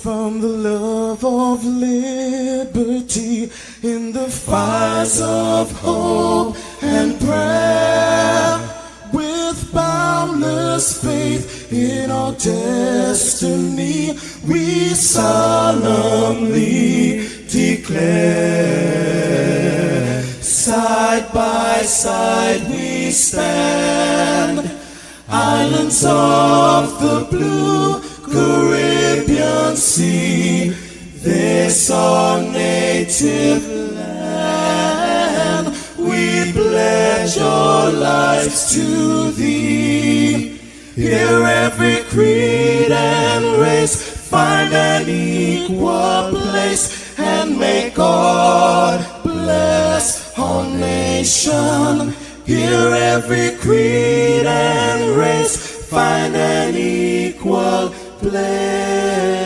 from the love of liberty in the fires of hope and prayer. With boundless faith in our destiny, we solemnly declare, side by side we stand, islands of the blue Caribbean Sea, this our native land. We pledge our lives to thee. Here every creed and race find an equal place, and may God bless our nation. Here every creed and race find an equal place,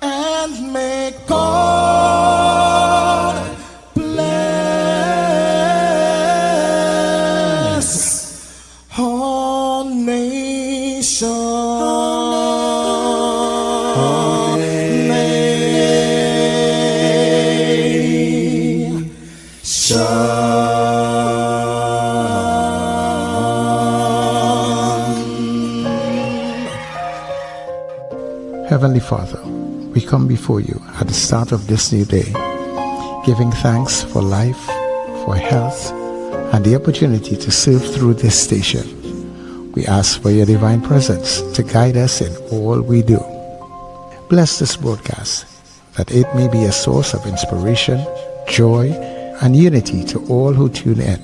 and may God bless our nation. Heavenly Father, we come before you at the start of this new day, giving thanks for life, for health, and the opportunity to serve through this station. We ask for your divine presence to guide us in all we do. Bless this broadcast, that it may be a source of inspiration, joy, and unity to all who tune in.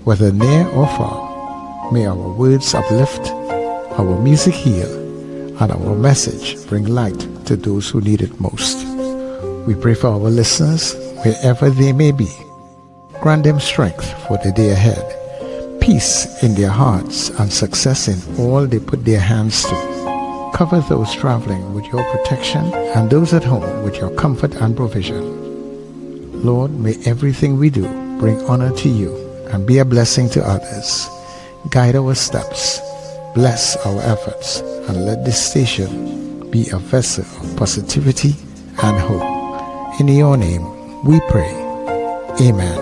Whether near or far, may our words uplift, our music heal, and our message bring light to those who need it most. We pray for our listeners, wherever they may be. Grant them strength for the day ahead, peace in their hearts, and success in all they put their hands to. Cover those traveling with your protection, and those at home with your comfort and provision. Lord, may everything we do bring honor to you and be a blessing to others. Guide our steps, bless our efforts, and let this station be a vessel of positivity and hope. In your name we pray. Amen.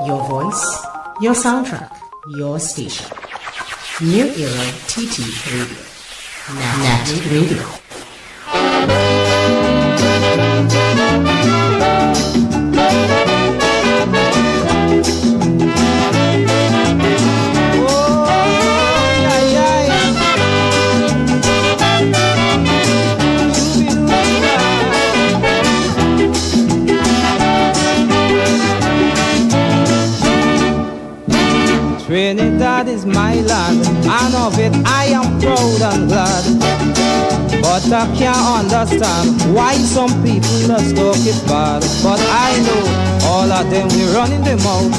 Your voice, your soundtrack, your station. New Era TT Radio. NETT Radio. Trinidad is my land, and of it I am proud and glad. But I can't understand why some people just talk it bad. But I know all of them we running them out.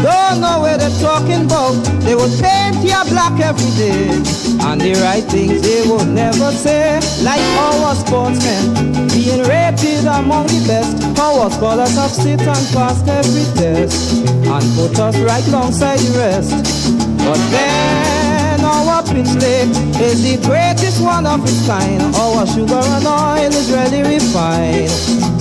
Don't know where they're talking about. They would paint your black every day, and the right things they would never say. Like our sportsmen being rated among the best. Our scholars have sit and passed every test and put us right alongside the rest. But then our pitch lake is the greatest one of its kind. Our sugar and oil is really refined.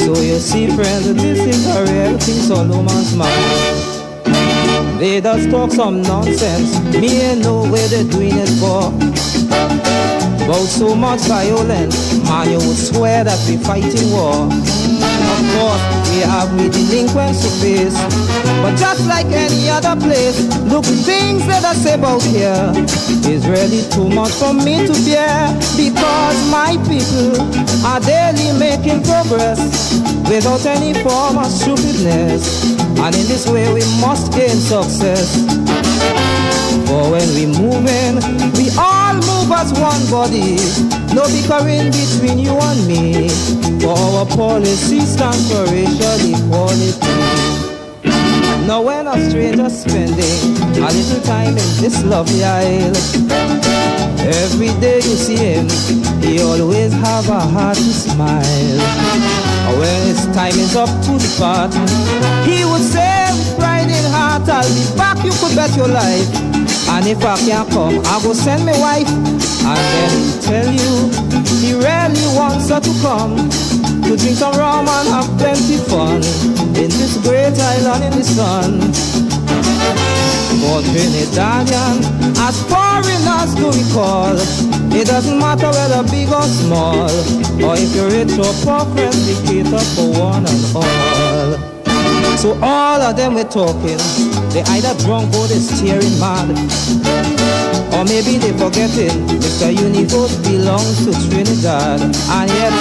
So you see, friends, this is a real thing Solomon's mind. They just talk some nonsense. Me ain't know where they're doing it for. About so much violence, man, you would swear that we fighting war. Of course, we have we delinquents to face, but just like any other place, look, things that I say about here is really too much for me to bear. Because my people are daily making progress without any form of stupidness, and in this way we must gain success. For when we move in, we all move as one body. No bickering between you and me. For our policy stands for racial equality. Now when a stranger spending a little time in this lovely isle, every day you see him, he always have a heart to smile. When his time is up to depart, he would say with pride in heart, I'll be back, you could bet your life. And if I can't come, I go send my wife. And then he'll tell you he really wants her to come, to drink some rum and have plenty fun in this great island in the sun. For Trinidadian, as foreigners to recall, it doesn't matter whether big or small, or if you're rich or poor, friends, we cater for one and all. So all of them were talking, they either drunk or they staring mad, or maybe they forgetting Mr. Universe belongs to Trinidad. And yet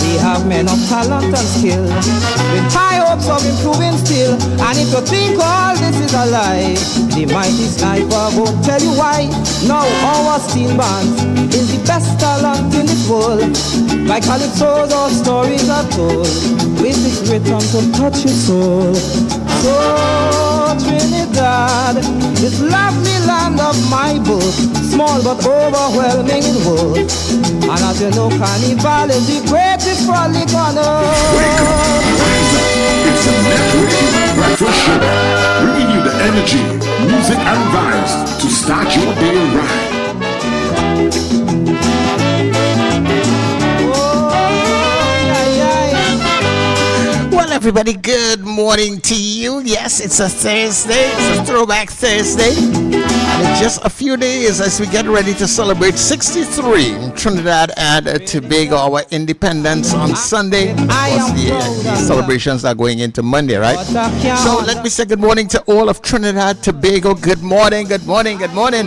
we have men of talent and skill, with high hopes of improving still. And if you think all this is a lie, the mighty sniper won't tell you why. Now our steel band is the best talent in this world. Like calypsos or stories are told, with this rhythm to touch your soul. So Trinidad, this lovely land of my book, small but overwhelming in world. And as you know, Carnival is the greatest frolic on earth. Wake up, rise up. It's the NETT Radio Breakfast Show, bringing you the energy, music and vibes to start your day right. Well, everybody, good morning to you. Yes, it's a Thursday. It's a throwback Thursday. And in just a few days as we get ready to celebrate 63 in Trinidad and Tobago, our independence on Sunday. Of course, the celebrations are going into Monday, right? So let me say good morning to all of Trinidad, Tobago. Good morning, good morning, good morning.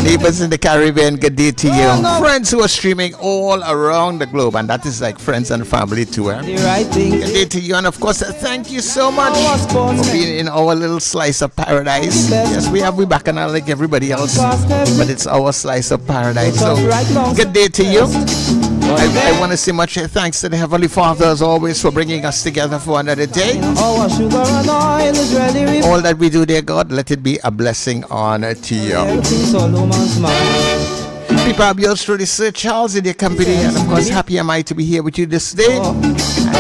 Neighbors in the Caribbean, good day to you. Friends who are streaming all around the globe, and that is like friends and family too. Good day to you, and of course, thank you so much for being in our little slice of paradise. Yes, we bacchanal like everybody else, but it's our slice of paradise. So, good day to you. I want to say much thanks to the Heavenly Father as always for bringing us together for another day. All that we do, dear God, let it be a blessing on to you. People are yours through Sir Charles in your company, and of course, happy am I to be here with you this day. I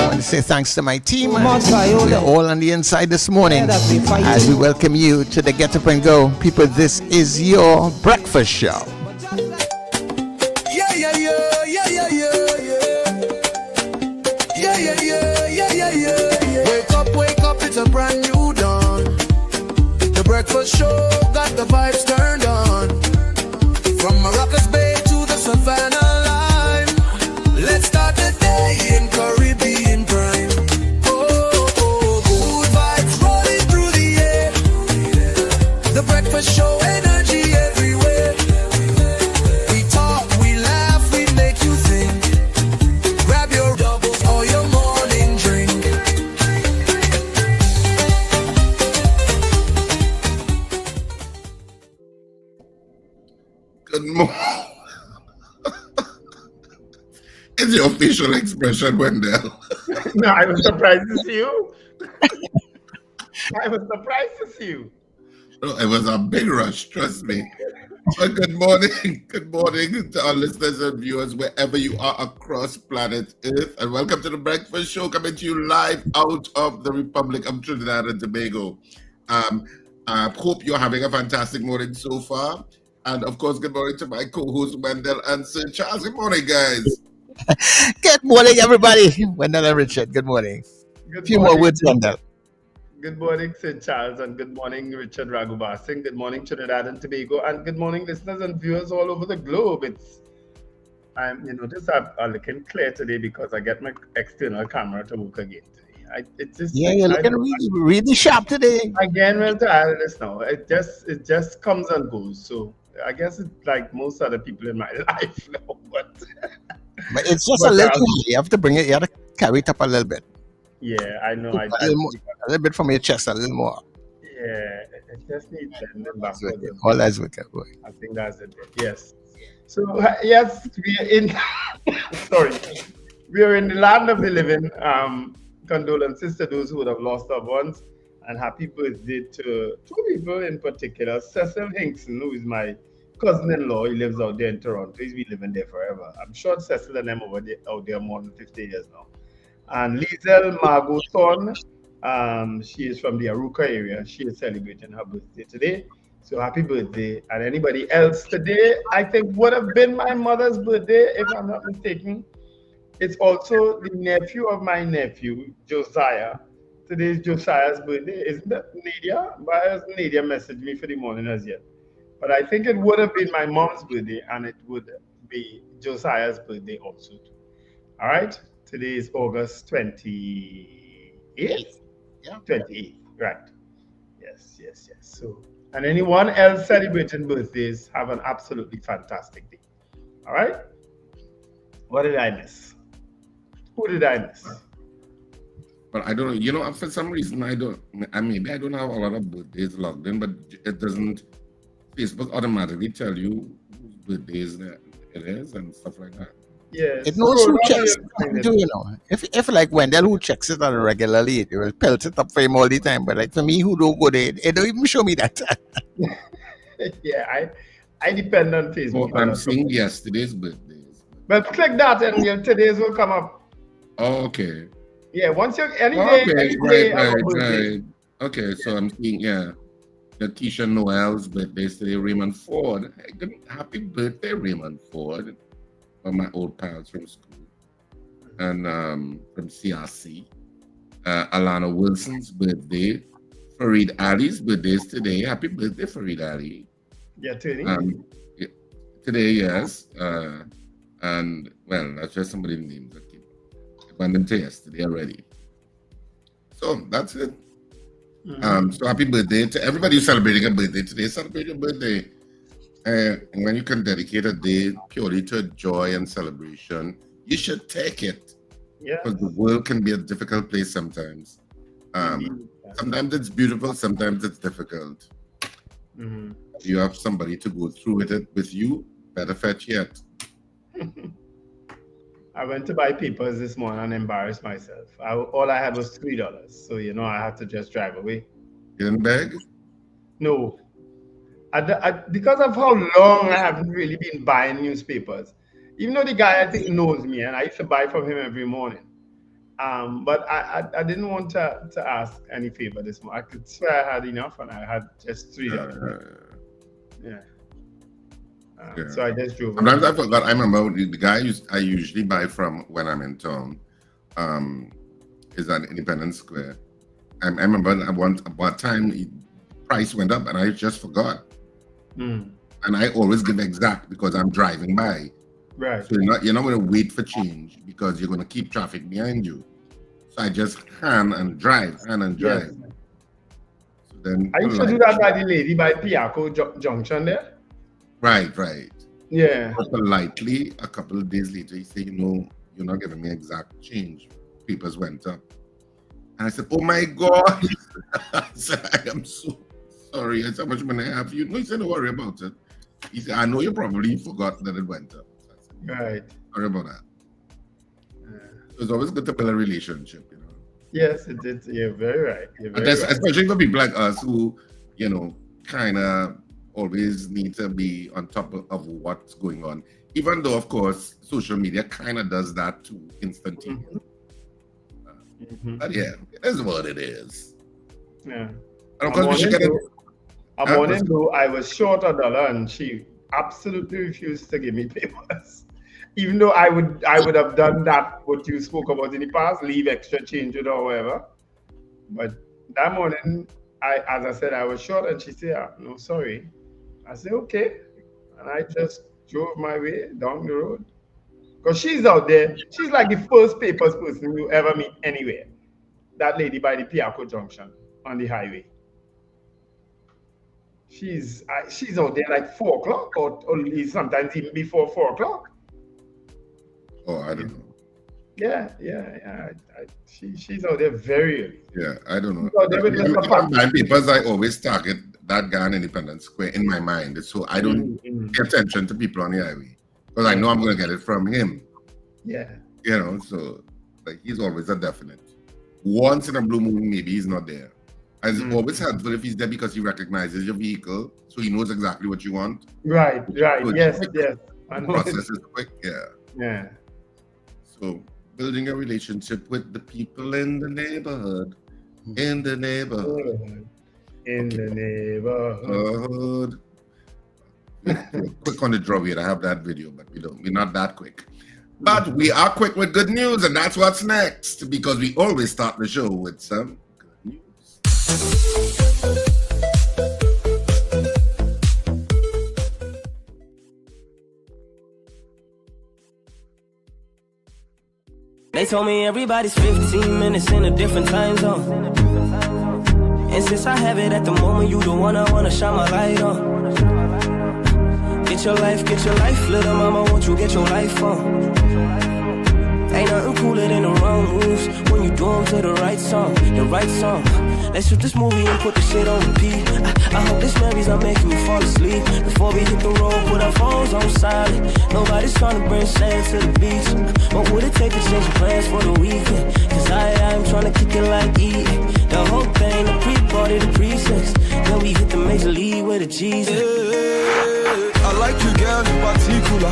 want to say thanks to my team. We're all on the inside this morning as we welcome you to the Get Up and Go. People, this is your breakfast show. Yeah, yeah, yeah, yeah, yeah, yeah, yeah. Yeah, yeah, yeah, yeah, yeah, yeah. Wake up, it's a brand new dawn. The breakfast show got the vibes turned on. From Maracas Bay to the Savannah line, let's start the day in Caribbean prime. Oh, good vibes rolling through the air. The breakfast show, energy everywhere. We talk, we laugh, we make you think. Grab your doubles or your morning drink. Good morning. It's your facial expression, Wendell. No, I was surprised to see you. I was surprised to see you. No, it was a big rush, trust me. But good morning. Good morning to our listeners and viewers wherever you are across planet Earth. And welcome to the Breakfast Show, coming to you live out of the Republic of Trinidad and Tobago. I hope you're having a fantastic morning so far. And of course, good morning to my co-host Wendell and Sir Charles. Good morning, guys. Good morning, everybody. Wendell and Richard, good morning. Good A few morning. more words, Wendell. Good morning, St. Charles, and good morning, Richard Raghubarsing. Good morning, Trinidad and Tobago, and good morning, listeners and viewers all over the globe. I'm notice I'm looking clear today because I get my external camera to work again today. You're looking really sharp today. Again, well, to now, it just comes and goes. So I guess it's like most other people in my life now, but it's just a little. You have to bring it. You have to carry it up a little bit. Yeah, I know. A little bit from your chest, a little more. Yeah, it just needs bending backwards. All that's wicked. I think that's it. Yes. So yes, we are in. Sorry, we are in the land of the living. Condolences to those who would have lost loved ones, and happy birthday to two people in particular. Cecil Hinkson, who is my cousin-in-law, he lives out there in Toronto. He's been living there forever. I'm sure Cecil and them out there more than 50 years now. And Liesel Margoton, she is from the Aruka area. She is celebrating her birthday today. So happy birthday. And anybody else today, I think would have been my mother's birthday, if I'm not mistaken. It's also the nephew of my nephew, Josiah. Today is Josiah's birthday. Isn't that Nadia? Why has Nadia messaged me for the morning as yet? But I think it would have been my mom's birthday, and it would be Josiah's birthday also. All right? Today is August 28th? Yeah. 28th, right. Yes. So, and anyone else celebrating birthdays, have an absolutely fantastic day. All right? What did I miss? Who did I miss? But I don't know. You know, for some reason, maybe I don't have a lot of birthdays logged in, but it doesn't. Facebook automatically tell you whose birthdays it is and stuff like that. Yes. It knows who checks it, do you know? If like Wendell, who checks it on regularly, it will pelt it up for him all the time. But like for me, who don't go there, it don't even show me that. Yeah, I depend on Facebook. Oh, I'm seeing yesterday's birthdays. But click that and your today's will come up. Oh, okay. Yeah, once you any Okay, day, right. Okay, so I'm seeing, Keisha Noel's birthday today, Raymond Ford. Happy birthday, Raymond Ford. One of my old pals from school. And from CRC. Alana Wilson's birthday. Farid Ali's birthday is today. Happy birthday, Farid Ali. Yeah, today. Today, yes. And, well, that's just somebody's name. Went into yesterday already. So that's it. So happy birthday to everybody who's celebrating a birthday today. Celebrate your birthday. And when you can dedicate a day purely to joy and celebration, you should take it. Yeah. Because the world can be a difficult place sometimes. Sometimes it's beautiful, sometimes it's difficult. You have somebody to go through it with you, better fetch yet. I went to buy papers this morning and embarrassed myself. All I had was $3. So, I had to just drive away. You didn't beg? No. Because of how long I haven't really been buying newspapers. Even though the guy, I think, knows me, and I used to buy from him every morning. But I didn't want to ask any favor this morning. I could swear I had enough, and I had just $3. So I just drove. Sometimes I forgot. I remember the guy I usually buy from when I'm in town is at Independence Square. I remember at one time the price went up and I just forgot. And I always give exact because I'm driving by. Right. So you're not going to wait for change because you're going to keep traffic behind you. So I just hand and drive. Yes. So then I used to do that by the lady by Piaco Junction there. Right. Yeah. But politely, a couple of days later, he said, you're not giving me exact change. Papers went up. And I said, oh my God. I said, I am so sorry. I said, how much money I have for you? No, he said, don't worry about it. He said, I know you probably forgot that it went up. So I said, right. Sorry about that. It's always good to build a relationship, Yes, it did. You're very right. Especially for people like us who, kind of always need to be on top of what's going on. Even though, of course, social media kind of does that too, instantaneously. But yeah, it is what it is. Yeah. And of course, we should get it. A morning ago, I was short $1 and she absolutely refused to give me papers. Even though I would have done that, what you spoke about in the past, leave extra change or whatever. But that morning, as I said, I was short and she said, no, sorry. I said, okay. And I just drove my way down the road. Because she's out there. She's like the first papers person you ever meet anywhere. That lady by the Piaco Junction on the highway. She's out there like 4 o'clock or sometimes even before 4 o'clock. Oh, I don't know. Yeah. She's out there very early. Yeah, I don't know. If I'm buying papers, I always target that guy on Independence Square in my mind. So I don't pay attention to people on the highway. Because I know I'm going to get it from him. Yeah. So like he's always a definite. Once in a blue moon, maybe he's not there. And it's always helpful if he's there because he recognizes your vehicle, so he knows exactly what you want. Right. So Yes. the And process is quick, yeah. So building a relationship with the people in the neighborhood. In the neighborhood. In the neighborhood. Quick on the draw here. I have that video, but we're not that quick. But we are quick with good news, and that's what's next, because we always start the show with some good news. They told me everybody's 15 minutes in a different time zone. And since I have it at the moment, you the one I wanna shine my light on. Get your life, little mama, won't you get your life on? Ain't nothing cooler than the wrong moves when you do them to the right song, Let's shoot this movie and put the shit on repeat. I hope this memories are making me fall asleep. Before we hit the road, put our phones on silent. Nobody's trying to bring sand to the beach. What would it take to change the plans for the weekend? Cause I'm trying to kick it like E. The whole thing, the pre-party, the pre-sex. Then we hit the major league with a G's. I like you, girl, in particular.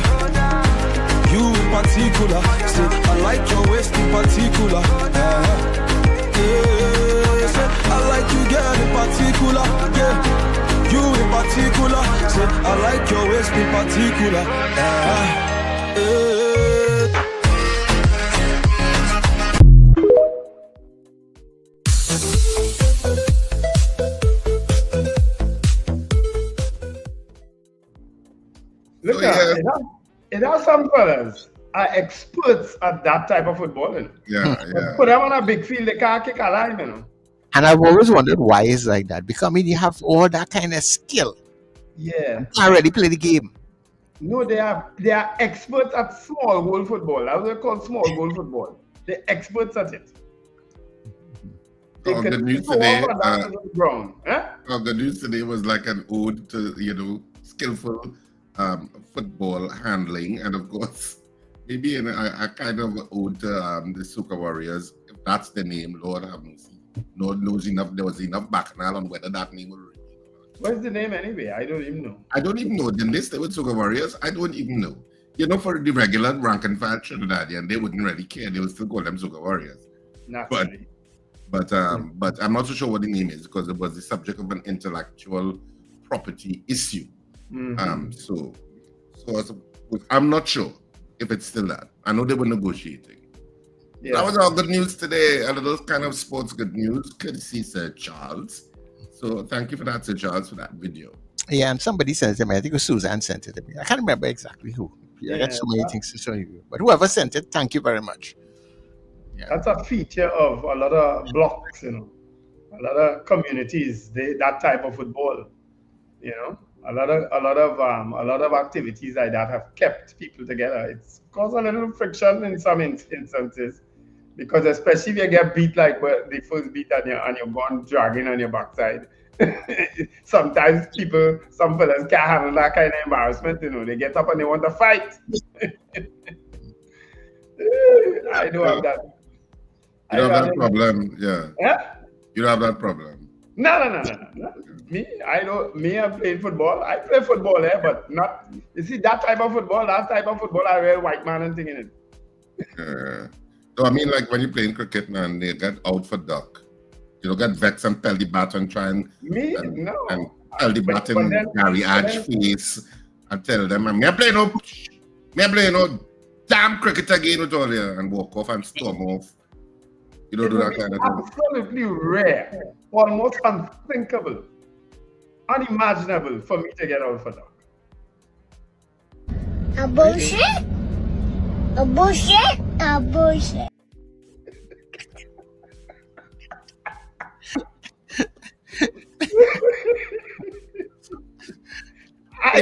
You in particular. Say, I like your waist in particular. Say, I like you, girl, in particular. Yeah, you in particular. Say, I like your waist in particular. Look it has some fellas are experts at that type of footballing. Yeah. Put them on a big field, they can't kick a line, you know. And I've always wondered why it's like that. Because I mean, you have all that kind of skill. Yeah. You already play the game. No, they are experts at small goal football. That's what they call small goal football. They're experts at it. They Oh, can the news go today, up and down to the ground. The news today was like an ode to, skillful football handling, and of course, maybe a kind of ode to the Soca Warriors, if that's the name. Lord have mercy. Lord knows enough. There was enough bacchanal on whether that name was real. What's the name anyway? I don't even know. I don't even know. The list with Soca Warriors, I don't even know. For the regular rank and file Trinidadian, they wouldn't really care. They would still call them Soca Warriors. Naturally. But I'm not so sure what the name is, because it was the subject of an intellectual property issue. Mm-hmm. So I'm not sure if it's still that. I know they were negotiating. Yeah. That was all good news today. A little kind of sports good news, courtesy Sir Charles. So thank you for that, Sir Charles, for that video. Yeah, and somebody sent it to me. I think it was Suzanne sent it to me. I can't remember exactly who. I got so many things to show you. But whoever sent it, thank you very much. Yeah. That's a feature of a lot of blocks, a lot of communities. That type of football, a lot of activities like that have kept people together. It's caused a little friction in some instances, because especially if you get beat like the first beat and you're gone dragging on your backside. Sometimes some fellas can't handle that kind of embarrassment. They get up and they want to fight. I don't have that. You don't have that problem, yeah. You don't have that problem. No. Me, I'm playing football. I play football, but not. You see that type of football. I real white man and thing in it. Yeah. So I mean, like when you're playing cricket and they get out for duck, you don't get vexed and tell the bat and try and tell the bat and Gary Edge face and tell them, I'm playing no damn cricket again with all you, and walk off and storm off. You don't do that kind of thing. Absolutely rare, almost unthinkable, unimaginable for me to get out for duck. A bullshit. I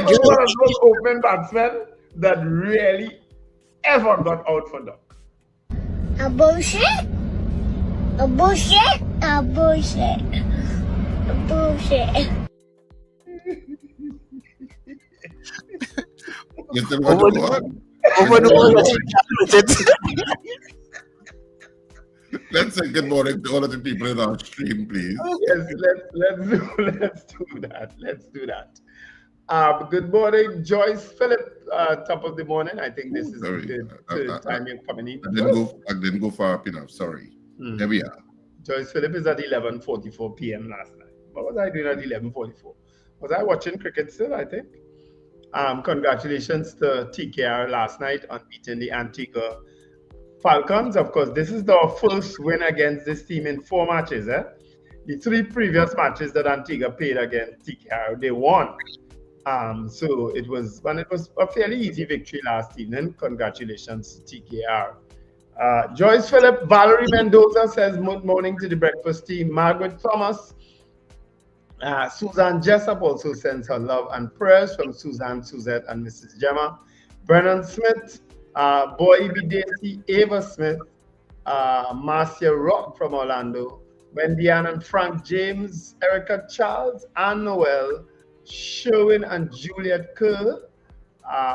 know one of those open batsmen that really ever got out for duck. A bullshit. You still want to go on? Over the world, Let's say good morning to all of the people in our stream, please. Yes, let's do that. Let's do that. Good morning, Joyce Phillip. Top of the morning. I think this is the time you're coming in. I didn't go far up enough. Sorry. There we are. Joyce Phillip is at 11:44 p.m. last night. What was I doing at 11:44? Was I watching cricket still? I think. Congratulations to TKR last night on beating the Antigua Falcons. Of course, this is the first win against this team in 4 matches. The 3 previous matches that Antigua played against TKR, they won. So it was a fairly easy victory last evening. Congratulations to TKR. Joyce Phillip, Valerie Mendoza says good morning to the breakfast team. Margaret Thomas, Suzanne Jessup also sends her love and prayers from Suzanne, Suzette, and Mrs. Gemma. Brennan Smith, Boy Bidesi, Ava Smith, Marcia Rock from Orlando, Wendy Ann and Frank James, Erica Charles, Ann Noel, Sherwin and Juliet Kerr,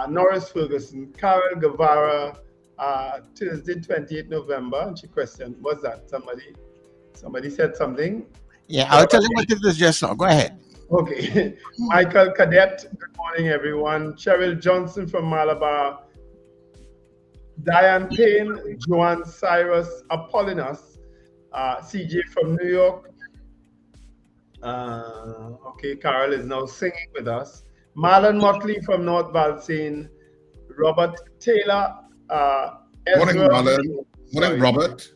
Norris Ferguson, Carol Guevara, Tuesday, 28th November. And she questioned, what's that? Somebody said something? Yeah, I'll tell you what it is just now. Go ahead. Okay. Michael Cadet, good morning, everyone. Cheryl Johnson from Malabar. Diane Payne, Joanne Cyrus, Apollinus, CJ from New York. Okay, Carol is now singing with us. Marlon Motley from North Balsane. Robert Taylor. Morning, Marlon. Morning, Robert.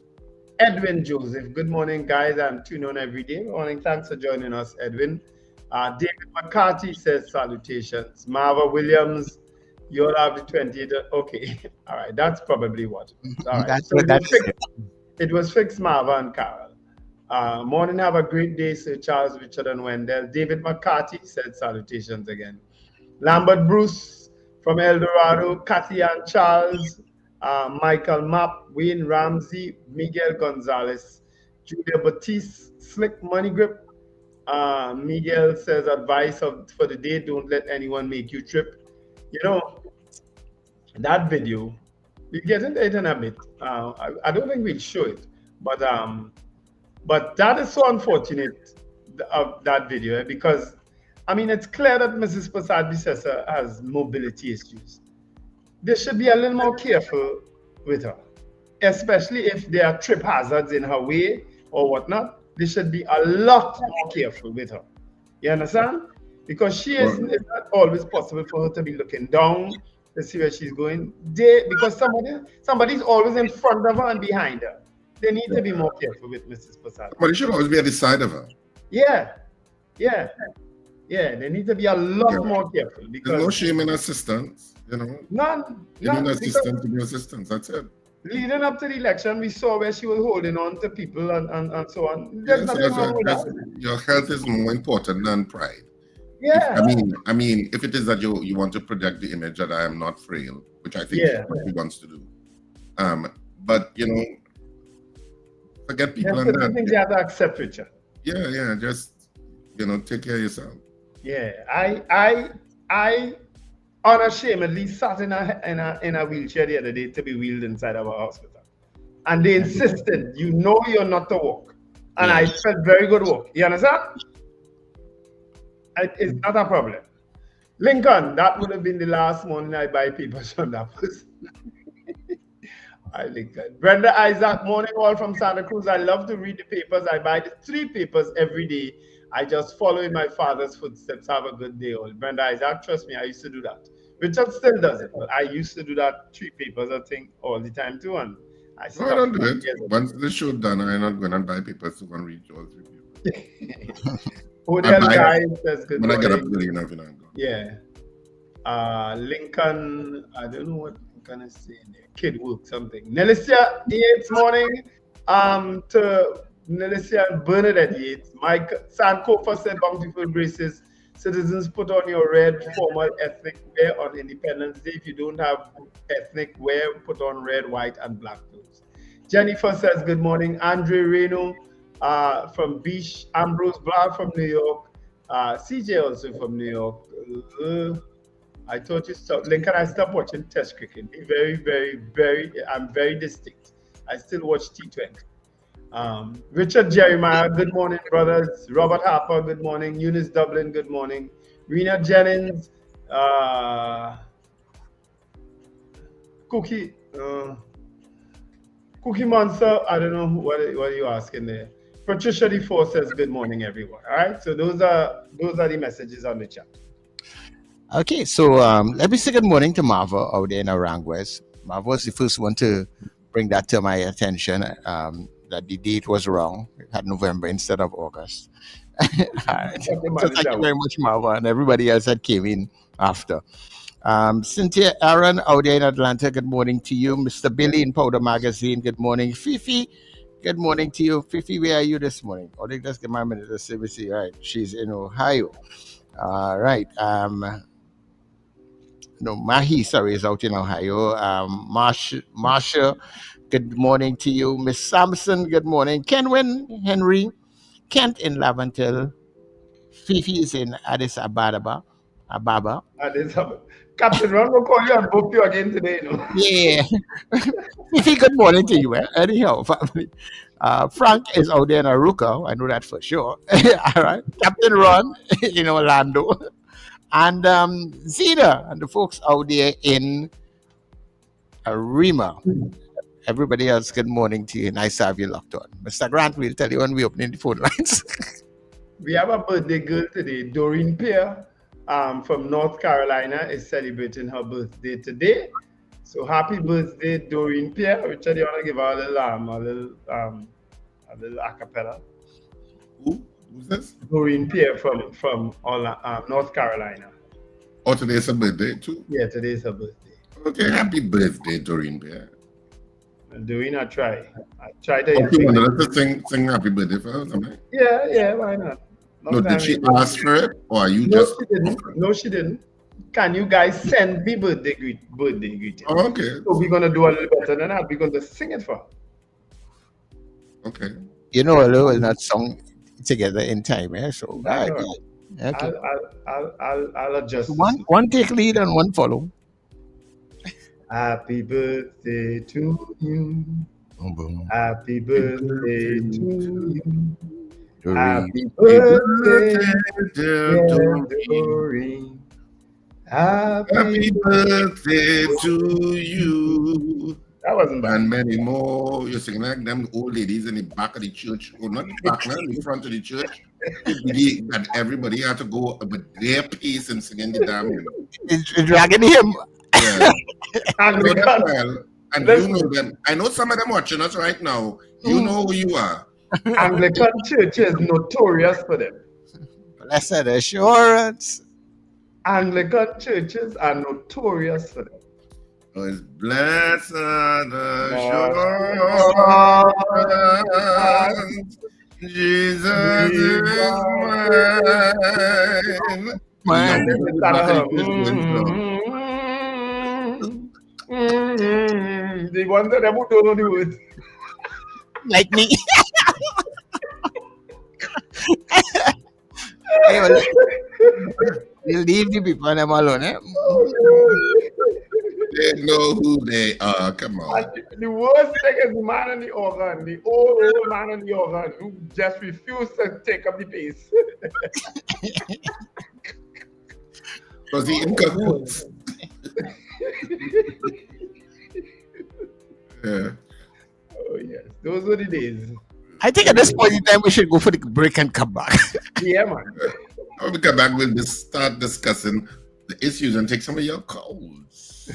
Edwin Joseph. Good morning, guys. I'm tuned on every day. Good morning. Thanks for joining us, Edwin. David McCarthy says salutations. Marva Williams, you'll have the 20th. Okay. All right. That's probably what. All right. It was fixed, Marva and Carol. Morning. Have a great day, Sir Charles, Richard, and Wendell. David McCarthy said salutations again. Lambert Bruce from El Dorado. Kathy and Charles. Michael Mapp, Wayne Ramsey, Miguel Gonzalez, Julia Batiste, Slick Money Grip. Miguel says advice for the day, don't let anyone make you trip. You know, that video, we'll get into it in a bit. I don't think we'll show it, but that is so unfortunate of that video, because I mean, it's clear that Mrs. Prasad Bisesa has mobility issues. They should be a little more careful with her, especially if there are trip hazards in her way or whatnot. They should be a lot more careful with her. You understand? Because it's not always possible for her to be looking down to see where she's going. Because somebody's always in front of her and behind her. They need to be more careful with Mrs. Prasad. But you should always be at the side of her. Yeah. They need to be a lot more careful. Because there's no shame in assistance. You know, none. You need assistance to be assistance. That's it. Leading up to the election, we saw where she was holding on to people and so on. There's nothing wrong with that. Your health is more important than pride. Yeah. I mean, if it is that you want to project the image that I am not frail, which I think is what he wants to do. But you know, forget people and that. I think you have to accept, Richard. Yeah. Just take care of yourself. Yeah, I unashamedly sat in a wheelchair the other day to be wheeled inside of a hospital, and they insisted, you're not to walk, and I felt very good walk. You understand? It's not a problem. Lincoln, that would have been the last morning I buy papers from that person. Hi, Lincoln. Brenda Isaac, morning all from Santa Cruz. I love to read the papers. I buy the 3 papers every day. I just follow in my father's footsteps. Have a good day, all. Brenda Isaac, trust me, I used to do that. Richard still does it, but I used to do that 3 papers, I think, all the time too. And I don't do it. Once the show done, I'm not going to buy papers to go and read all 3 papers. Hotel guy says good when morning. I get up early enough, I'm gone. Yeah. Lincoln, I don't know what Lincoln is saying there. Kid work something. Nelicia Yates, morning. To Nelicia and Bernadette Yates. Mike Sankofa said, bountiful graces. Citizens, put on your red formal ethnic wear on Independence Day. If you don't have ethnic wear, put on red, white, and black clothes. Jennifer says, good morning. Andre Reno from Beach. Ambrose Blah from New York. CJ also from New York. I thought you stopped. Lincoln, I stopped watching Test cricket. I'm very distinct. I still watch T20. Richard Jeremiah, good morning, brothers. Robert Harper, good morning. Eunice Dublin, good morning. Rena Jennings, Cookie Monster, I don't know what are you asking there. Patricia D4 says good morning, everyone. All right, so those are the messages on the chat. Okay, so let me say good morning to Marva out there in Aranguez. Marva was the first one to bring that to my attention, that the date was wrong. We had November instead of August. All right. So thank you very much, Marva, and everybody else that came in after. Cynthia Aaron out there in Atlanta, good morning to you. Mr. Billy in Powder Magazine, good morning. Fifi, good morning to you. Fifi, where are you this morning? Oh, they just give my minute to see. All right, she's in Ohio. All right. Mahi, sorry, is out in Ohio. Marsha, good morning to you. Miss Sampson, good morning. Kenwin, Henry, Kent in Laventil. Fifi is in Addis Ababa. Captain Ron will call you and book you again today, Yeah. Fifi, good morning to you. Anyhow, family. Frank is out there in Aruca. I know that for sure. All right. Captain Ron in Orlando. And Zena and the folks out there in Arima. Everybody else, good morning to you. Nice to have you locked on. Mr. Grant, we'll tell you when we open the phone lines. We have a birthday girl today. Doreen Pierre from North Carolina is celebrating her birthday today. So happy birthday, Doreen Pierre. Richard, you want to give her a little acapella? Who's this? Doreen Pierre from North Carolina. Oh, today's her birthday too? Yeah, today's her birthday. Okay, happy birthday, Doreen Pierre. Doreen, I try to... Okay, you want to sing happy birthday for her? Something? Yeah, why not? No, did she ask for it? Or are you No, she didn't. Can you guys send me birthday greetings? Oh, okay. So we're going to do a little better than that. We're going to sing it for her. Okay. Although we'll not song together in time, so okay. I'll adjust. One take lead and one follow. Happy birthday to you. Happy birthday to you. Happy birthday, dear Doreen. Happy birthday to you. That wasn't bad. And many more. You're singing like them old ladies in the back of the church, or not the back, in the front of the church. And everybody had to go with their pace and singing the damn hymn. It's dragging him. Yeah. And you know them. I know some of them watching us right now. You know who you are. Anglican Church is notorious for them. Blessed assurance. Anglican churches are notorious for them. Oh, it's blessed assurance, Jesus is mine. The ones that don't know the words. Like me. You leave the people and them alone, eh? They know who they are. Come on. And the worst thing is the man on the organ, the old man on the organ who just refused to take up the pace. Was he in cahoots? Yeah. Oh yes, those were the days. I think at this point in time we should go for the break and come back. Yeah, man. When we come back, we'll just start discussing the issues and take some of your calls.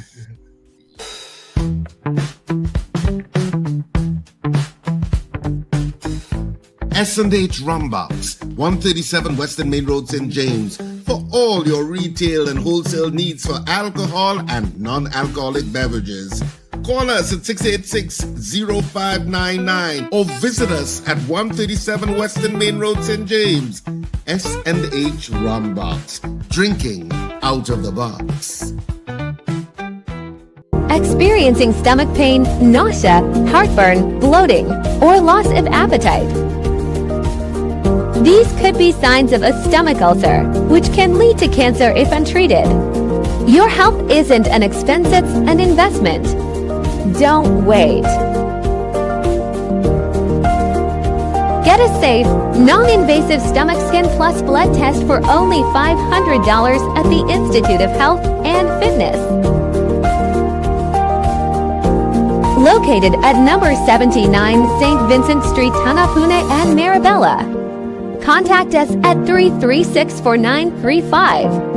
S&H Rumbox, 137 Western Main Road, St. James, for all your retail and wholesale needs for alcohol and non-alcoholic beverages. Call us at 686-0599 or visit us at 137 Western Main Road, St. James. S&H Rumbox, drinking out of the box. Experiencing stomach pain, nausea, heartburn, bloating, or loss of appetite. These could be signs of a stomach ulcer, which can lead to cancer if untreated. Your health isn't an expense, it's an investment. Don't wait. Get a safe, non-invasive stomach skin plus blood test for only $500 at the Institute of Health and Fitness. Located at number 79 St. Vincent Street, Hanapune and Marabella. Contact us at 336-4935.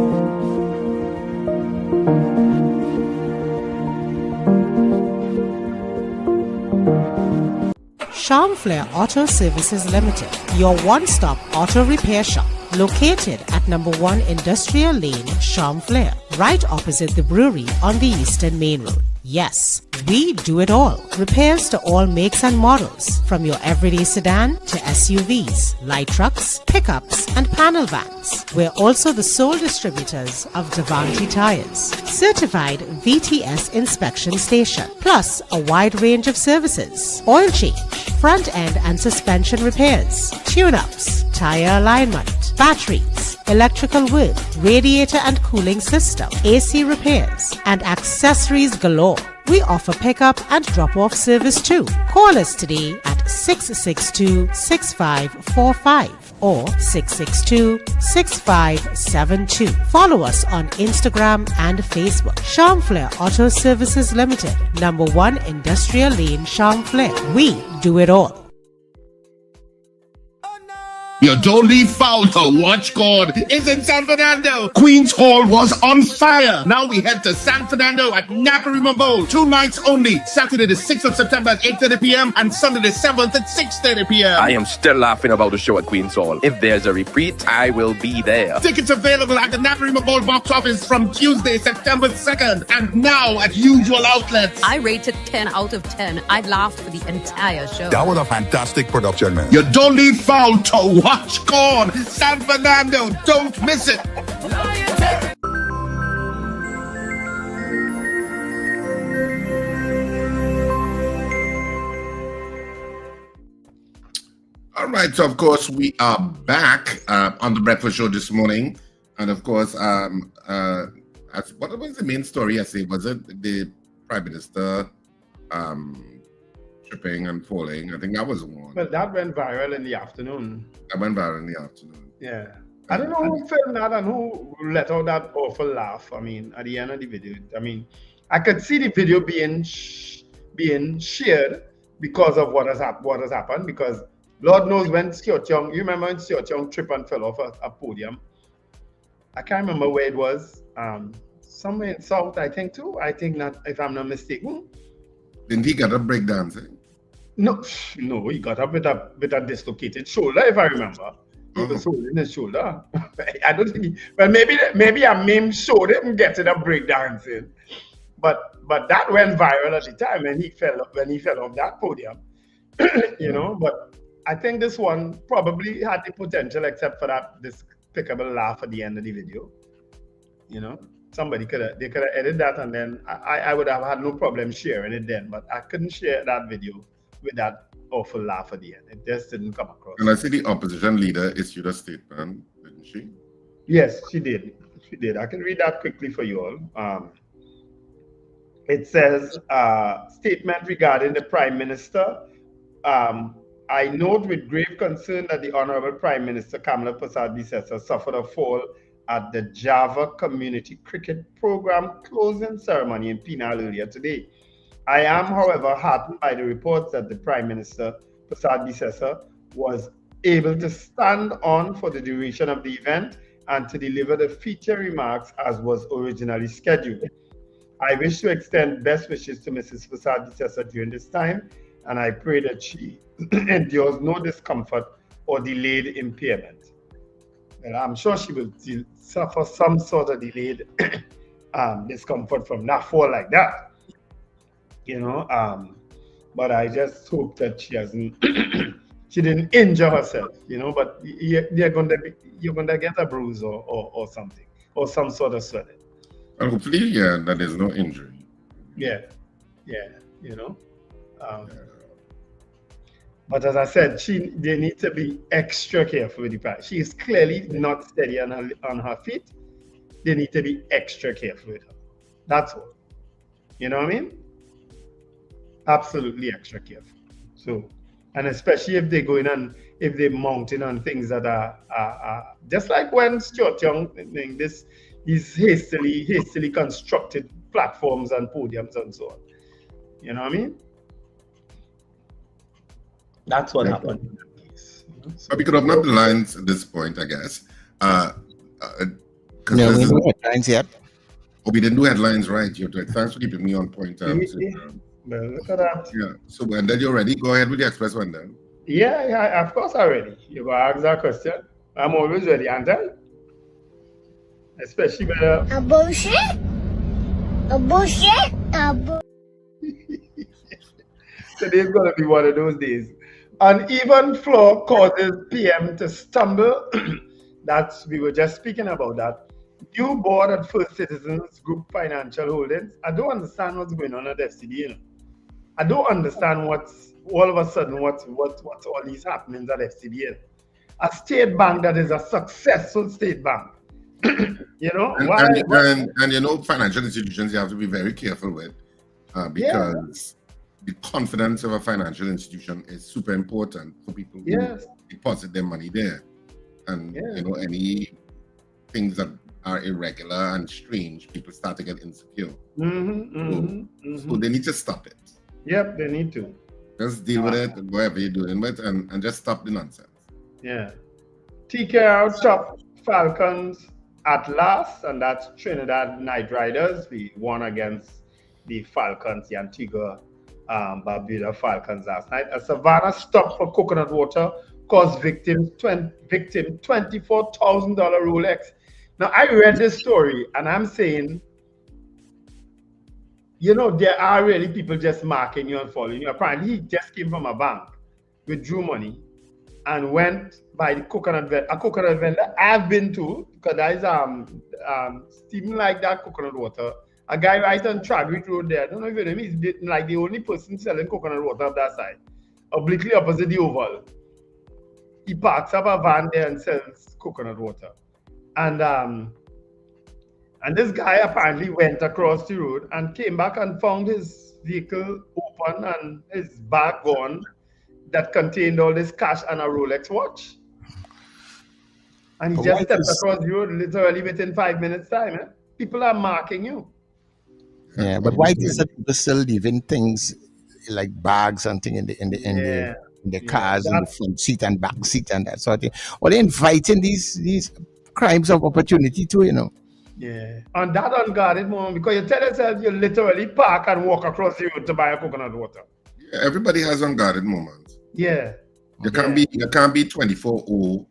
Charmflair Auto Services Limited, your one-stop auto repair shop, located at number 1 Industrial Lane, Charmflair, right opposite the brewery on the Eastern Main Road. Yes, we do it all. Repairs to all makes and models, from your everyday sedan to SUVs, light trucks, pickups, and panel vans. We're also the sole distributors of Davanti tires, certified VTS inspection station, plus a wide range of services: oil change, front end and suspension repairs, tune-ups, tire alignment, batteries, electrical work, radiator and cooling system, AC repairs, and accessories galore. We offer pickup and drop-off service too. Call us today at 662-6545 or 662-6572. Follow us on Instagram and Facebook. Charmflair Auto Services Limited, number 1 Industrial Lane, Charmflair. We do it all. You don't leave foul to watch God. It's in San Fernando. Queen's Hall was on fire. Now we head to San Fernando at Naparima Bowl. 2 nights only. Saturday the 6th of September at 8:30 p.m. and Sunday the 7th at 6:30 p.m. I am still laughing about the show at Queen's Hall. If there's a repeat, I will be there. Tickets available at the Naparima Bowl box office from Tuesday, September 2nd, and now at usual outlets. I rate it 10 out of 10. I laughed for the entire show. That was a fantastic production, man. You don't leave foul to watch God. San Fernando, don't miss it. All right, so of course we are back on the Breakfast Show this morning, and of course, what was the main story? I say, was it the Prime Minister tripping and falling? I think that was one. Well, that went viral in the afternoon. Yeah. I don't know who filmed that and who let out that awful laugh. I mean, at the end of the video, I mean, I could see the video being shared because of what has happened. Because Lord knows when Stuart Young, you remember when Stuart Young tripped and fell off a podium? I can't remember where it was. Somewhere in South, I think too. I think not, if I'm not mistaken. Didn't he get a breakdancing? No, he got up with a dislocated shoulder, if I remember. He was holding his shoulder. I don't think maybe a meme showed him getting a breakdancing. But that went viral at the time when he fell off that podium. You know, but I think this one probably had the potential, except for that despicable laugh at the end of the video. You know, they could have edited that, and then I would have had no problem sharing it then, but I couldn't share that video with that awful laugh at the end. It just didn't come across. And I see the opposition leader issued a statement, didn't she? Yes, she did. I can read that quickly for you all. It says, statement regarding the Prime Minister. I note with grave concern that the Honorable Prime Minister Kamala Persad-Bissessar suffered a fall at the Java Community Cricket Program closing ceremony in Penal earlier today. I am, however, heartened by the reports that the Prime Minister Persad-Bissessar was able to stand on for the duration of the event and to deliver the feature remarks as was originally scheduled. I wish to extend best wishes to Mrs. Persad-Bissessar during this time, and I pray that she endures no discomfort or delayed impairment. Well, I'm sure she will suffer some sort of delayed discomfort from that fall like that. You know, but I just hope that she hasn't, she didn't injure herself, you know, but you're gonna get a bruise or something, or some sort of swelling. And hopefully, yeah, that there's no injury. Yeah, you know. But as I said, they need to be extra careful with the price. She is clearly not steady on her feet. They need to be extra careful with her. That's all. You know what I mean? Absolutely extra careful. So, And especially if they go in and if they mountain on things that are just like when Stuart Young these hastily constructed platforms and podiums and so on. You know what I mean? That's what happened in that case. But we could open up the lines at this point, I guess. No, we don't have headlines yet. Oh, we didn't do headlines, right? Thanks for keeping me on point. Well, look at that. Yeah. So Wendell, you're ready? Go ahead with the express, Wendell. Yeah, of course I'm ready. You go ask that question. I'm always ready, aren't I? Especially when A bullshit? A bullshit? Today's gonna be one of those days. An even floor causes PM to stumble. We were just speaking about that. New board at First Citizens Group Financial Holdings. I don't understand what's going on at FCB. You know? I don't understand what's all of a sudden what's all these happenings at FCB. A state bank that is a successful state bank. You know, and you know, financial institutions you have to be very careful with because the confidence of a financial institution is super important for people who deposit their money there. And you know, any things that are irregular and strange, people start to get insecure. So they need to stop it. Yep, they need to. Just deal with it, whatever you're doing with, and just stop the nonsense. Yeah. TKR top Falcons at last, and that's Trinidad Night Riders. We won against the Falcons, the Antigua Barbuda Falcons last night. A Savannah stop for coconut water caused victim $24,000 Rolex. Now, I read this story, and I'm saying, you know, there are really people just marking you and following you. Apparently, he just came from a bank, withdrew money, and went by the coconut vendor I've been to, because that is steaming like that coconut water. A guy right on Chadwick Road there, I don't know if you know him, he's like the only person selling coconut water on that side, obliquely opposite the Oval. He parks up a van there and sells coconut water. And this guy apparently went across the road and came back and found his vehicle open and his bag gone that contained all this cash and a Rolex watch. And he just stepped across the road literally within 5 minutes time. Eh? People are marking you. Yeah, but why is it people still leaving things like bags and things in the cars, in the front seat and back seat and that sort of thing? Or they inviting these crimes of opportunity too, you know? Yeah, on that unguarded moment, because you tell yourself you literally park and walk across the road to buy a coconut water. Yeah, everybody has unguarded moments. Yeah. You can't be 24/0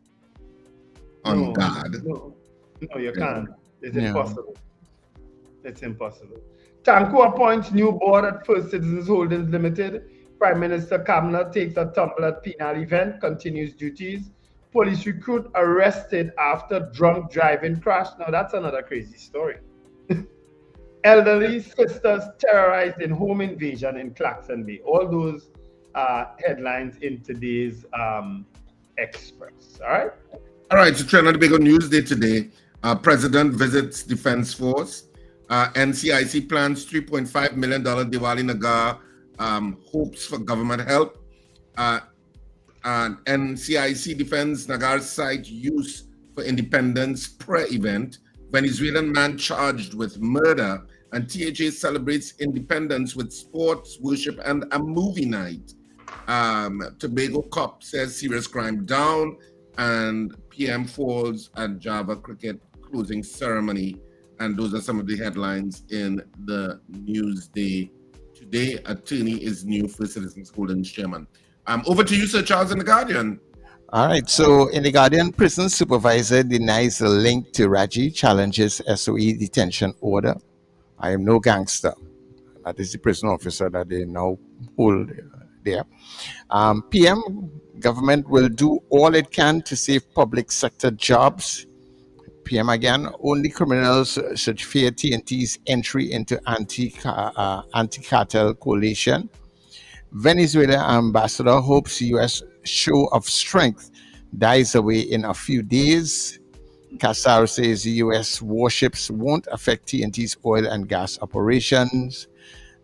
on guard. No, you can't. It's impossible. It's impossible. Tanko appoints new board at First Citizens Holdings Limited. Prime Minister Kamala takes a tumble at penal event, continues duties. Police recruit arrested after drunk driving crash. Now that's another crazy story. Elderly sisters terrorized in home invasion in Claxon Bay. All those headlines in today's Express. All right. So Trinidad and Tobago News Day today. President visits Defense Force. NCIC plans $3.5 million Diwali Nagar. Hopes for government help. And NCIC defends Nagar site use for independence prayer event. Venezuelan man charged with murder. And THA celebrates independence with sports, worship, and a movie night. Tobago cop says serious crime down. And PM falls at Java cricket closing ceremony. And those are some of the headlines in the news day today. Attorney is new First Citizens Holdings chairman. Over to you, Sir Charles, in The Guardian. All right. So in The Guardian, prison supervisor denies the link to Raji, challenges SOE detention order. I am no gangster. That is the prison officer that they now hold there. PM, government will do all it can to save public sector jobs. PM again, only criminals should fear TNT's entry into anti-cartel coalition. Venezuela ambassador hopes U.S. show of strength dies away in a few days. Casar says the U.S. warships won't affect TNT's oil and gas operations.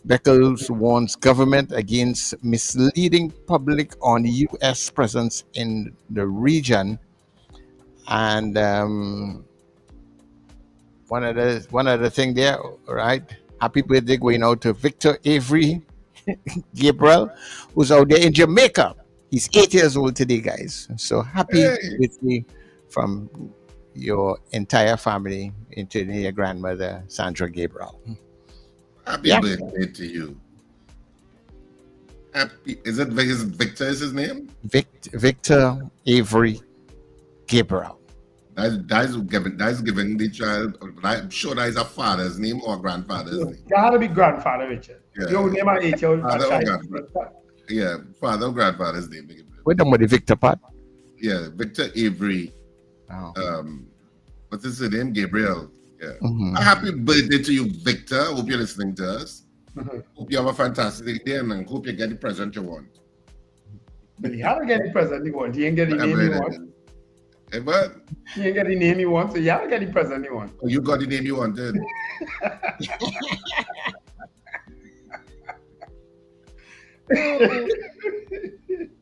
Beckles warns government against misleading public on U.S. presence in the region. And one other thing there, right? Happy birthday going out to Victor Avery Gabriel, who's out there in Jamaica. He's 8 years old today, guys. So happy birthday from your entire family, including your grandmother, Sandra Gabriel. Happy birthday to you. Happy, is it Victor is his name? Victor Avery Gabriel. That's giving the child, I'm sure that is a father's name or a grandfather's name. It had to be grandfather, Richard. Yeah. Your name at 8-year-old. Yeah, father or grandfather's name. Wait a minute, Victor Pat? Yeah, Victor Avery. What's his name? Gabriel. Yeah. Mm-hmm. A happy birthday to you, Victor. Hope you're listening to us. Hope you have a fantastic day and hope you get the present you want. But he haven't get the present he wants. He ain't get the name he wants. Hey, what? He ain't get the name he wants, so he haven't get the present he wants. Oh, you got the name you wanted.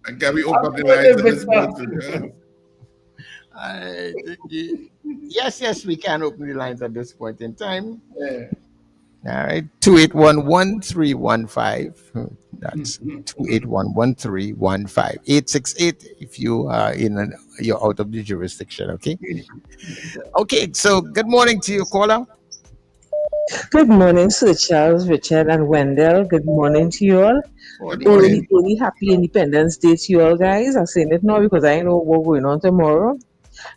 And can we open up the lines at this point? Yes, we can open the lines at this point in time. Yeah. All right, 281-1315. That's 281-1315. 868 if you are you're out of the jurisdiction. Okay. Okay. So good morning to you, caller. Good morning, Sir Charles, Richard, and Wendell. Good morning to you all. Really happy Independence Day to you all, guys. I'm saying it now because I know what's going on tomorrow.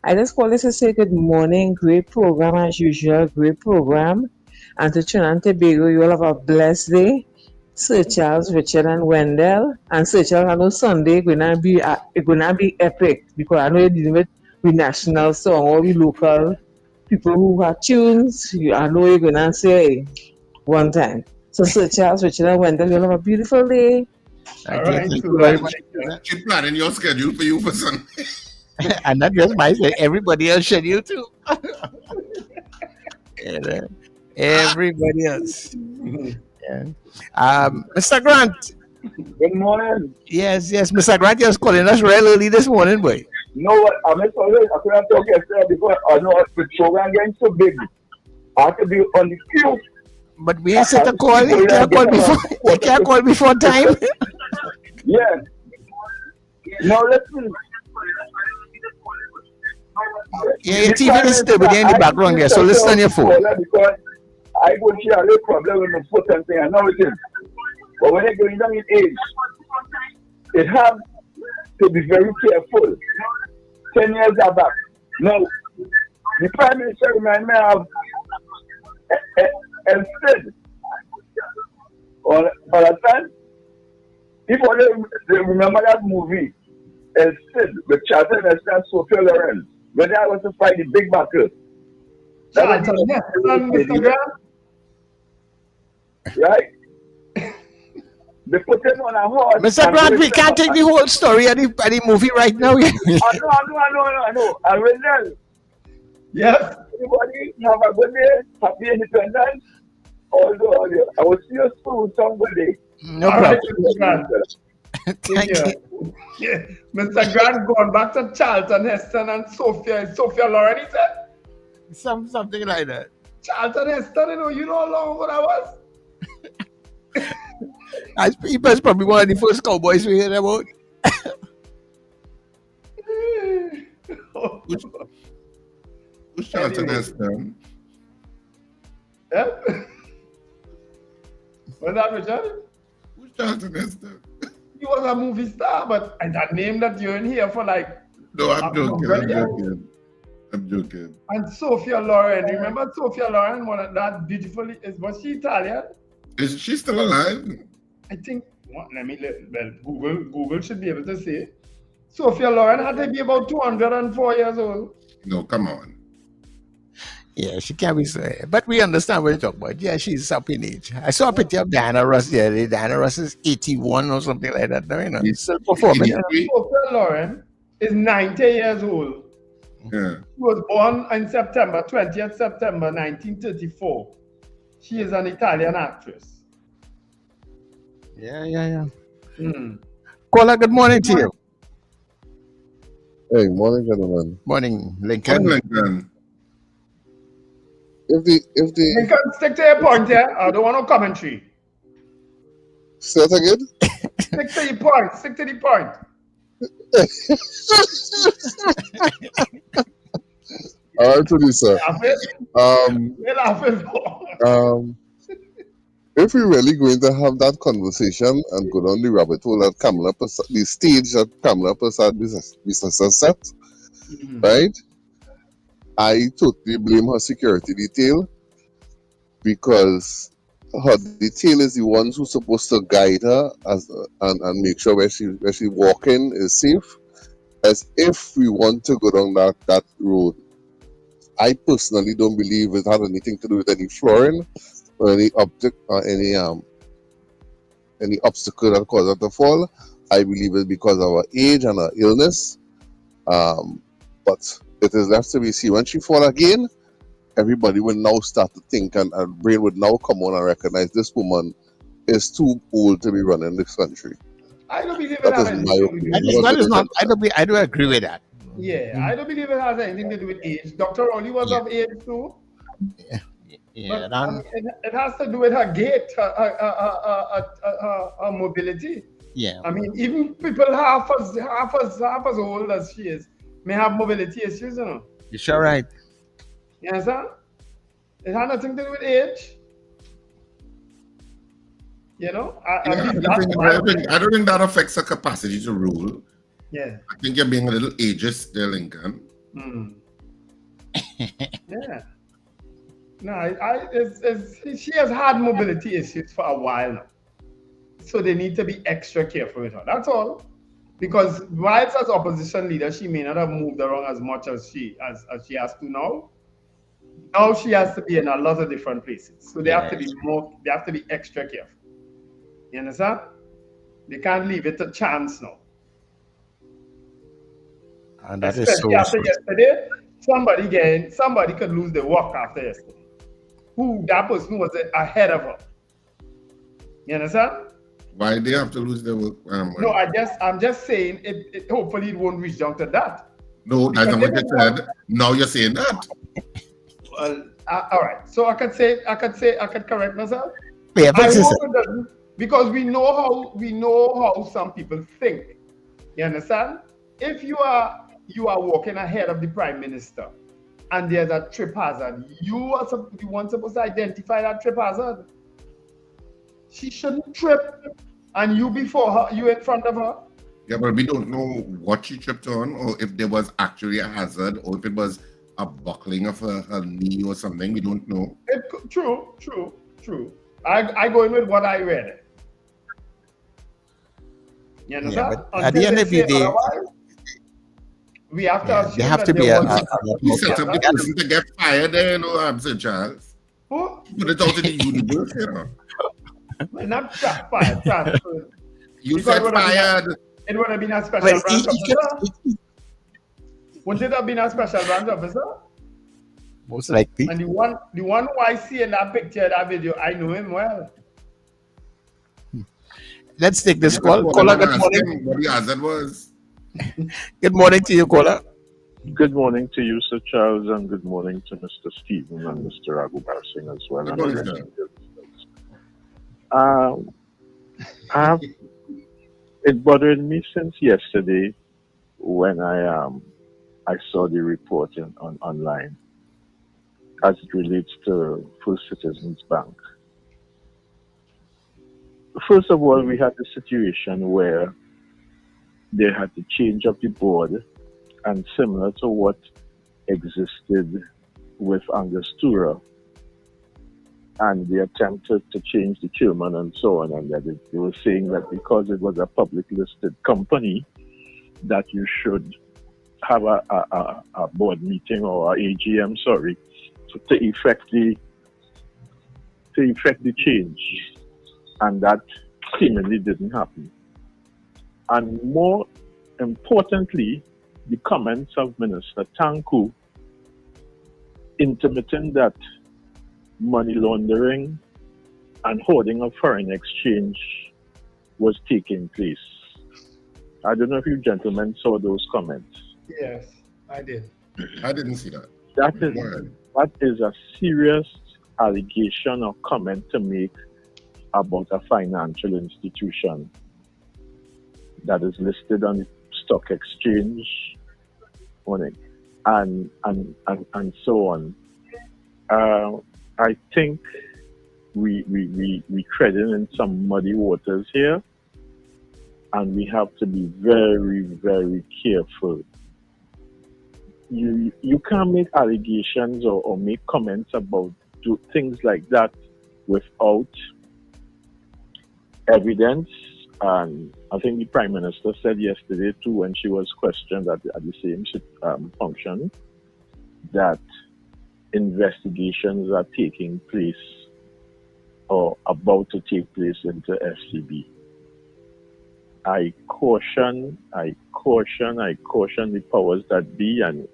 I just call this to say good morning. Great program as usual. Great program. And to Trinidad and Tobago, you all have a blessed day. Sir Charles, Richard, and Wendell. And Sir Charles, I know Sunday gonna be epic because I know you're dealing with national song, all the local people who have tunes. I know you're gonna say one time. So Sir Charles, Richard, and Wendell, you all have a beautiful day. All right. Thank you very much. Keep planning your schedule for you for Sunday. And not just my schedule, everybody else schedule too. Everybody else. Yeah. Mr. Grant. Good morning. Yes, Mr. Grant, you're calling us real early this morning, boy. No, I couldn't talk yesterday because I know the program getting so big. I have to be on the queue. But we ain't set a call. You can't call before time. Yeah. No, listen. Yeah, your TV is still in the background there, so listen on your phone. Because I go through a little problem with the foot and thing, I know it is. But when they're going down in age, it has to be very careful. 10 years are back. Now, the Prime Minister reminded me of Elfrid. Understand? If only they remember that movie, Elfrid, with Charlton Heston and Sophia Loren, when they was to fight the big battle. Charlton Heston, Mr. Grant. Right? They put him on a horse. Mr. Grant, we can't take the whole story of the movie right now. I know. And Wendell. Yes. Everybody have a good day. Happy Independence. Although I will see you soon somebody. No problem. Thank you. Yeah. Mr. Grant going back to Charlton Heston and Sophia Loren, he said? Something like that. Charlton Heston, you know how long ago that was? He was probably one of the first cowboys we heard about. Who's Charlton Heston? Yeah? What's that, Richard? Who's Charlton Heston? He was a movie star, but and that name that you're in here for like... No, I'm joking. And Sophia Loren, remember Sophia Loren, one of that beautifully, was she Italian? Is she still alive? I think, Google should be able to say. Sophia Loren had to be about 204 years old. No, come on. Yeah, she can't be so. But we understand what you're talking about. Yeah, she's up in age. I saw a picture of Diana Ross the other day. Diana Ross is 81 or something like that. She's still performing. Sophia Loren is 90 years old. Yeah. She was born in 20th September 1934. She is an Italian actress. Yeah. Caller, good morning to you. Hey, morning, gentlemen. Morning, Lincoln. Lincoln. If the Lincoln, stick to your point here. I don't want no commentary. say that again. Stick to your point. Stick to the point. All right, producer. We're laughing for. If we're really going to have that conversation and go down the rabbit hole that Kamala Prasad, the stage that Kamala Prasad business set, right? I totally blame her security detail because her detail is the ones who's supposed to guide her and make sure where she walking is safe. As if we want to go down that road. I personally don't believe it had anything to do with any flooring or any object or any obstacle that caused her to fall. I believe it's because of her age and her illness. But it is left to be seen. When she fall again, everybody will now start to think and brain would now come on and recognize this woman is too old to be running this country. I don't believe it That has is anything my to do with opinion. That is not. I do agree with that. Yeah, I don't believe it has anything to do with age. Dr. Oli was of age too. Yeah, But, it has to do with her gait, her mobility. Yeah. I mean, even people half as old as she is may have mobility issues, you know. You're sure right. You understand? It has nothing to do with age. You know? I don't think that affects her capacity to rule. Yeah. I think you're being a little ageist there, Lincoln. Yeah. No, she has had mobility issues for a while now. So they need to be extra careful with her. That's all. Because whilst as opposition leader, she may not have moved around as much as she has to now. Now she has to be in a lot of different places. So they have to be extra careful. You understand? They can't leave it to chance now. And that Especially is so after yesterday, somebody could lose their work after yesterday. That person was ahead of her. You understand? Why they have to lose their work? No, I'm just saying it hopefully it won't reach down to that. No, that's not what you said. Now you're saying that. Well, all right. So I could correct myself. Yeah, I hope it doesn't, because we know how some people think. You understand? If you are walking ahead of the Prime Minister and there's a trip hazard, you are the one supposed to identify that trip hazard. She shouldn't trip and you before her, you in front of her. Yeah, but we don't know what she tripped on or if there was actually a hazard or if it was a buckling of her knee or something. We don't know. True. I go in with what I read. You understand? Yeah, but at the end of the day, we have to. There have to be a you set up the person to get fired there, Sir Charles. Who? Put it out in the universe, you know. Not fired. You said fired. It would have been a special branch officer. Wouldn't it have been a special branch officer? Most likely. And the one who I see in that picture, that video, I know him well. Let's take this call. Caller, good morning. What the hazard was. Good morning to you, caller. Good morning to you, Sir Charles, and good morning to Mr. Stephen and Mr. Raghu Barsing as well. Good morning, sir. It bothered me since yesterday when I saw the report online as it relates to First Citizens Bank. First of all, we had the situation where they had to change up the board, and similar to what existed with Angostura, and they attempted to change the chairman and so on, and that they were saying that because it was a public listed company, that you should have a board meeting or a AGM, to effect the change, and that seemingly didn't happen. And more importantly, the comments of Minister Tanku intimating that money laundering and hoarding of foreign exchange was taking place. I don't know if you gentlemen saw those comments. Yes, I did. I didn't see that. That is a serious allegation or comment to make about a financial institution that is listed on the stock exchange and so on. I think we treading in some muddy waters here, and we have to be very, very careful. You can't make allegations or make comments about things like that without evidence. And I think the Prime Minister said yesterday too, when she was questioned at the same function, that investigations are taking place or about to take place into FCB. I caution the powers that be, and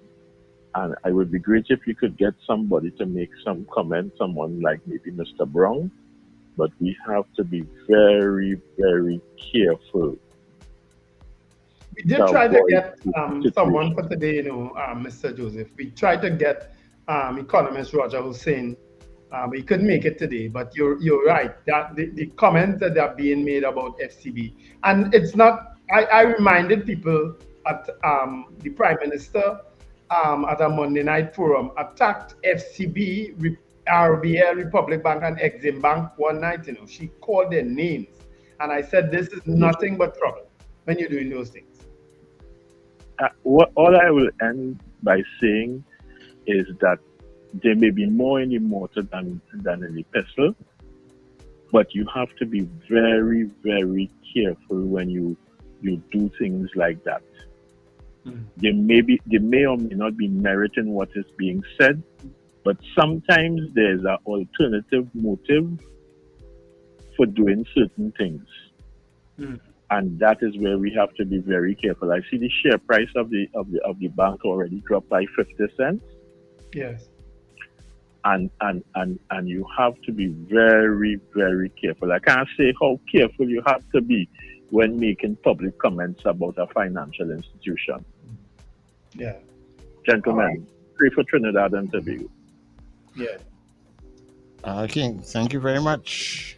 I would be great if you could get somebody to make some comment, someone like maybe Mr. Brown, but we have to be very, very careful. We did try to get someone for today, Mr. Joseph. We tried to get economist Roger Hussein. He couldn't make it today, but you're right that the comments that are being made about FCB, and it's not. I reminded people at the Prime Minister at a Monday night forum attacked FCB, RBL, Republic Bank, and Exim Bank one night. She called their names, and I said, "This is nothing but trouble when you're doing those things." All I will end by saying is that there may be more in the mortar than in the pestle, but you have to be very, very careful when you do things like that. There may or may not be merit in what is being said, but sometimes there's an alternative motive for doing certain things. And that is where we have to be very careful. I see the share price of the bank already dropped by 50 cents. Yes. And you have to be very, very careful. I can't say how careful you have to be when making public comments about a financial institution. Yeah. Gentlemen, pray for Trinidad and Tobago. Yeah. Okay, thank you very much.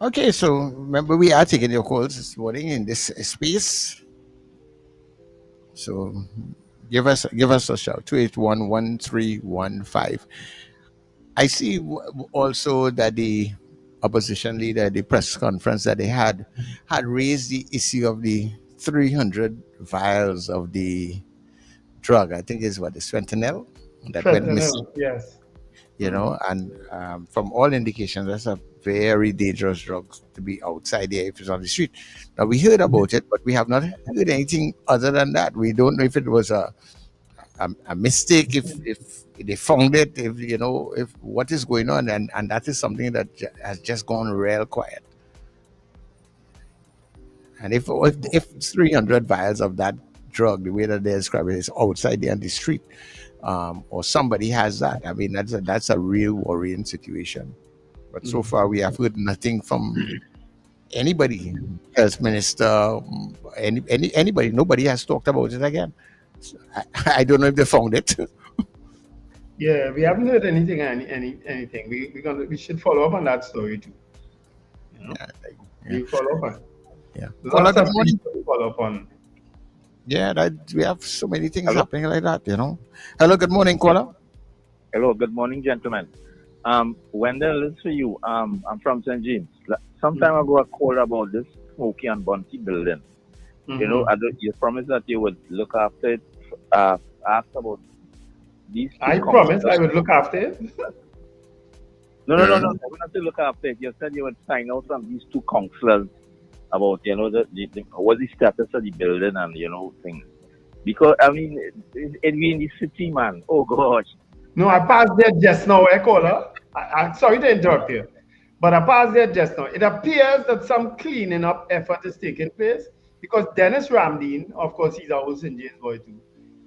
Okay, so remember we are taking your calls this morning in this space. So give us a shout, 281-1315. I see also that the opposition leader at the press conference that they had raised the issue of the 300 vials of the drug. I think is what the fentanyl that went missing. Yes. And from all indications, that's a very dangerous drug to be outside there if it's on the street. Now, we heard about it, but we have not heard anything other than that. We don't know if it was a mistake, if they found it, if what is going on, and that is something that has just gone real quiet. And if 300 vials of that drug, the way that they describe it, is outside there on the street, or somebody has that, I mean, that's a real worrying situation. But so far, we have heard nothing from anybody, health minister, anybody. Nobody has talked about it again. I don't know if they found it. Yeah, we haven't heard anything. Anything. We should follow up on that story too. We follow up on. Yeah. Lots of things to follow up on. Yeah, we have so many things happening like that. Hello, good morning, caller. Hello, good morning, gentlemen. Wendell, it's for you. I'm from St. James. Some time ago, I called about this Smokey and Bunty building. You promised that you would look after it. Ask about these. I promised I would look after it. No. I would not to look after it. You said you would find out from these two councillors about what's the status of the building and things. Because I mean, it be in the city, man. Oh gosh. No, I passed there just now, caller. I'm sorry to interrupt you, but I passed there just now. It appears that some cleaning up effort is taking place because Dennis Ramdeen, of course, he's our St. James boy too.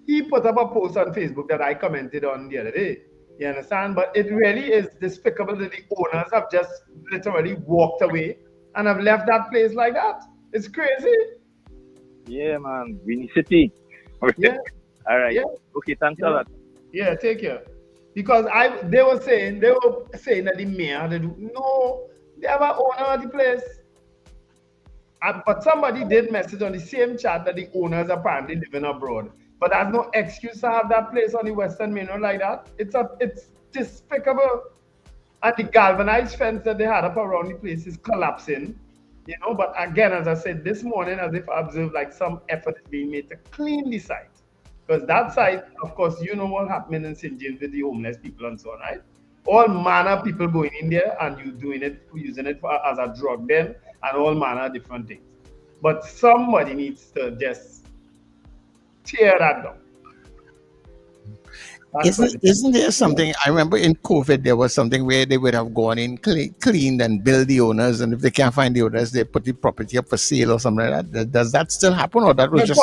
He put up a post on Facebook that I commented on the other day. You understand? But it really is despicable that the owners have just literally walked away and have left that place like that. It's crazy. Yeah, man. Winnie City. Yeah. All right. Yeah. Okay, thanks a lot. Yeah, take care. Because they were saying that the mayor, they have an owner of the place. But somebody did message on the same chat that the owners apparently living abroad. But there's no excuse to have that place on the Western Main Road like that. It's despicable. And the galvanized fence that they had up around the place is collapsing. But again, as I said this morning, as if I observed like some effort is being made to clean the site. Because that site, of course, you know what happened in St. James with the homeless people and so on, right? All manner of people going in there and using it as a drug den and all manner of different things. But somebody needs to just tear that down. Isn't there something? I remember in COVID there was something where they would have gone in, cleaned and billed the owners, and if they can't find the owners, they put the property up for sale or something like that. Does that still happen, or that was just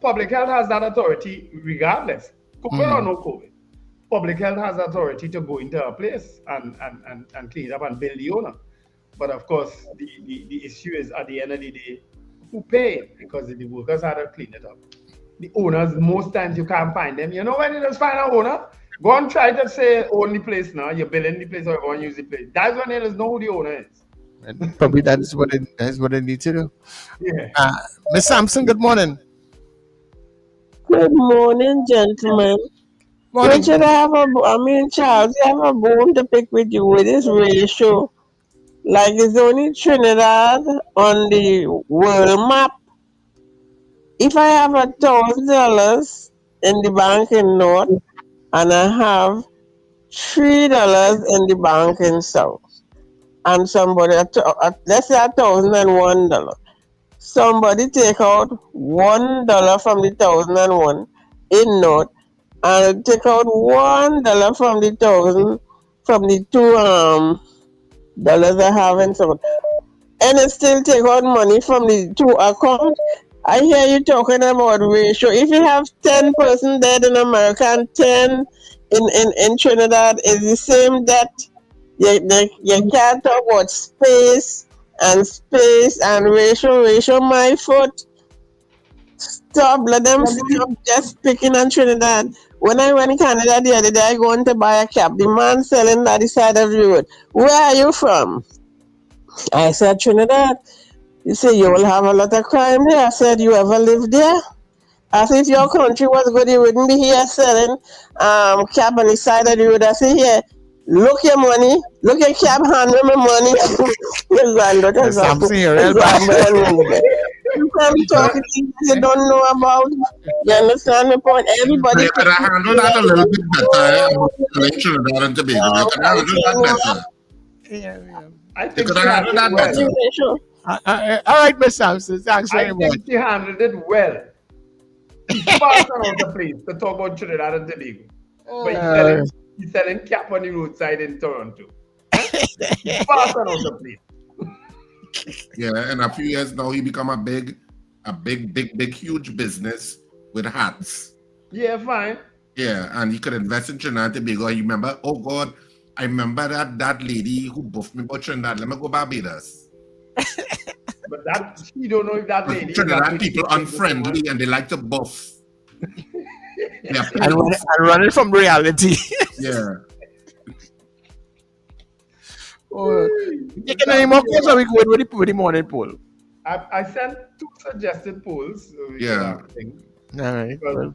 Public health has that authority regardless. COVID or no COVID. Public health has authority to go into a place and clean it up and bill the owner. But of course, the issue is at the end of the day, who paid? Because the workers had to clean it up. The owners, most times you can't find them. When you just find an owner, go and try to say own the place now. You're billing the place or you want to use the place. That's when they just know who the owner is. And probably that's what they need to do. Yeah. Miss Sampson, good morning. Good morning, gentlemen. Morning. Richard, Charles, I have a bone to pick with you with this ratio. Like it's only Trinidad on the world map. If I have $1,000 in the bank in North and I have $3 in the bank in South, and somebody, let's say $1,001, somebody take out $1 from the 1,001 in North and take out $1 from the 1,000 from the $2 I have in South, and it still take out money from the two accounts. I hear you talking about ratio. If you have 10 person dead in America and 10 in Trinidad, is the same debt. You can't talk about space and ratio. My foot. Stop. Let them stop just picking on Trinidad. When I went to Canada the other day, I go to buy a cap. The man selling at the side of the road. Where are you from? I said Trinidad. You say you will have a lot of crime there. I said, you ever lived there? As if your country was good, you wouldn't be here selling cab on the side of the road. I say, here, look your money, look your cab, hand me my money. You can't be talking things you don't know about. You understand my point? Everybody. You can handle that a little bit better. Trinidad and Tobago. You can handle that better. Yeah. I think you can handle that better. All right, Miss Sampson. Thanks very much. I think she handled it well. He's far out the place to talk about Trinidad and Tobago. But he's selling cap on the roadside in Toronto. He's far out the place. Yeah, in a few years now, he become a big, huge business with hats. Yeah, fine. Yeah, and he could invest in Trinidad and Tobago. You remember? Oh God, I remember that lady who buffed me about Trinidad. Let me go Barbados. But that she don't know if that lady. Trinidad people unfriendly and they like to buff. and running from reality. Yeah. Taking any more calls, or we going with the morning poll? I sent 2 suggested polls. Yeah. All right. Well.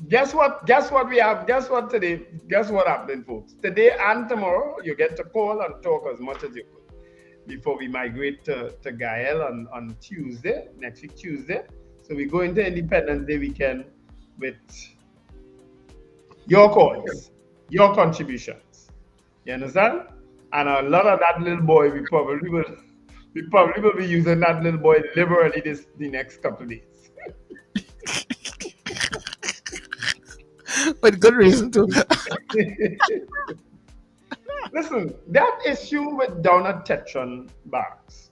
Guess what we have? Guess what today? Guess what happened, folks? Today and tomorrow, you get to call and talk as much as you could before we migrate to Gael on Tuesday, next week Tuesday. So we go into Independence Day weekend with your calls, your contributions. You understand? And a lot of that little boy, we probably will be using that little boy liberally the next couple of days. With good reason too. Listen, that issue with down at Tetron barracks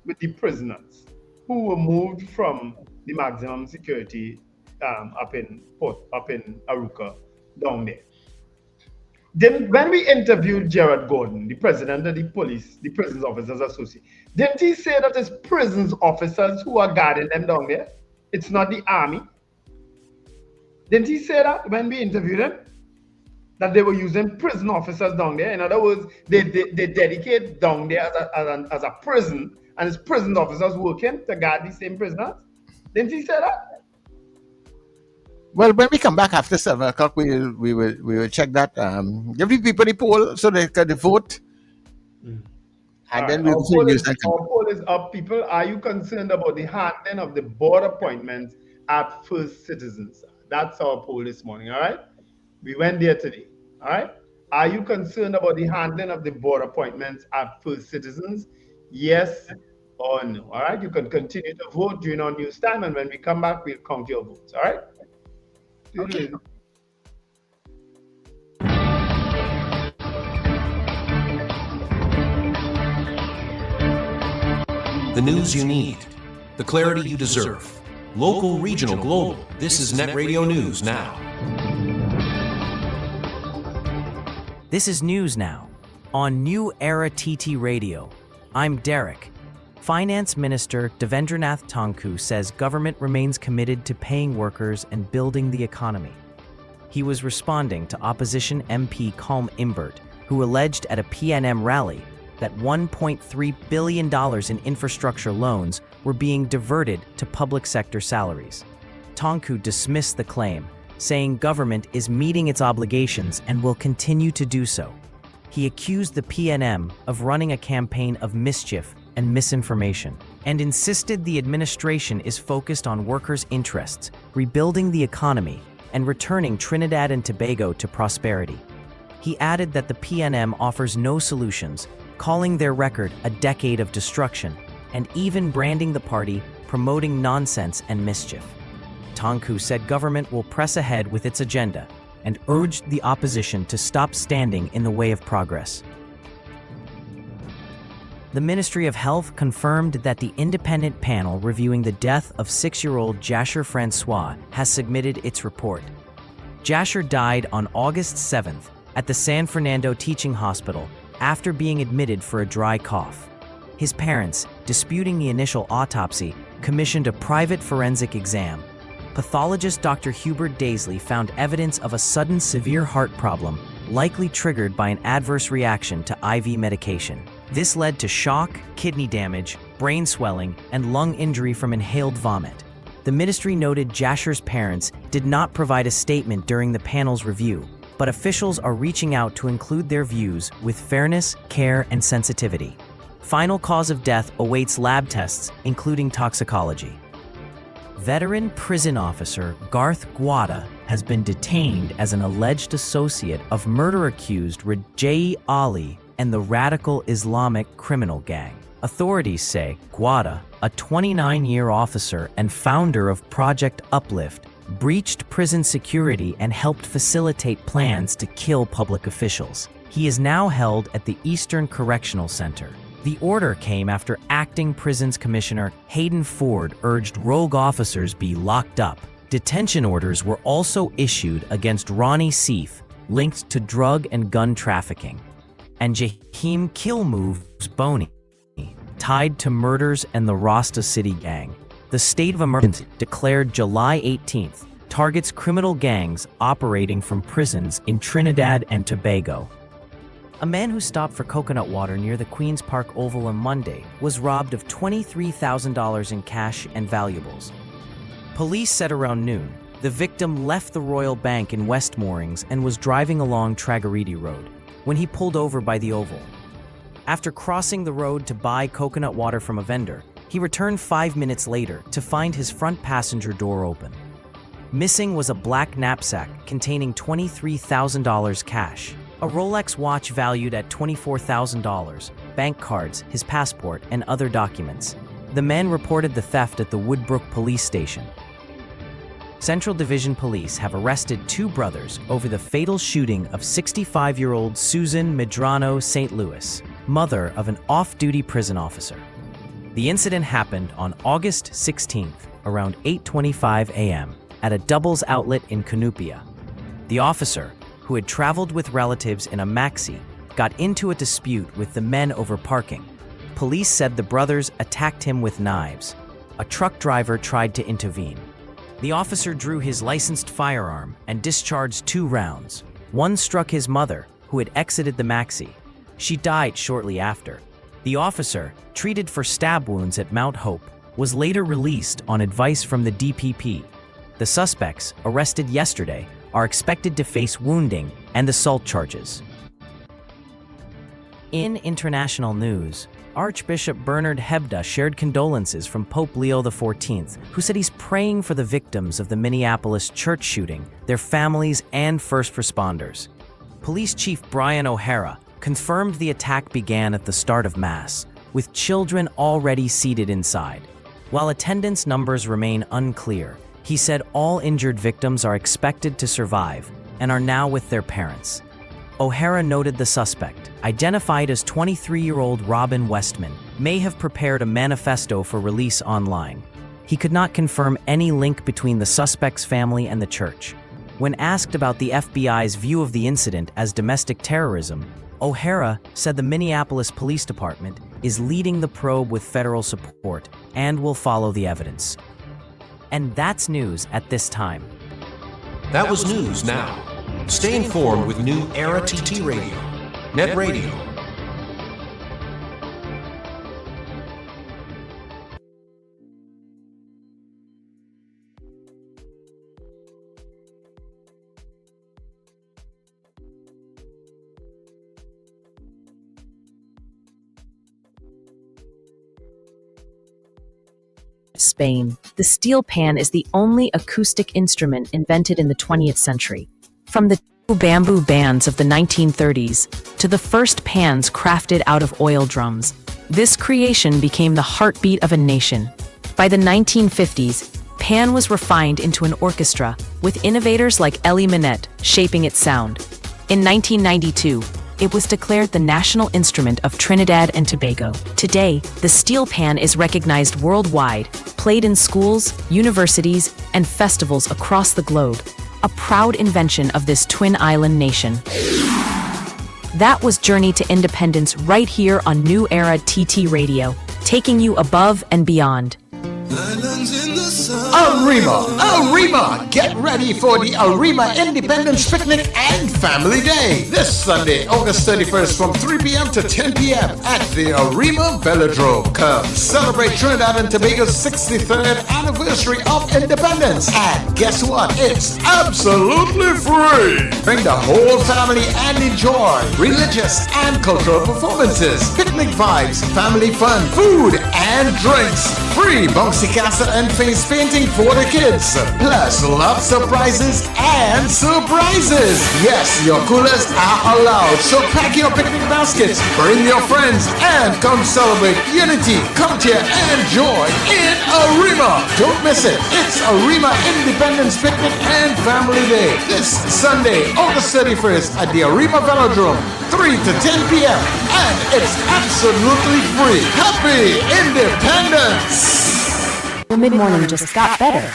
with the prisoners who were moved from the maximum security up in Aruca down there. Then when we interviewed Gerard Gordon, the president of the Prisons Officers Association, didn't he say that it's prisons officers who are guarding them down there? It's not the army. Didn't he say that when we interviewed him? That they were using prison officers down there. In other words, they dedicate down there as a prison, and it's prison officers working to guard the same prisoners. Didn't he say that? Well, when we come back after 7 o'clock, we will check that. Give the people the poll so they can vote. And then we'll use that. Our poll is up, people. Are you concerned about the handling of the board appointments at First Citizens? That's our poll this morning, all right? We went there today, all right? Are you concerned about the handling of the board appointments at First Citizens? Yes or no, all right? You can continue to vote during our news time, and when we come back, we'll count your votes, all right? Okay. The news you need, the clarity you deserve. Local, regional, global. This is NETT Radio News Now. This is News Now on New Era TT Radio. I'm Derek. Finance Minister Devendranath Tonku says government remains committed to paying workers and building the economy. He was responding to opposition MP Calm Imbert, who alleged at a PNM rally that $1.3 billion in infrastructure loans were being diverted to public sector salaries. Tonku dismissed the claim, saying government is meeting its obligations and will continue to do so. He accused the PNM of running a campaign of mischief and misinformation, and insisted the administration is focused on workers' interests, rebuilding the economy, and returning Trinidad and Tobago to prosperity. He added that the PNM offers no solutions, calling their record a decade of destruction, and even branding the party promoting nonsense and mischief. Tonku said government will press ahead with its agenda and urged the opposition to stop standing in the way of progress. The Ministry of Health confirmed that the independent panel reviewing the death of 6-year-old Jasher Francois has submitted its report. Jasher died on August 7th at the San Fernando Teaching Hospital after being admitted for a dry cough. His parents, disputing the initial autopsy, commissioned a private forensic exam. Pathologist Dr. Hubert Daisley found evidence of a sudden severe heart problem, likely triggered by an adverse reaction to IV medication. This led to shock, kidney damage, brain swelling, and lung injury from inhaled vomit. The ministry noted Jasher's parents did not provide a statement during the panel's review, but officials are reaching out to include their views with fairness, care, and sensitivity. Final cause of death awaits lab tests, including toxicology. Veteran prison officer Garth Guada has been detained as an alleged associate of murder-accused Rajai Ali and the radical Islamic criminal gang. Authorities say Guada, a 29-year officer and founder of Project Uplift, breached prison security and helped facilitate plans to kill public officials. He is now held at the Eastern Correctional Center. The order came after Acting Prisons Commissioner Hayden Ford urged rogue officers be locked up. Detention orders were also issued against Ronnie Seif, linked to drug and gun trafficking, and Jaheim Kilmoves Boney, tied to murders and the Rasta City gang. The state of emergency, declared July 18th, targets criminal gangs operating from prisons in Trinidad and Tobago. A man who stopped for coconut water near the Queen's Park Oval on Monday was robbed of $23,000 in cash and valuables. Police said around noon, the victim left the Royal Bank in West Moorings and was driving along Tragariti Road when he pulled over by the Oval. After crossing the road to buy coconut water from a vendor, he returned 5 minutes later to find his front passenger door open. Missing was a black knapsack containing $23,000 cash, a Rolex watch valued at $24,000, bank cards, his passport, and other documents. The men reported the theft at the Woodbrook police station. Central Division Police have arrested 2 brothers over the fatal shooting of 65-year-old Susan Medrano St. Louis, mother of an off-duty prison officer. The incident happened on August 16th, around 8:25 a.m., at a Doubles outlet in Cunupia. The officer, who had traveled with relatives in a maxi, got into a dispute with the men over parking. Police said the brothers attacked him with knives. A truck driver tried to intervene. The officer drew his licensed firearm and discharged 2 rounds. One struck his mother, who had exited the maxi. She died shortly after. The officer, treated for stab wounds at Mount Hope, was later released on advice from the DPP. The suspects, arrested yesterday, are expected to face wounding and assault charges. In international news, Archbishop Bernard Hebda shared condolences from Pope Leo XIV, who said he's praying for the victims of the Minneapolis church shooting, their families, and first responders. Police Chief Brian O'Hara confirmed the attack began at the start of Mass, with children already seated inside. While attendance numbers remain unclear, he said all injured victims are expected to survive and are now with their parents. O'Hara noted the suspect, identified as 23-year-old Robin Westman, may have prepared a manifesto for release online. He could not confirm any link between the suspect's family and the church. When asked about the FBI's view of the incident as domestic terrorism, O'Hara said the Minneapolis Police Department is leading the probe with federal support and will follow the evidence. And that's news at this time. That was news now. Stay informed with new Era TT Radio, NETT Radio. Spain, the steel pan is the only acoustic instrument invented in the 20th century. From the bamboo bands of the 1930s to the first pans crafted out of oil drums, this creation became the heartbeat of a nation. By the 1950s, pan was refined into an orchestra, with innovators like Elie Minette shaping its sound. In 1992, it was declared the national instrument of Trinidad and Tobago. Today, the steel pan is recognized worldwide, played in schools, universities, and festivals across the globe, a proud invention of this twin island nation. That was Journey to Independence right here on New Era TT Radio, taking you above and beyond. Arima, get ready for the Arima Independence Picnic and Family Day this Sunday, August 31st from 3 p.m. to 10 p.m. at the Arima Velodrome. Come celebrate Trinidad and Tobago's 63rd anniversary of independence. And guess what? It's absolutely free. Bring the whole family and enjoy religious and cultural performances, picnic vibes, family fun, food and drinks, free bouncy castle and face painting for the kids, plus lots of prizes and surprises. Yes, your coolers are allowed, so pack your picnic baskets, bring your friends, and come celebrate unity, culture, and joy in Arima. Don't miss it. It's Arima Independence Picnic and Family Day this Sunday, August 31st at the Arima Velodrome, 3 to 10 p.m. and it's absolutely free. Happy Independence! The mid-morning just got better.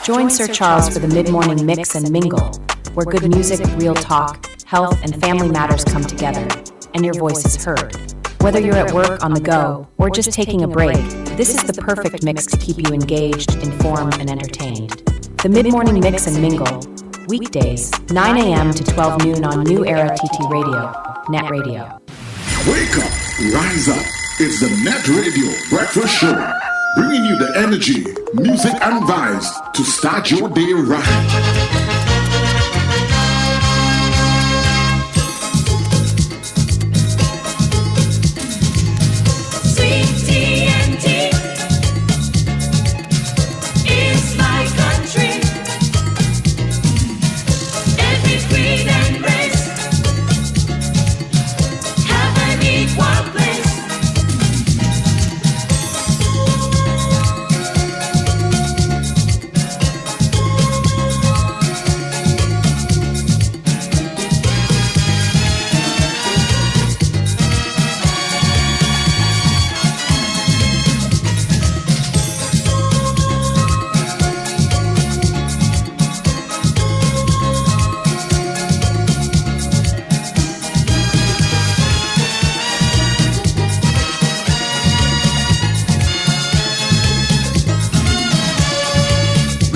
Join Sir Charles for the mid-morning mix and mingle, where good music, real talk, health, and family matters come together, and your voice is heard. Whether you're at work, on the go, or just taking a break, this is the perfect mix to keep you engaged, informed, and entertained. The mid-morning mix and mingle, weekdays, 9 a.m. to 12 noon on New Era TT Radio, NETT Radio. Wake up, rise up. It's the NETT Radio Breakfast Show, bringing you the energy, music, and vibes to start your day right.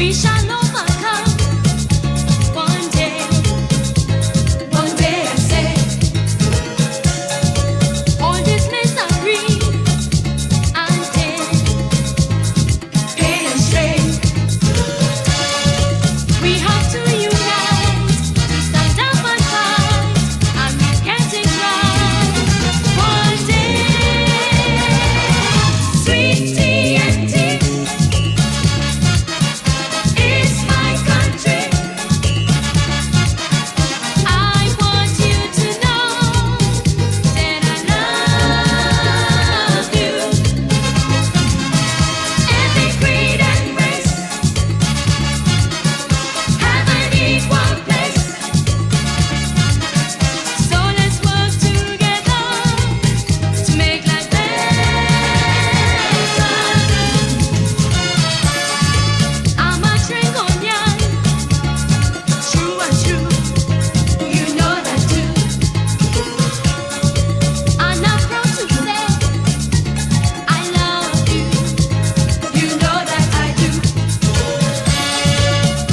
We shall overcome. One day I say, all this misery and pain and strain, we have to unite, stand up and fight, and we get it right. One day, sweet TNT is my country. I want you to know that I love you. Every creed and race have an equal place. So let's work together to make life better. I'm a Tringonian, true and true. You know that too. I'm not proud to say I love you. You know that I do.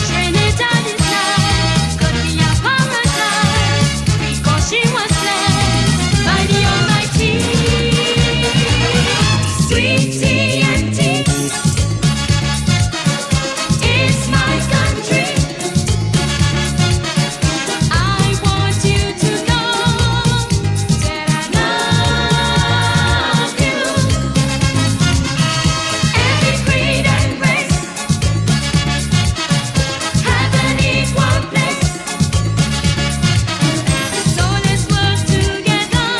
Trinidad is nice, could be a paradise, because she was blessed by the Almighty. Sweet TNT is my country. I want you to know that I love you. Every creed and race have an equal place. So let's work together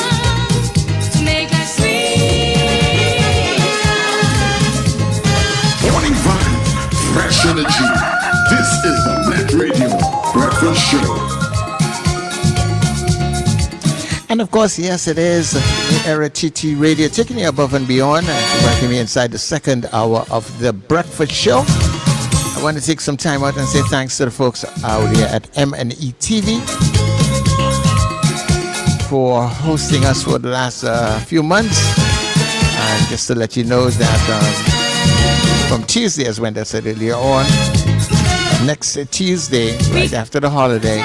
to make life sweet. Morning vibe, fresh energy. This is the NETT Radio Breakfast Show. And of course, yes, it is NETT Radio, taking you above and beyond and welcoming you inside the second hour of the breakfast show. I want to take some time out and say thanks to the folks out here at M&E TV for hosting us for the last few months. And just to let you know that from Tuesday, as Wendell said earlier on, next Tuesday, right after the holiday,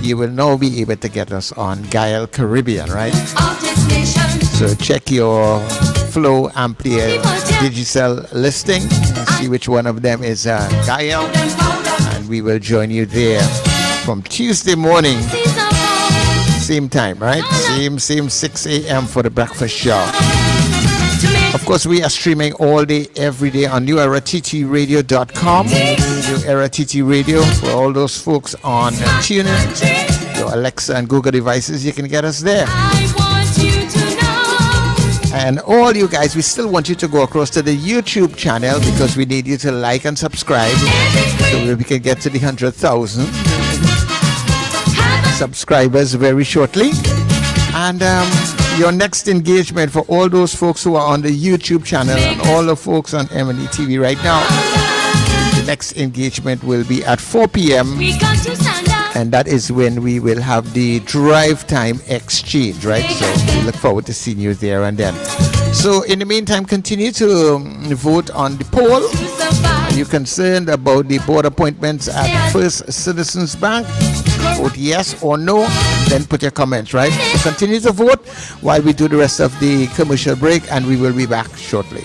you will now be able to get us on Gael Caribbean, right? Of this nation, So check your Flow Ampere Digicel listing and see which one of them is Gael, and we will join you there from Tuesday morning, same time, right? Same 6 a.m. for the breakfast show. Of course, we are streaming all day, every day on newerattradio.com. New Era TT Radio for all those folks on TuneIn, your Alexa and Google devices. You can get us there. I want you to know. And all you guys, we still want you to go across to the YouTube channel because we need you to like and subscribe so we can get to the 100,000 subscribers very shortly. And your next engagement for all those folks who are on the YouTube channel and all the folks on M&E TV right now, the next engagement will be at 4 p.m. We got to stand up. and that is when we will have the drive time exchange, right? So we look forward to seeing you there and then. So in the meantime, continue to vote on the poll. Are you concerned about the board appointments at First Citizens Bank? Vote yes or no, then put your comments, right? So continue to vote while we do the rest of the commercial break, and we will be back shortly.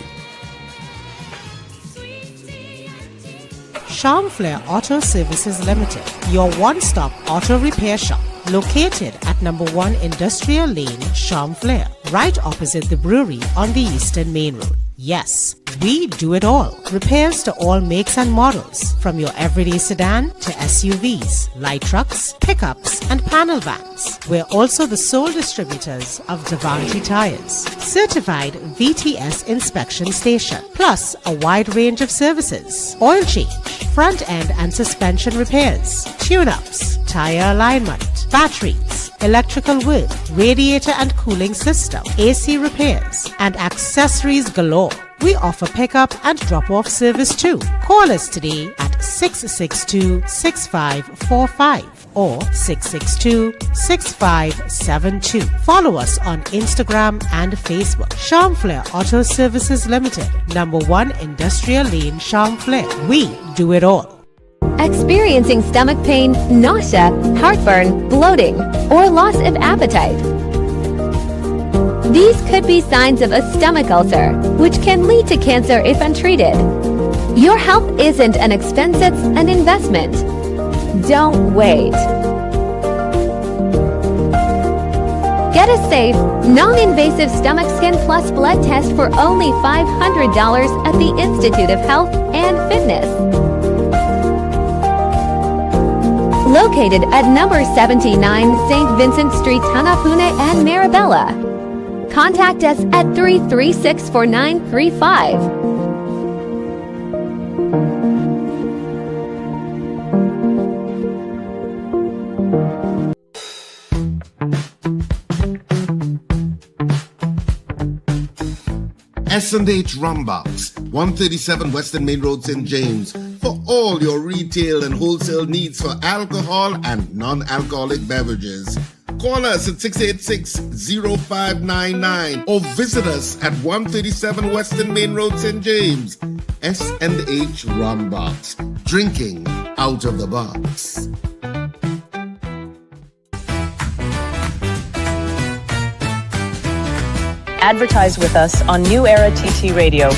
Charmflair Auto Services Limited, your one-stop auto repair shop, located at number 1 Industrial Lane, Charmflair, right opposite the brewery on the Eastern Main Road. Yes, we do it all. Repairs to all makes and models, from your everyday sedan to SUVs, light trucks, pickups, and panel vans. We're also the sole distributors of Davante tires, certified VTS inspection station, plus a wide range of services: oil change, front end and suspension repairs, tune-ups, tire alignment, batteries, electrical work, radiator and cooling system, AC repairs, and accessories galore. We offer pickup and drop-off service too. Call us today at 662-6545 or 662-6572. Follow us on Instagram and Facebook. Charmflair Auto Services Limited, number 1 Industrial Lane, Charmflair. We do it all. experiencing stomach pain, nausea, heartburn, bloating, or loss of appetite. These could be signs of a stomach ulcer, which can lead to cancer if untreated. Your health isn't an expense, it's an investment. Don't wait. Get a safe, non-invasive stomach scan plus blood test for only $500 at the Institute of Health and Fitness. Located at number 79 St. Vincent Street, Hanapune and Marabella. Contact us at 336-4935. S&H Rumbox, 137 Western Main Road, St. James, for all your retail and wholesale needs for alcohol and non-alcoholic beverages. Call us at 686-0599 or visit us at 137 Western Main Road, St. James. S&H Rumbox, drinking out of the box. Advertise with us on New Era TT Radio,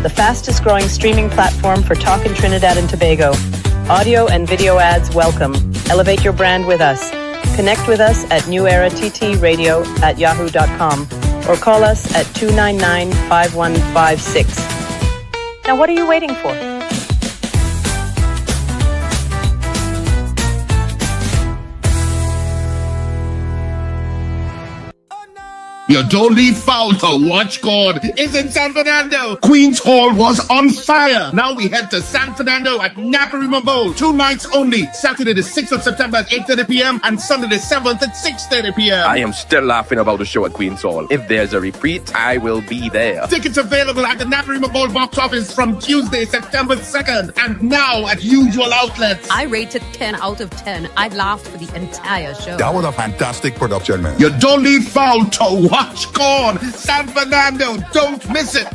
the fastest growing streaming platform for talk in Trinidad and Tobago. Audio and video ads welcome. Elevate your brand with us. Connect with us at neweratttradio@yahoo.com or call us at 299-5156. Now what are you waiting for? You don't leave foul to watch God. It's in San Fernando. Queen's Hall was on fire. Now we head to San Fernando at Naparima Bowl. 2 nights only. Saturday the 6th of September at 8:30 p.m. and Sunday the 7th at 6:30 p.m. I am still laughing about the show at Queen's Hall. If there's a repeat, I will be there. Tickets available at the Naparima Bowl box office from Tuesday, September 2nd, and now at usual outlets. I rate it 10 out of 10. I laughed for the entire show. That was a fantastic production, man. You don't leave foul to watch God. San Fernando, don't miss it.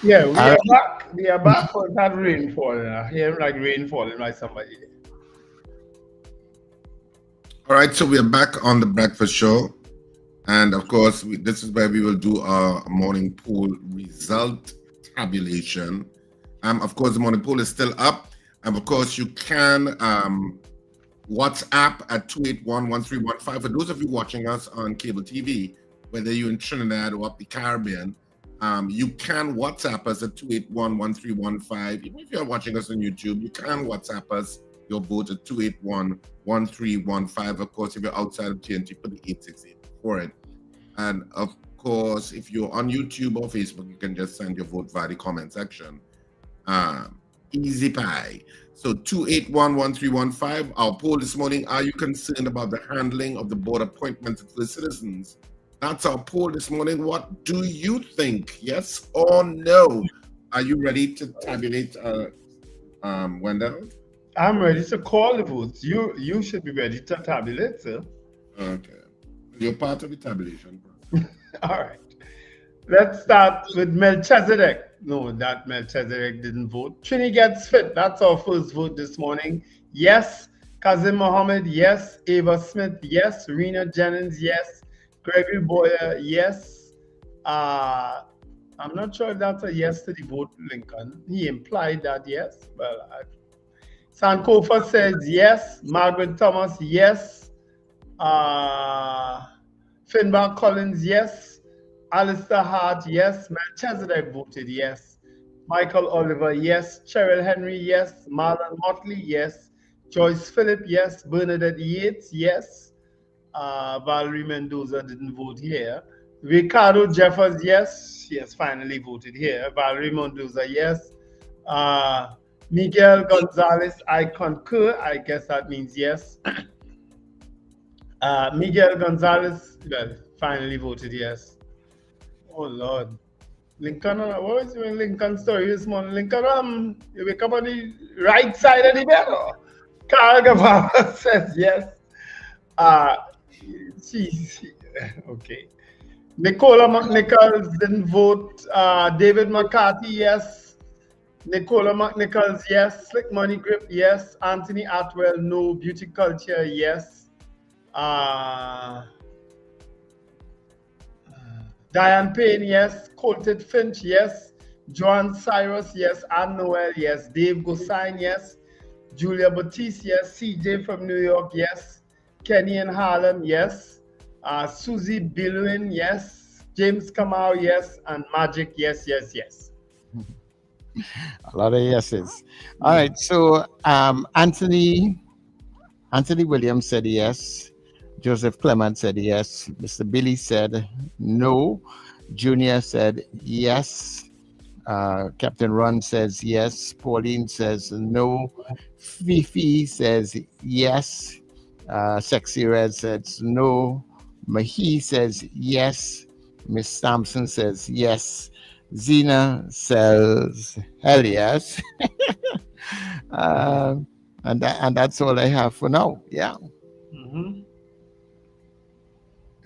Yeah, we are back. We are back for that rainfall. I hear like rain falling like somebody. All right, so we are back on the breakfast show. And of course, this is where we will do our morning poll result tabulation. Of course, the morning poll is still up. And of course, you can WhatsApp at 281-1315. For those of you watching us on cable TV, whether you're in Trinidad or up the Caribbean, you can WhatsApp us at 281-1315. Even if you're watching us on YouTube, you can WhatsApp us your vote at 281-1315. Of course, if you're outside of TNT, put the 868 for it. And of course, if you're on YouTube or Facebook, you can just send your vote via the comment section. Easy pie. So 281-1315. Our poll this morning: are you concerned about the handling of the board appointments for the citizens? That's our poll this morning. What do you think? Yes or no? Are you ready to tabulate, Wendell? I'm ready to call the votes. You should be ready to tabulate, sir. Okay. You're part of the tabulation. All right. Let's start with Melchizedek. No, that Melchizedek didn't vote. Trini gets fit. That's our first vote this morning. Yes. Kazim Mohammed, yes. Ava Smith, yes. Rena Jennings, yes. Gregory Boyer, yes. I'm not sure if that's a yes to the vote, Lincoln. He implied that yes. Well, Sankofa says yes. Margaret Thomas, yes. Finbar Collins, yes. Alistair Hart, yes. Melchizedek voted yes. Michael Oliver, yes. Cheryl Henry, yes. Marlon Motley, yes. Joyce Phillip, yes. Bernadette Yates, yes. Valerie Mendoza didn't vote here. Ricardo Jeffers, yes. Yes, finally voted here. Valerie Mendoza, yes. Miguel Gonzalez, I concur. I guess that means yes. Miguel Gonzalez, well, finally voted yes. Oh Lord. Lincoln, what was your Lincoln story this morning? Lincoln, you wake up on the right side of the bed. Carl Gavara says yes. Okay. Nicola McNichols didn't vote. David McCarthy, yes. Nicola McNichols, yes. Slick Money Grip, yes. Anthony Atwell, no. Beauty Culture, yes. Diane Payne, yes. Colted Finch, yes. Joan Cyrus, yes. Anne Noel, yes. Dave Gosain, yes. Julia Batiste, yes. CJ from New York, yes. Kenny in Harlem, yes. Susie Bilwin, yes. James Kamau, yes. And Magic, yes, yes, yes. A lot of yeses. All right. So Anthony Williams said yes. Joseph Clement said yes. Mr. Billy said no. Junior said yes. Captain Ron says yes. Pauline says no. Fifi says yes. Sexy Red says no. Mahi says yes. Miss Thompson says yes. Zena says hell yes. And that's all I have for now. Yeah. Mm-hmm.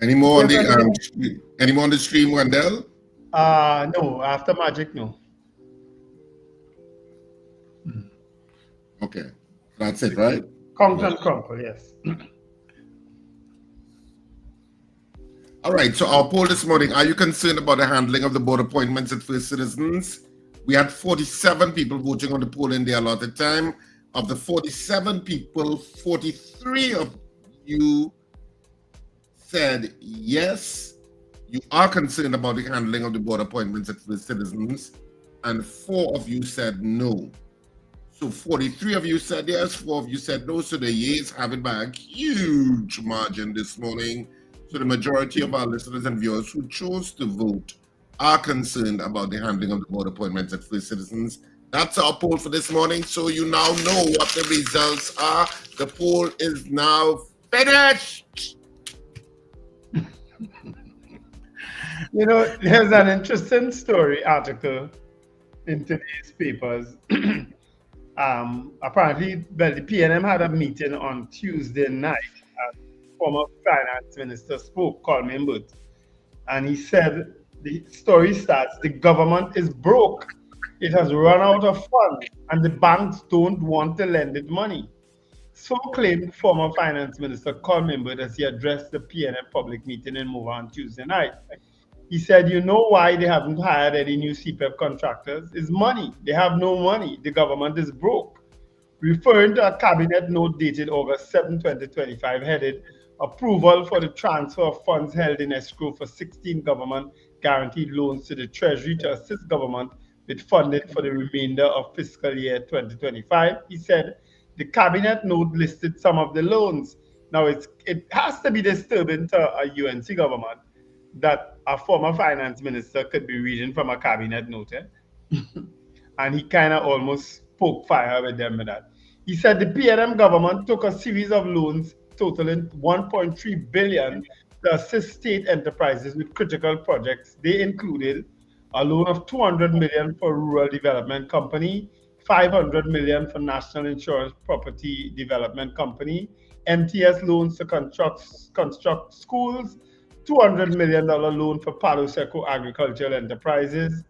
Any more on the stream, Wendell? No. After Magic, no. Okay, that's it, right? Conklin Crumple, yes. All right, so our poll this morning, are you concerned about the handling of the board appointments at First Citizens? We had 47 people voting on the poll in the allotted time. Of the 47 people, 43 of you said yes, you are concerned about the handling of the board appointments at First Citizens, and 4 of you said no. So 43 of you said yes, 4 of you said no, so the yeas have it by a huge margin this morning. So the majority of our listeners and viewers who chose to vote are concerned about the handling of the board appointments at First Citizens. That's our poll for this morning, so you now know what the results are. The poll is now finished. You know, there's an interesting article in today's papers. Apparently, well, the PNM had a meeting on Tuesday night, and former finance minister spoke, Colin Booth, and he said, the story starts, the government is broke. It has run out of funds, and the banks don't want to lend it money. So claimed former finance minister Colin Booth as he addressed the PNM public meeting in Mova on Tuesday night. He said, you know why they haven't hired any new CPEP contractors? It's money. They have no money. The government is broke. Referring to a cabinet note dated August 7, 2025, headed approval for the transfer of funds held in escrow for 16 government guaranteed loans to the Treasury to assist government with funding for the remainder of fiscal year 2025. He said the cabinet note listed some of the loans. Now, it has to be disturbing to a UNC government that a former finance minister could be reading from a cabinet note. And he kind of almost poked fire with them with that. He said the PNM government took a series of loans totaling 1.3 billion to assist state enterprises with critical projects. They included a loan of 200 million for Rural Development Company, 500 million for National Insurance Property Development Company, MTS loans to construct schools, $200 million loan for Palo Seco Agricultural Enterprises,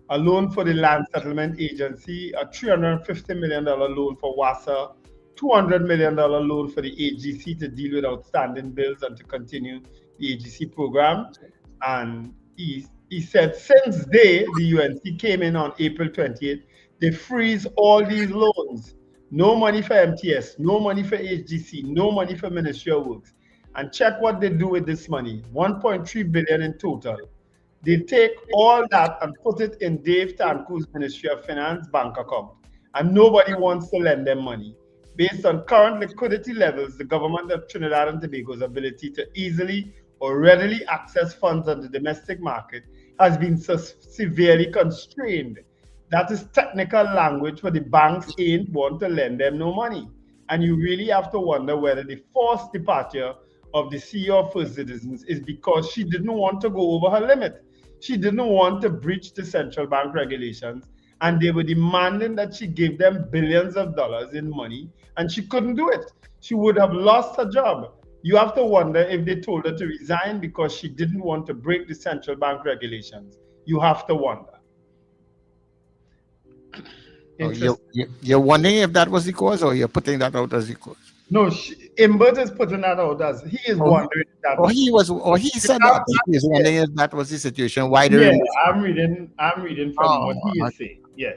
a loan for the Land Settlement Agency, a $350 million loan for WASA, $200 million loan for the AGC to deal with outstanding bills and to continue the AGC program. And he said since the UNC came in on April 28th, they freeze all these loans. No money for MTS, no money for AGC, no money for Ministry of Works. And check what they do with this money, 1.3 billion in total. They take all that and put it in Dave Tanku's Ministry of Finance bank account. And nobody wants to lend them money. Based on current liquidity levels, the government of Trinidad and Tobago's ability to easily or readily access funds on the domestic market has been severely constrained. that is technical language for the banks ain't want to lend them no money. And you really have to wonder whether the forced departure of the CEO of First Citizens is because she didn't want to go over her limit. She didn't want to breach the central bank regulations, and they were demanding that she give them billions of dollars in money, and she couldn't do it. She would have lost her job. You have to wonder if they told her to resign because she didn't want to break the central bank regulations. You have to wonder. Oh, you're wondering if that was the cause, or you're putting that out as the cause? No, Imbert is putting that out as he is wondering if that. He said that he is wondering if that was the situation. Why Yeah, the I'm reading from what he is saying. Yeah,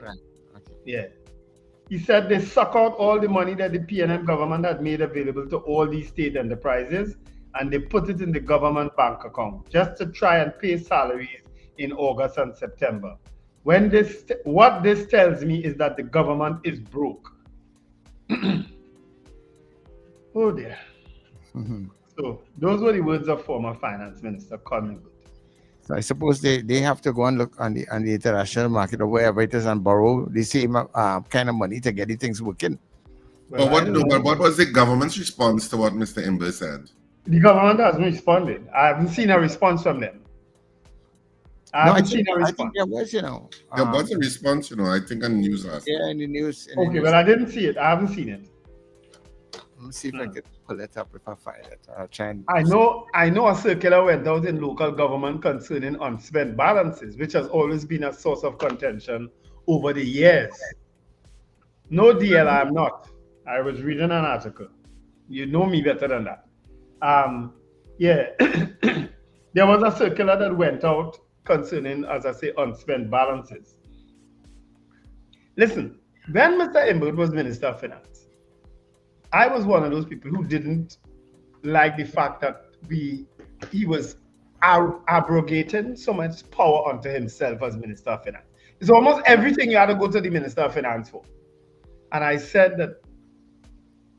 yeah. He said they suck out all the money that the PNM government had made available to all these state enterprises, and they put it in the government bank account just to try and pay salaries in August and September. What this tells me is that the government is broke. Oh dear. So those were the words of former Finance Minister Colin. So I suppose they have to go and look on the international market or wherever it is and borrow the same kind of money to get the things working. Well, what was the government's response to what Mr. Imber said? The government hasn't responded. I haven't seen a response from them. I think there was, there was a response, I think on news last. Yeah, in the news. Okay, but I didn't see it. I haven't seen it. Let me see if I can pull it up. If I find it, I'll try and. I know a circular went out in local government concerning unspent balances, which has always been a source of contention over the years. No deal, I'm not. I was reading an article. You know me better than that. Yeah, there was a circular that went out concerning, as I say, unspent balances. Listen, when Mr. Imbert was Minister of Finance, I was one of those people who didn't like the fact that he was abrogating so much power onto himself as Minister of Finance. It's almost everything you had to go to the Minister of Finance for. And I said that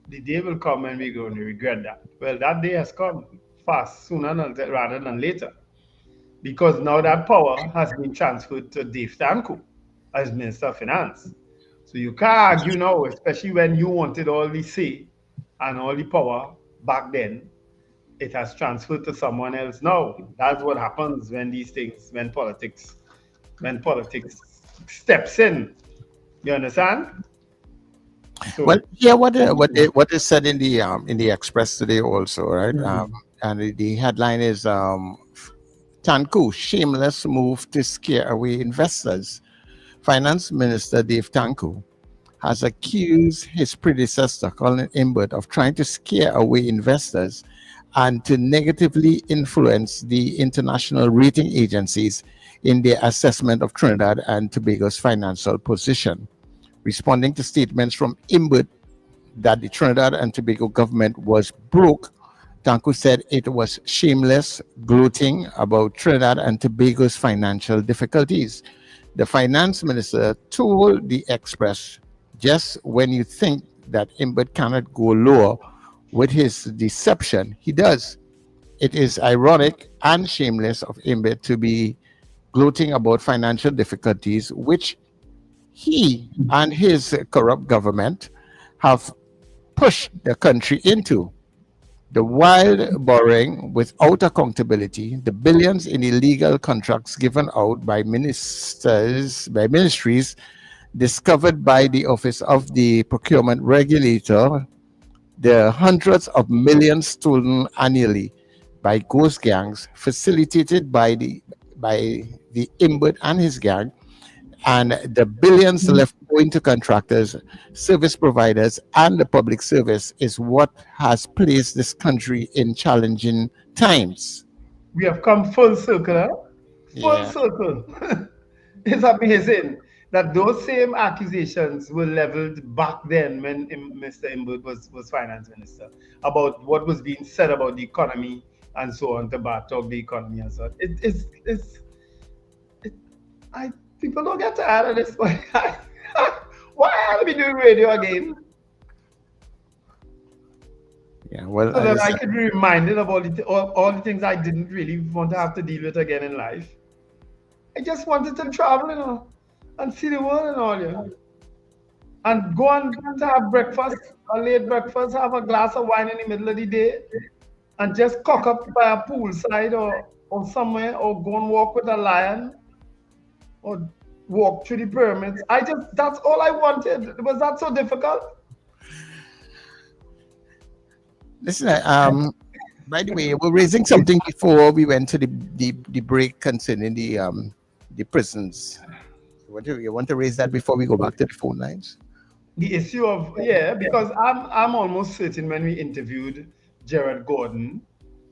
the day will come when we're going to regret that. Well, that day has come fast, sooner rather than later. Because now that power has been transferred to Dave Tanku as Minister of Finance. So you can't argue now, especially when you wanted all the say and all the power back then. It has transferred to someone else now. That's what happens when these things, when politics steps in. You understand? So, well, yeah. What is said in the Express today also, right? And the headline is Tanku shameless move to scare away investors. Finance Minister Dave Tanku has accused his predecessor, Colin Imbert, of trying to scare away investors and to negatively influence the international rating agencies in their assessment of Trinidad and Tobago's financial position. Responding to statements from Imbert that the Trinidad and Tobago government was broke, Tanku said it was shameless gloating about Trinidad and Tobago's financial difficulties. The finance minister told the Express, just when you think that Imbert cannot go lower with his deception, he does. It is ironic and shameless of Imbert to be gloating about financial difficulties, which he and his corrupt government have pushed the country into. The wild borrowing without accountability, the billions in illegal contracts given out by ministries discovered by the Office of the Procurement Regulator, the hundreds of millions stolen annually by ghost gangs facilitated by the Imbert and his gang, and the billions left going to contractors, service providers, and the public service is what has placed this country in challenging times. We have come full circle, circle. It's amazing that those same accusations were leveled back then when Mr. Imbert was finance minister about what was being said about the economy and so on, to backtalk the economy and so on. People don't get tired of this. Why are we doing radio again? Yeah, well, so that I could be reminded of all the things I didn't really want to have to deal with again in life. I just wanted to travel, and see the world and all, yeah. And go and to have breakfast, a late breakfast, have a glass of wine in the middle of the day, and just cock up by a poolside or somewhere, or go and walk with a lion, or walk through the pyramids. That's all I wanted. Was that so difficult? Listen, by the way, we're raising something before we went to the break concerning the prisons. You want to raise that before we go back to the phone lines? The issue of, because I'm almost certain when we interviewed Gerard Gordon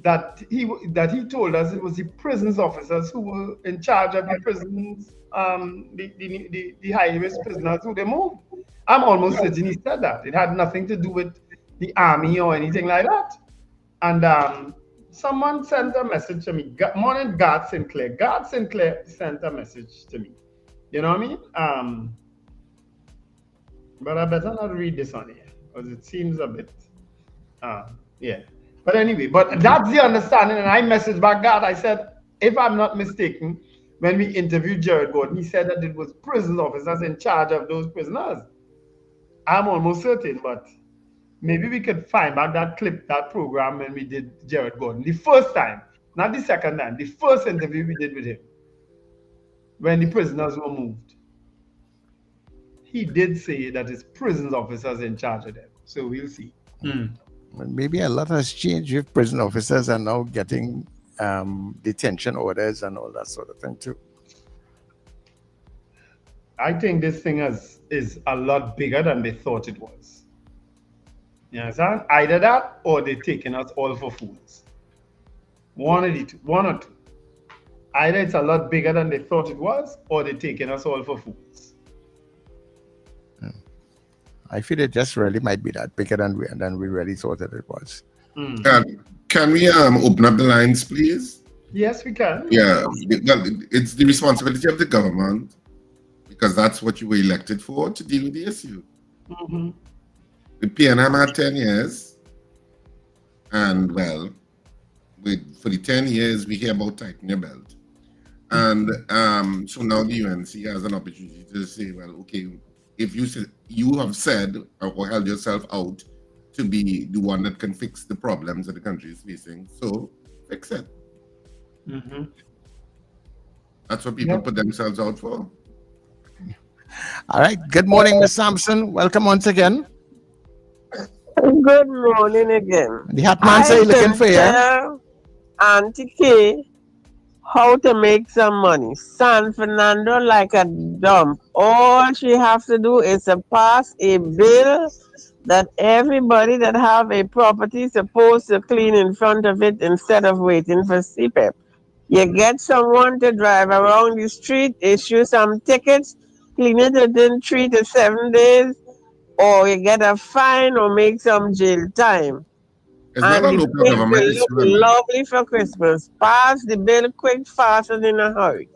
that he told us it was the prisons officers who were in charge of the prisons, the high risk prisoners who they moved. I'm almost certain he said that. It had nothing to do with the army or anything like that. And someone sent a message to me. Morning, Gard Sinclair. Gard Sinclair sent a message to me. You know what I mean? But I better not read this on here because it seems a bit, But anyway, but that's the understanding. And I messaged back God. I said, if I'm not mistaken, when we interviewed Gerard Gordon, he said that it was prison officers in charge of those prisoners. I'm almost certain, but maybe we could find back that clip, that program when we did Gerard Gordon. The first time, not the second time, the first interview we did with him, when the prisoners were moved. He did say that it's prison officers in charge of them. So we'll see. Maybe a lot has changed if prison officers are now getting detention orders and all that sort of thing too. I think this thing is a lot bigger than they thought it was. You understand? Either that or they're taking us all for fools. One or two. Either it's a lot bigger than they thought it was, or they're taking us all for fools. I feel it just really might be that bigger than we really thought that it was. Can we open up the lines, please? Yes, we can. Yeah, it's the responsibility of the government, because that's what you were elected for, to deal with the issue. The PNM had 10 years, and well, for the 10 years, we hear about tightening your belt. And so now the UNC has an opportunity to say, well, okay, if you have said or held yourself out to be the one that can fix the problems that the country is facing, so fix it. That's what people put themselves out for. All right. Good morning, Ms. Sampson. Welcome once again. Good morning again. The hot man say looking for you. Auntie K, how to make some money. San Fernando like a dump. All she have to do is to pass a bill that everybody that have a property supposed to clean in front of it instead of waiting for CPEP. You get someone to drive around the street, issue some tickets, clean it within 3 to 7 days, or you get a fine or make some jail time. It's not a local government. It look lovely for Christmas. Pass the bill quick, fast, and in a hurry.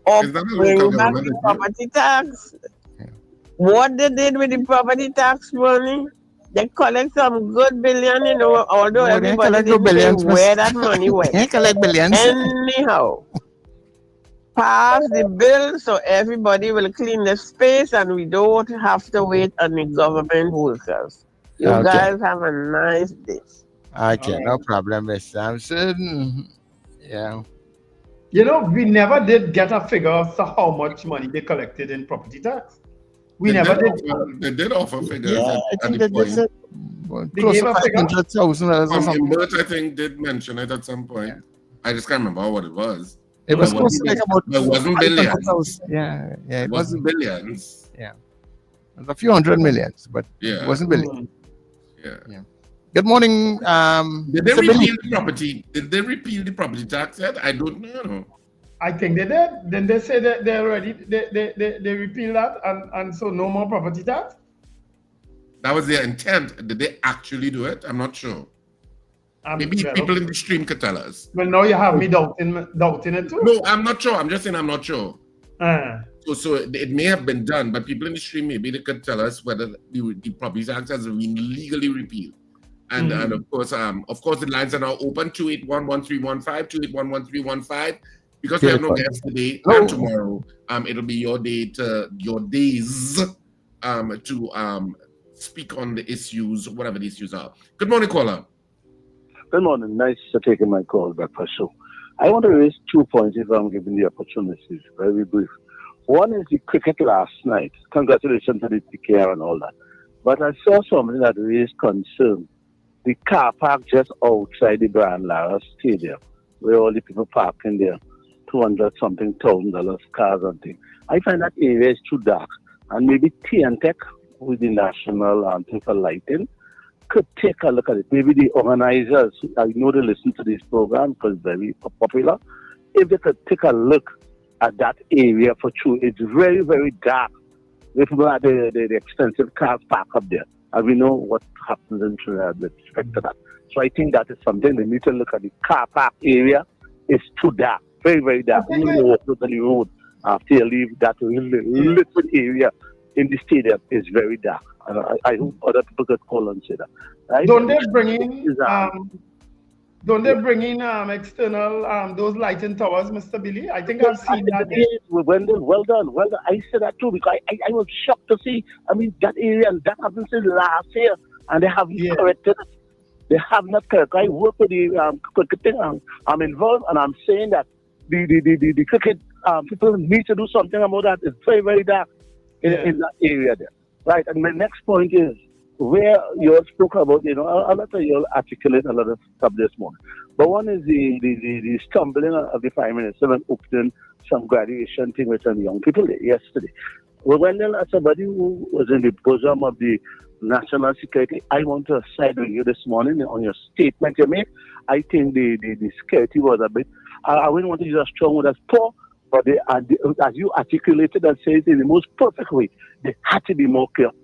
Or bring back the property tax. What they did with the property tax money, they collect some good billion, although everybody didn't know where that money went. They collect billions. Anyhow, pass the bill so everybody will clean the space and we don't have to wait on the government workers. You guys have a nice day. Okay, no problem, Miss Sampson. Yeah. We never did get a figure of how much money they collected in property tax. They never did. They did offer figures at the point. Close to 500,000 or something. Bert, I think, did mention it at some point. I just can't remember what it was. It was close to like about. It wasn't billions. Yeah. It wasn't billions. Yeah. It was a few hundred millions, but it wasn't billions. Yeah. Good morning. Did they repeal the property? Did they repeal the property tax yet? I don't know. I think they did. Then they say that they already they repealed that, and so no more property tax. That was their intent. Did they actually do it? I'm not sure. Maybe people in the stream could tell us. Well, now you have me doubting it too. No, I'm not sure. I'm just saying I'm not sure. So it may have been done, but people in the stream, maybe they could tell us whether the property tax has been legally repealed. And of course the lines are now open. 281-1315, 281-1315. Because we have no Beautiful. guests today and tomorrow, it'll be your days to speak on the issues, whatever the issues are. Good morning, caller. Good morning. Nice to taking my call, Breakfast Show. I want to raise 2 points if I'm given the opportunity. Very brief. One is the cricket last night. Congratulations to the PKR and all that. But I saw something that raised concern. The car park just outside the Brian Lara Stadium, where all the people parking there, $200-something thousand cars and things. I find that area is too dark. And maybe TNTech with the national thing for lighting could take a look at it. Maybe the organizers, I know they listen to this program because it's very popular. If they could take a look at that area for true, it's very, very dark. If we have the expensive cars parked up there, and we know what happens in Trinidad with respect to that. So I think that is something they need to look at. The car park area is too dark, very, very dark. You walk to the road after you leave that little area in the stadium is very dark. And I hope other people could call and say that. Right? Don't they bring in external those lighting towers, Mr. Billy? I think I've seen that. Wendell, well done. I said that too because I was shocked to see. I mean that area and that happened since last year, and they haven't corrected it. They have not corrected. I work with the cricket thing. I'm involved, and I'm saying that the cricket people need to do something about that. It's very, very dark in that area there. Right, and my next point is where you all spoke about, I'll let you all articulate a lot of stuff this morning. But one is the stumbling of the Prime Minister when opening some graduation thing with some young people yesterday. Well, Wendell, as somebody who was in the bosom of the national security, I want to side with you this morning on your statement you made. I think the security was a bit, I wouldn't want to use a strong word as poor, but as you articulated and said it in the most perfect way, they had to be more careful.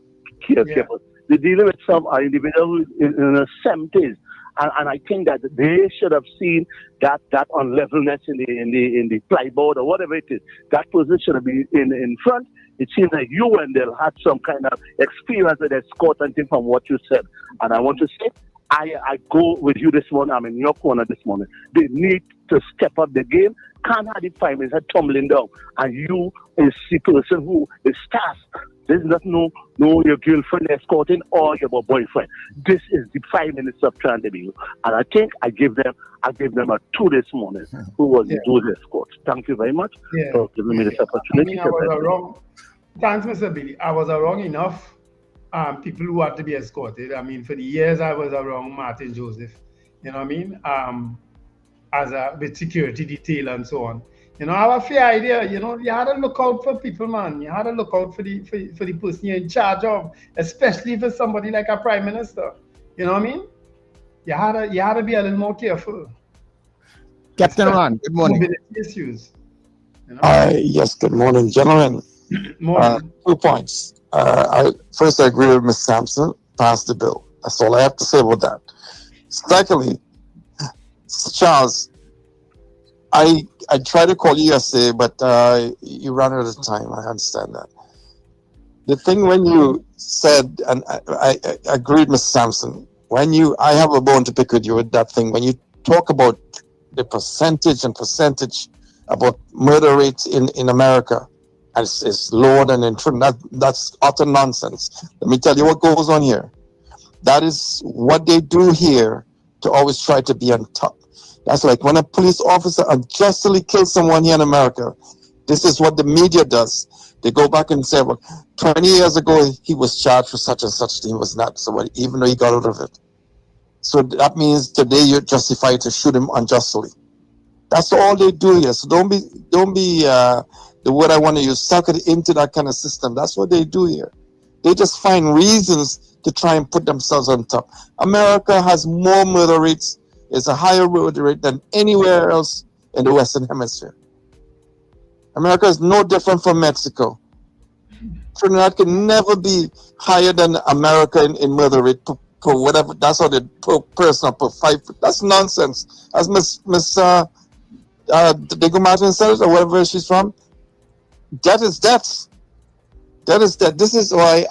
They're dealing with some individuals in their 70s, and I think that they should have seen that unlevelness in the plyboard or whatever it is. That person should have been in front. It seems like you, Wendell, had some kind of experience with escort and thing from what you said. And I want to say, I go with you this morning. I'm in your corner this morning. They need to step up the game. Can't have the Prime Minister tumbling down, and you is the person who is tasked. This is not your girlfriend escorting or your boyfriend. This is the Prime Minister of Trinidad and Tobago, and I think I give them a 2 this morning. Who was doing escort? Thank you very much for giving me this opportunity. I was wrong. Thanks, Mr. Billy. I was wrong enough. People who had to be escorted. I mean, for the years I was around Martin Joseph. You know what I mean? With security detail and so on. I have a fair idea. You had to look out for people, man. You had to look out for the person you're in charge of, especially for somebody like a Prime Minister. You know what I mean? You had to be a little more careful. Captain Ron, good morning. Mobility issues. Yes, good morning, gentlemen. Morning. 2 points. First, I agree with Ms. Sampson. Pass the bill. That's all I have to say about that. Secondly, Charles, I tried to call you yesterday, but you ran out of time. I understand that. The thing when you said, and I agreed, Ms. Sampson, I have a bone to pick with you with that thing. When you talk about the percentage about murder rates in America, is lower than in Trinidad, that's utter nonsense. Let me tell you what goes on here. That is what they do here to always try to be on top. That's like when a police officer unjustly kills someone here in America. This is what the media does. They go back and say, well, 20 years ago, he was charged for such and such thing. He was not, so even though he got out of it. So that means today you're justified to shoot him unjustly. That's all they do here. So don't be the word I want to use, suckered into that kind of system. That's what they do here. They just find reasons to try and put themselves on top. America has more murder rates. It's a higher murder rate than anywhere else in the Western Hemisphere. America is no different from Mexico. Trinidad can never be higher than America in murder rate per whatever. That's what per person or per 5. That's nonsense. As Miss Diego Martin says, or wherever she's from, that is death. That is death. This is why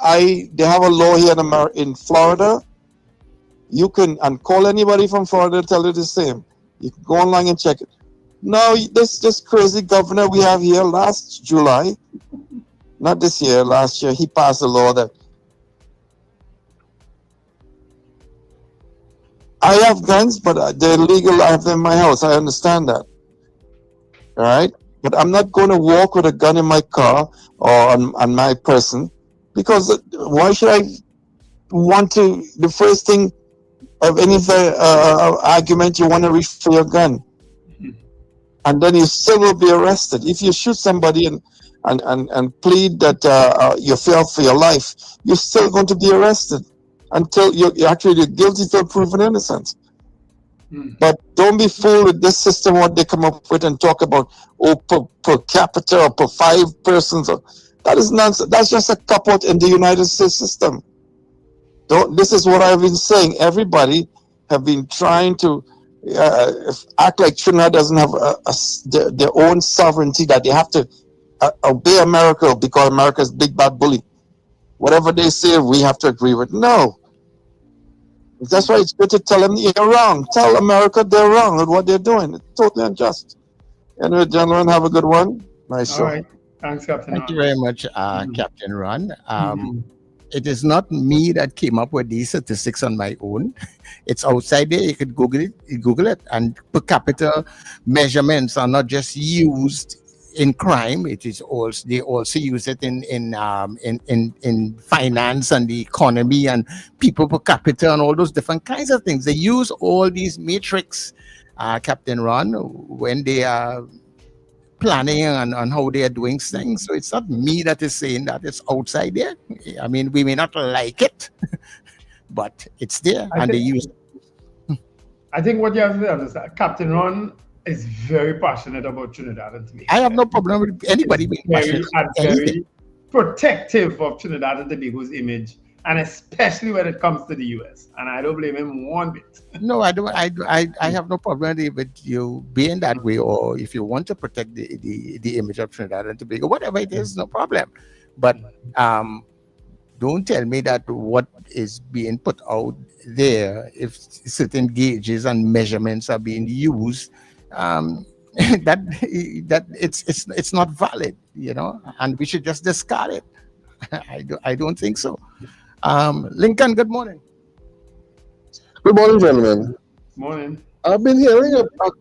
they have a law here in Florida. You can, and call anybody from Florida to tell you the same. You can go online and check it. Now, this crazy governor we have here last July, not this year, last year, he passed a law that I have guns, but they're legal. I have them in my house. I understand that. All right? But I'm not going to walk with a gun in my car or on my person, because why should I want to, the first thing of any argument, you want to reach for your gun? And then you still will be arrested. If you shoot somebody and plead that you fear for your life, you're still going to be arrested until you're guilty till proven innocent. But don't be fooled with this system, what they come up with and talk about, per capita or per 5 persons. That is nonsense. That's just a cop-out in the United States system. This is what I've been saying. Everybody have been trying to act like Trinidad doesn't have their own sovereignty, that they have to obey America because America's big bad bully. Whatever they say, we have to agree with. No. That's why it's good to tell them you're wrong. Tell America they're wrong with what they're doing. It's totally unjust. Anyway, gentlemen, have a good one. Nice show. All right. Thanks, Captain. Thank you very much, Captain Ron. It is not me that came up with these statistics on my own. It's outside there. You could Google it, and per capita measurements are not just used in crime. It is also, they also use it in finance and the economy and people per capita and all those different kinds of things. They use all these metrics, Captain Ron, when they are planning on how they are doing things. So it's not me that is saying that. It's outside there. I mean, we may not like it, but it's there, they use it. I think what you have to understand, Captain Ron is very passionate about Trinidad and Tobago. I have no problem with anybody being passionate. Very protective of Trinidad and Tobago's image, and especially when it comes to the U.S. And I don't blame him one bit. No, I don't. I have no problem with you being that way, or if you want to protect the image of Trinidad and Tobago, whatever it is, no problem. But don't tell me that what is being put out there, if certain gauges and measurements are being used, that it's not valid, and we should just discard it. I don't think so. Lincoln, good morning. Good morning, gentlemen. Morning. I've been hearing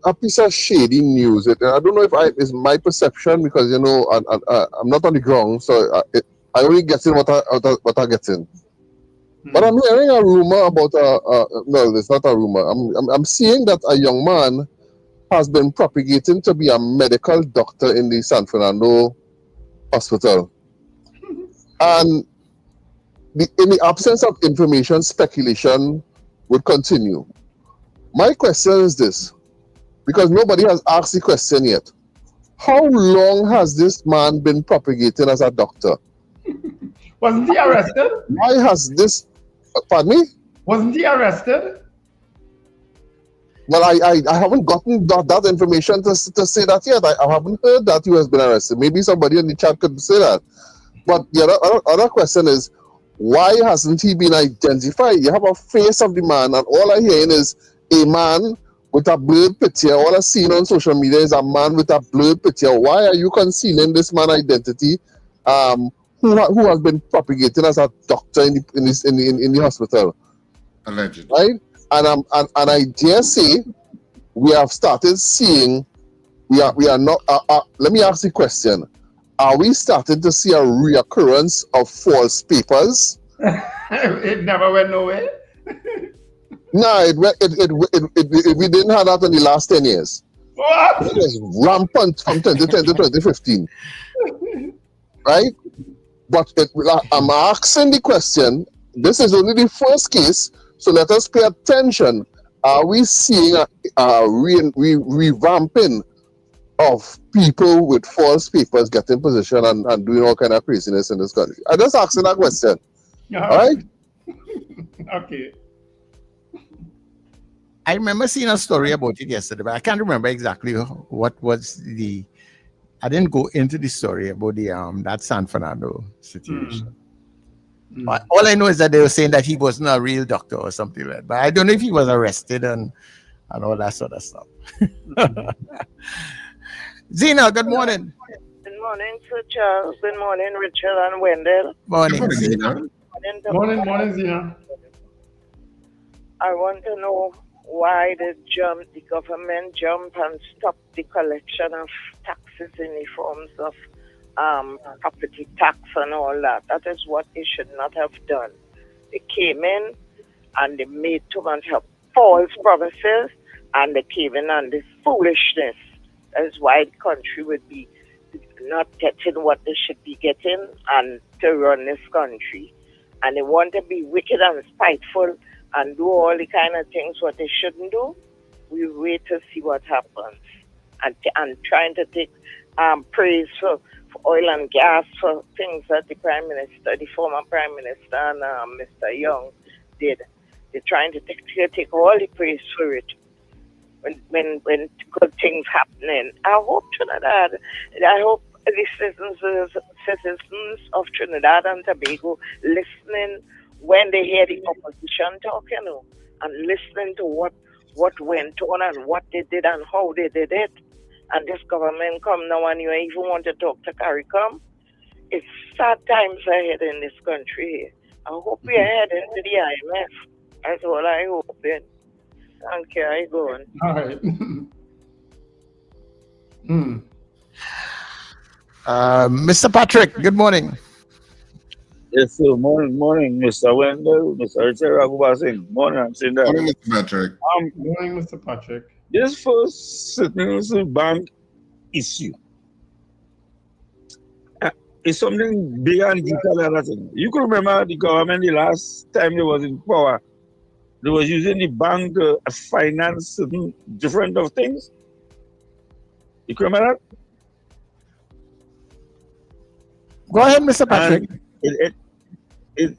a piece of shady news. I don't know if it's my perception, because I'm not on the ground, so I only get in what I get in. But I'm hearing a rumor about no, it's not a rumor. I'm seeing that a young man has been propagating to be a medical doctor in the San Fernando hospital. And in the absence of information, speculation would continue. My question is this, because nobody has asked the question yet. How long has this man been propagating as a doctor? Wasn't he arrested? Why has this... Pardon me? Wasn't he arrested? Well, I haven't gotten that information to say that yet. I haven't heard that he has been arrested. Maybe somebody in the chat could say that. But the other question is, why hasn't he been identified? You have a face of the man, and all I'm hearing is a man with a blurred picture. All I've seen on social media is a man with a blurred picture. Why are you concealing this man's identity, who has been propagating as a doctor in the hospital? Allegedly. Right? And I dare say we have started seeing, we are not, let me ask the question. Are we starting to see a reoccurrence of false papers? It never went nowhere. No, we didn't have that in the last 10 years. What? It was rampant from 2010 to 2015. Right? But I'm asking the question, this is only the first case, so let us pay attention. Are we seeing a revamping of people with false papers getting position and doing all kind of craziness in this country? I just asking that question. All right? Okay. I remember seeing a story about it yesterday, but I can't remember exactly what was the... I didn't go into the story about the that San Fernando situation. All I know is that they were saying that he wasn't a real doctor or something like that. But I don't know if he was arrested and and all that sort of stuff. Zena, good morning. Good morning, Sir Charles. Good morning, Richard and Wendell. Morning, Zina. Morning, Zina. I want to know why the government jump and stop the collection of taxes in the forms of property tax and all that. That is what they should not have done. They came in and they made too much of false promises and they came in on this foolishness. That is why the country would be not getting what they should be getting and to run this country. And they want to be wicked and spiteful and do all the kind of things what they shouldn't do. We wait to see what happens. And trying to take praise for oil and gas for things that the former Prime Minister and Mr. Young did. They're trying to take all the praise for it when good things happening. I hope the citizens of Trinidad and Tobago listening when they hear the opposition talking, and listening to what went on and what they did and how they did it. And this government come now and you even want to talk to CARICOM. It's sad times ahead in this country here. I hope we are heading to the IMF. That's all I hope in. Thank you. I go on. All right. Mr. Patrick, good morning. Yes, sir. Morning, Mr. Wendell, Mr. Richard Ragubasing. Morning, I'm saying that. Morning, Mr. Patrick. Morning, Mr. Patrick. This first Citizens Bank issue is something bigger and deeper than that thing. You could remember the government the last time they was in power, they was using the bank to finance certain different of things. You could remember that? Go ahead, Mr. Patrick. It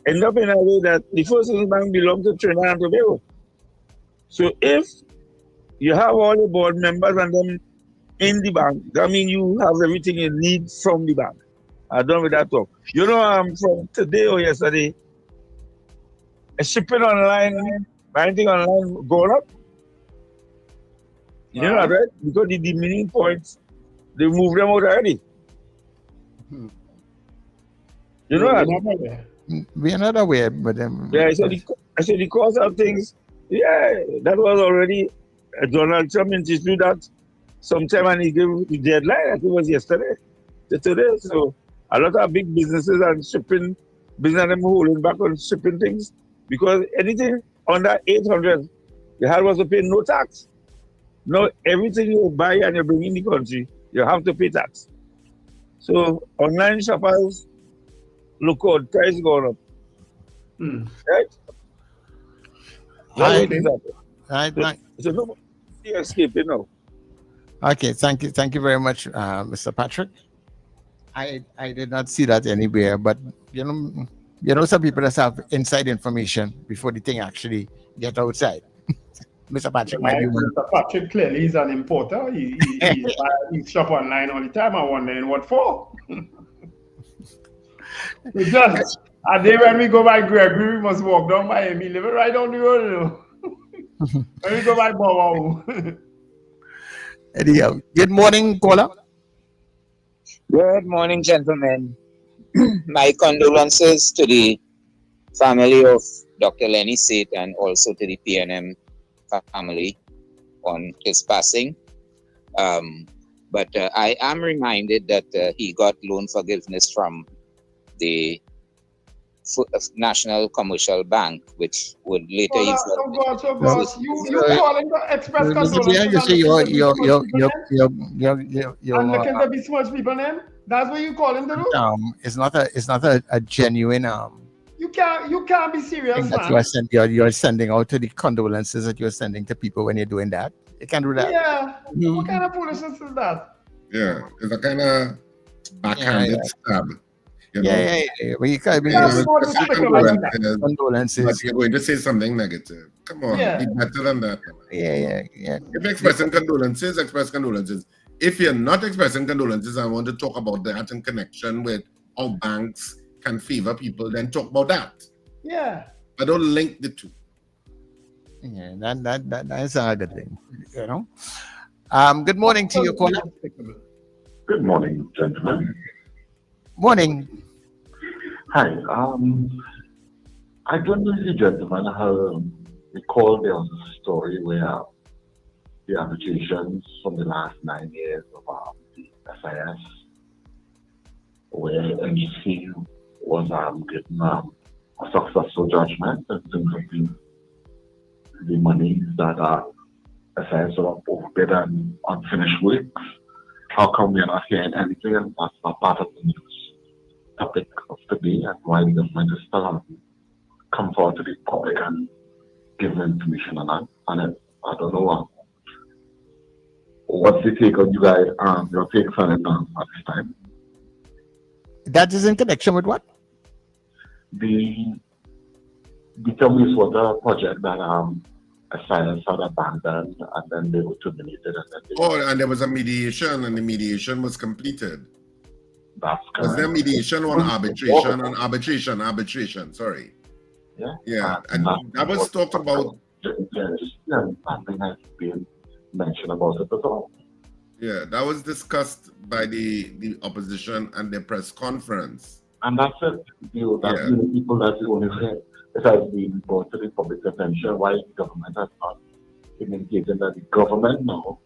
ended up in a way that the first Citizens Bank belonged to Trinidad and Tobago. So if you have all the board members and them in the bank, that means you have everything you need from the bank. I'm done with that talk. You know, from today or yesterday, shipping online, buying online going up. You know that, right? Because the meaning points, they moved them out already. You know that? We are not aware, but yeah, I said the cost of things, yeah, that was already Donald Trump instituted that sometime and he gave the deadline. I think it was yesterday to today. So a lot of big businesses and shipping business them holding back on shipping things because anything under 800, the hard was to pay no tax. Now everything you buy and you bring in the country, you have to pay tax. So online shoppers look out, price going up. Right? So no escaping now. Okay, thank you very much, Mr. Patrick. I did not see that anywhere, but you know some people just have inside information before the thing actually get outside. Mr. Patrick might be one. Mr. Patrick clearly is an importer. He shop online all the time. I'm wondering what for. We just a day when we go by Gregory, we must walk down by him. He live right down the road. When we go by Bobo. Anyhow, good morning, caller. Good morning, gentlemen. My condolences to the family of Dr. Lenny Sate and also to the PNM family on his passing. But I am reminded that he got loan forgiveness from the National Commercial Bank, which would later You calling the express condolences. You see, and looking to be smart people name. That's what you calling the room. It's not a genuine You can't be serious, that man. you're sending out to the condolences that you're sending to people when you're doing that. You can't do that. Yeah. What kind of foolishness is that? Yeah, it's a kind of backhanded stab. You know? Yeah. Well, you can't be condolences. But you're going to say something negative. Come on, be better than that. Yeah. If you're expressing condolences, express condolences. If you're not expressing condolences, I want to talk about that in connection with how banks can favor people, then talk about that. Yeah. I don't link the two. Yeah, that's a good thing, you know. Good morning to you, caller. Good morning, gentlemen. Morning. Hi. I don't know if you gentlemen have recalled there was a story where the applications from the last 9 years of the SIS, where NGC was getting a successful judgment in terms of the monies that are SIS sort of overbid and unfinished works. How come we are not hearing anything? And that's not part of the news topic of today, and why the government is still come forward to the public and give information on that. And I don't know what's the take on you guys, your takes on it at this time. That is in connection with what? The wastewater project that SIS had abandoned, and then they were terminated. And there was a mediation, and the mediation was completed. That's correct. Was there mediation on arbitration? Sorry. Yeah. And that was talked about. Nothing has been mentioned about it at all. Yeah, that was discussed by the opposition and the press conference. And that's it. The people that you only say it has been brought to the public attention why the government has not indicated that the government now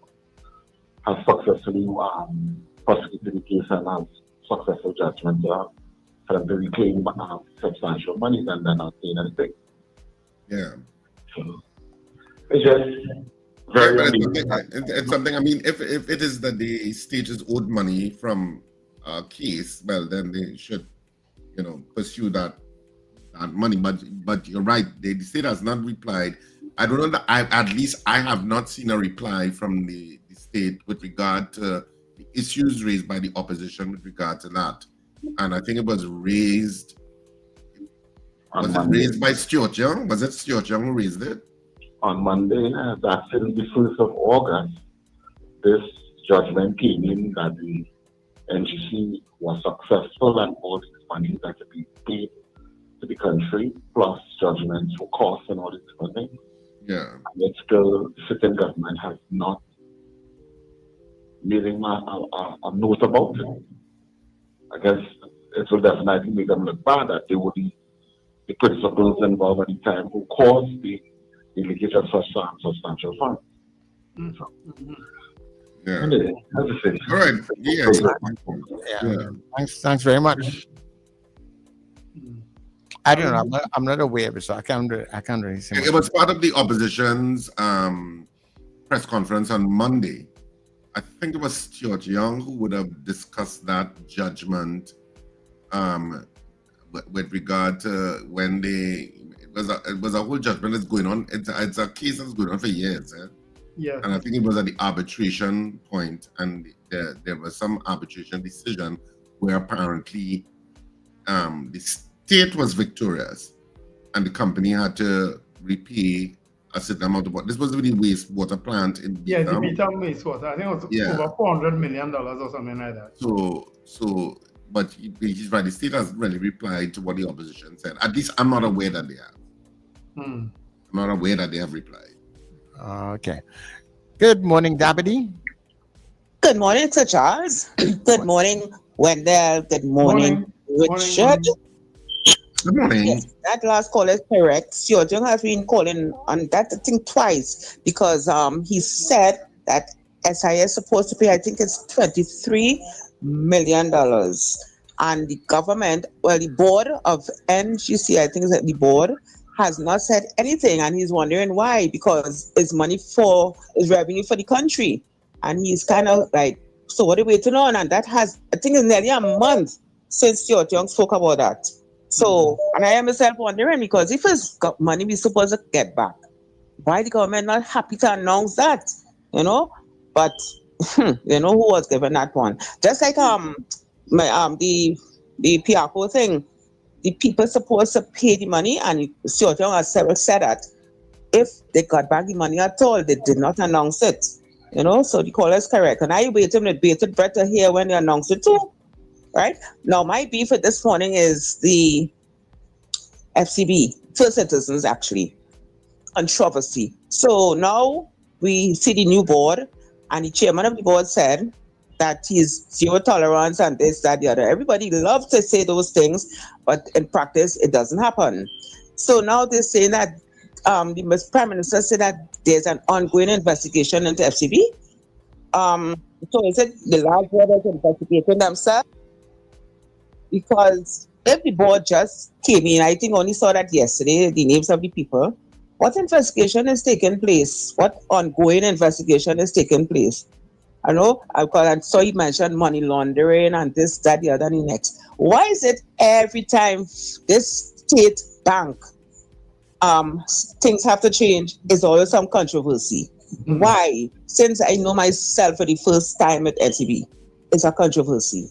has successfully prosecuted the case and has successful judgment for them to reclaim substantial money, and they're not saying anything. Yeah. So it's just it's something. I mean, if it is that the state is owed money from a case, well, then they should, pursue that money. But you're right. The state has not replied. I don't know that at least I have not seen a reply from the state with regard to the issues raised by the opposition with regard to that. And I think it was raised. Was it raised by Stuart Young? Was it Stuart Young who raised it? On Monday, that's in the 1st of August, this judgment came in that the NGC was successful and all these money that had been paid to the country, plus judgments for costs and all these different things. Yeah. And yet still, the sitting government has not made a note about it. I guess it will definitely make them look bad that they were the principals involved at the time who caused the leakage of such substantial funds. Yeah. Anyway, All right. Yeah. Thanks very much. I don't know. I'm not aware of it, so I can't really say. It was part of the opposition's press conference on Monday. I think it was Stuart Young who would have discussed that judgment with regard to when it was a whole judgment that's going on. It's a case that's going on for years. Yeah. And I think it was at the arbitration point, and there was some arbitration decision where apparently the state was victorious, and the company had to repay a certain amount of water. This was the wastewater plant in the Beetham wastewater. I think it was over $400 million or something like that. But he's right. The state hasn't really replied to what the opposition said. At least I'm not aware that they have. I'm not aware that they have replied. Okay. Good morning, Dabity. Good morning, Sir Charles. Good morning, Wendell. Good morning, Richard. Good morning. Yes, that last call is correct. Stuart Young has been calling on that, I think, twice, because he said that SIS is supposed to pay, I think it's $23 million. And the government, the board of NGC, I think is the board, has not said anything. And he's wondering why, because it's revenue for the country. And he's kind of like, so what are we waiting on? And that has, I think it's nearly a month since Stuart Young spoke about that. So, and I am myself wondering, because if it's got money we're supposed to get back, why the government not happy to announce that, But, who was given that one? Just like the Piaco thing, the people supposed to pay the money, and Stuart Young has several said that if they got back the money at all, they did not announce it, so the call is correct. And I waited with bated breath to hear when they announced it too. Right? Now, my beef for this morning is the FCB, First Citizens, actually. controversy. So now we see the new board, and the chairman of the board said that he's zero tolerance and this, that, the other. Everybody loves to say those things, but in practice, it doesn't happen. So now they're saying that the Prime Minister said that there's an ongoing investigation into FCB. So is it the large board is investigating themselves? Because if the board just came in, I think only saw that yesterday, the names of the people, what investigation is taking place? What ongoing investigation is taking place? I know, I saw you mentioned money laundering and this, that, the other, and the next. Why is it every time this state bank things have to change, there's always some controversy? Mm-hmm. Why? Since I know myself for the first time at FCB, it's a controversy.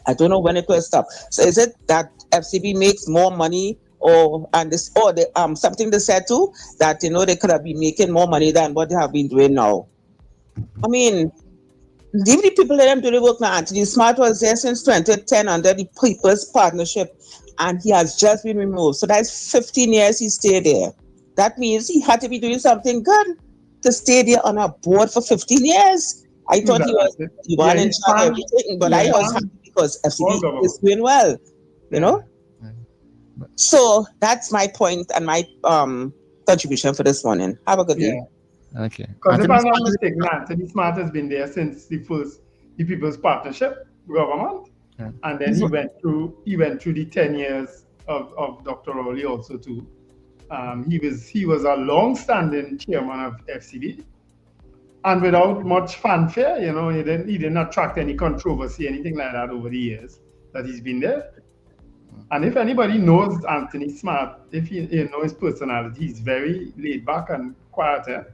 I don't know when it will stop. So is it that FCB makes more money, something they said too, that they could have been making more money than what they have been doing now? I mean, leave the people let them do the work now. Anthony Smart was there since 2010 under the People's Partnership, and he has just been removed. So that's 15 years he stayed there. That means he had to be doing something good to stay there on a board for 15 years. I thought he was the one in charge of everything, but I was happy because FCB is doing well, So that's my point and my contribution for this morning. Have a good day. Okay. Because if I'm not mistaken, Anthony Smart has been there since the People's Partnership government, and then he went through the 10 years of Dr. Rowley also too. He was a long-standing chairman of FCB, and without much fanfare, he didn't attract any controversy, anything like that over the years that he's been there. And if anybody knows Anthony Smart, if you know his personality, he's very laid back and quiet.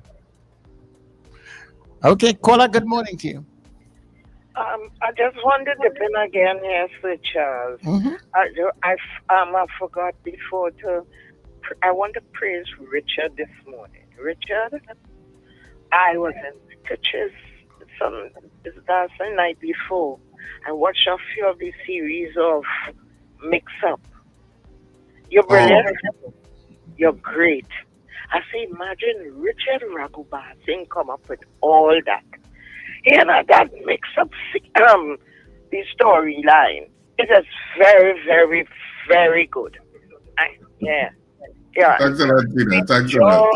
Okay, caller, good morning to you. I just wanted to dip in again here, Sir Charles. Mm-hmm. I forgot before I want to praise Richard this morning. Richard, I was in pictures that's the night before. I watched a few of the series of Mix Up. You're brilliant. You're great. I say, imagine Richard Raghubasin come up with all that. That Mix Up the storyline. It is very, very, very good. Yeah. Thanks a lot, Tina. Thanks a lot.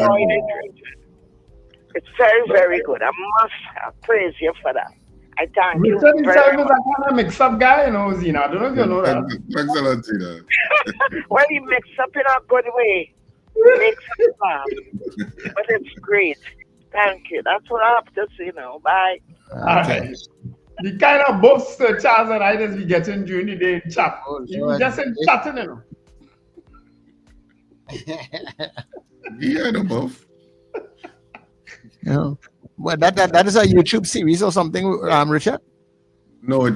It's very, very good. I must praise you for that. I thank you. Richard himself is a kind of mix-up guy, Zina. I don't know if you know that. Thanks a lot, Tina. Well, he mix up in a good way. Makes it laugh. But it's great. Thank you. That's what I have to say now. Bye. Okay. The kind of buffs Charles and I just be getting during the day in chat. You just in chatting, Yeah, the buff. Well, that is a YouTube series or something, Richard? No, it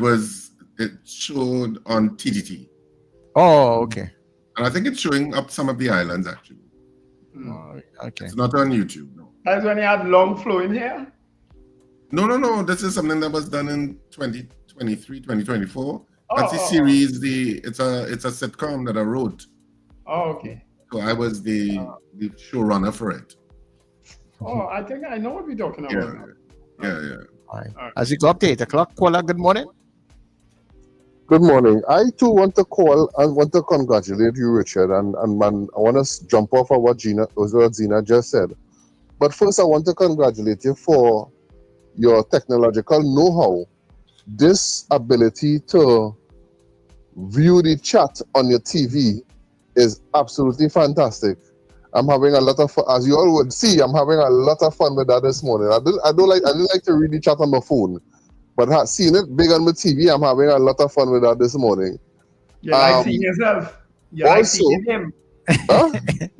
showed on TTT. Oh, okay. And I think it's showing up some of the islands, actually. Okay. It's not on YouTube, no. That's when he had long flowing hair? No. This is something that was done in 2023, 2024. That's the series. It's a sitcom that I wrote. Oh, okay. So I was the showrunner for it. Oh, I think I know what we're talking about now. Yeah. All right. As it got up to 8 o'clock, caller, good morning. Good morning. I too want to call and want to congratulate you, Richard, and man, I want to jump off of what Zina just said. But first, I want to congratulate you for your technological know-how. This ability to view the chat on your TV is absolutely fantastic. I'm having a lot of fun, as you all would see. I'm having a lot of fun with that this morning. I didn't like to read the chat on my phone, but seeing it big on my TV, I'm having a lot of fun with that this morning. You like seeing yourself. You like seeing him. Huh?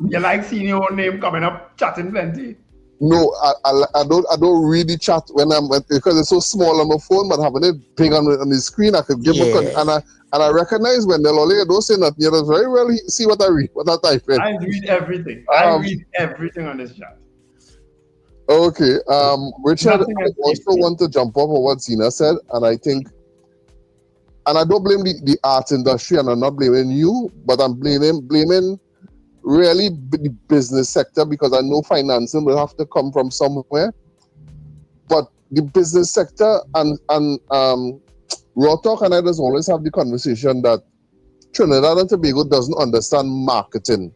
You like seeing your own name coming up, chatting plenty. No, I don't read the chat because it's so small on my phone, but having it big on the screen, I could give and I recognize Wendell. I don't say nothing. You very well see what I read, what I type in. I read everything. I read everything on this chat. Okay, Richard, I also want to jump off of what Zina said, and I think, and I don't blame the art industry, and I'm not blaming you, but I'm blaming really the business sector, because I know financing will have to come from somewhere. But the business sector and Raw Talk and I just always have the conversation that Trinidad and Tobago doesn't understand marketing.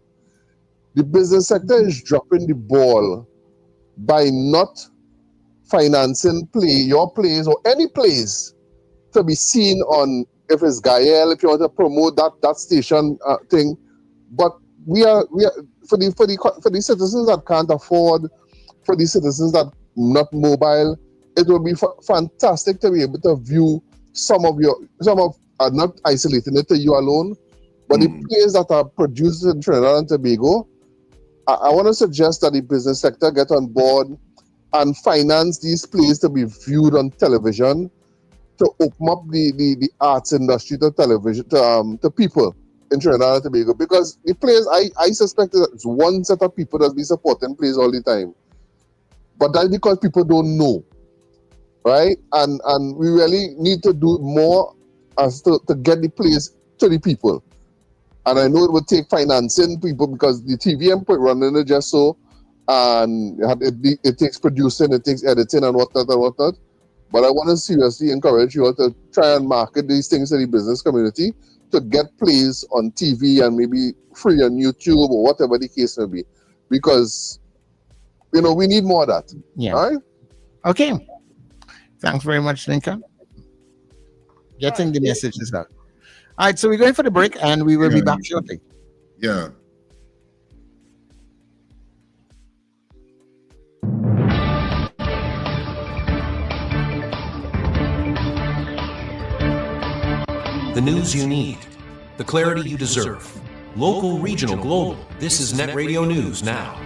The business sector is dropping the ball by not financing your plays or any plays to be seen on, if it's Gael, if you want to promote that station thing. But we are for the citizens that can't afford, for the citizens that not mobile, it will be fantastic to be able to view some of not isolating it to you alone, but the plays that are produced in Trinidad and Tobago. I want to suggest that the business sector get on board and finance these plays to be viewed on television, to open up the arts industry to television, to people in Trinidad and Tobago. Because the plays, I suspect that it's one set of people that be supporting plays all the time. But that's because people don't know, right? And we really need to do more as to get the plays to the people. And I know it would take financing people, because the TV input running it just so, and it takes producing, it takes editing and whatnot. But I want to seriously encourage you all to try and market these things to the business community, to get plays on TV and maybe free on YouTube or whatever the case may be. Because, we need more of that. Yeah. All right? Okay. Thanks very much, Lincoln. Getting the messages out. All right, so we're going for the break, and we will be back shortly. Yeah. The news you need, the clarity you deserve. Local, regional, global. This is NETT Radio News Now.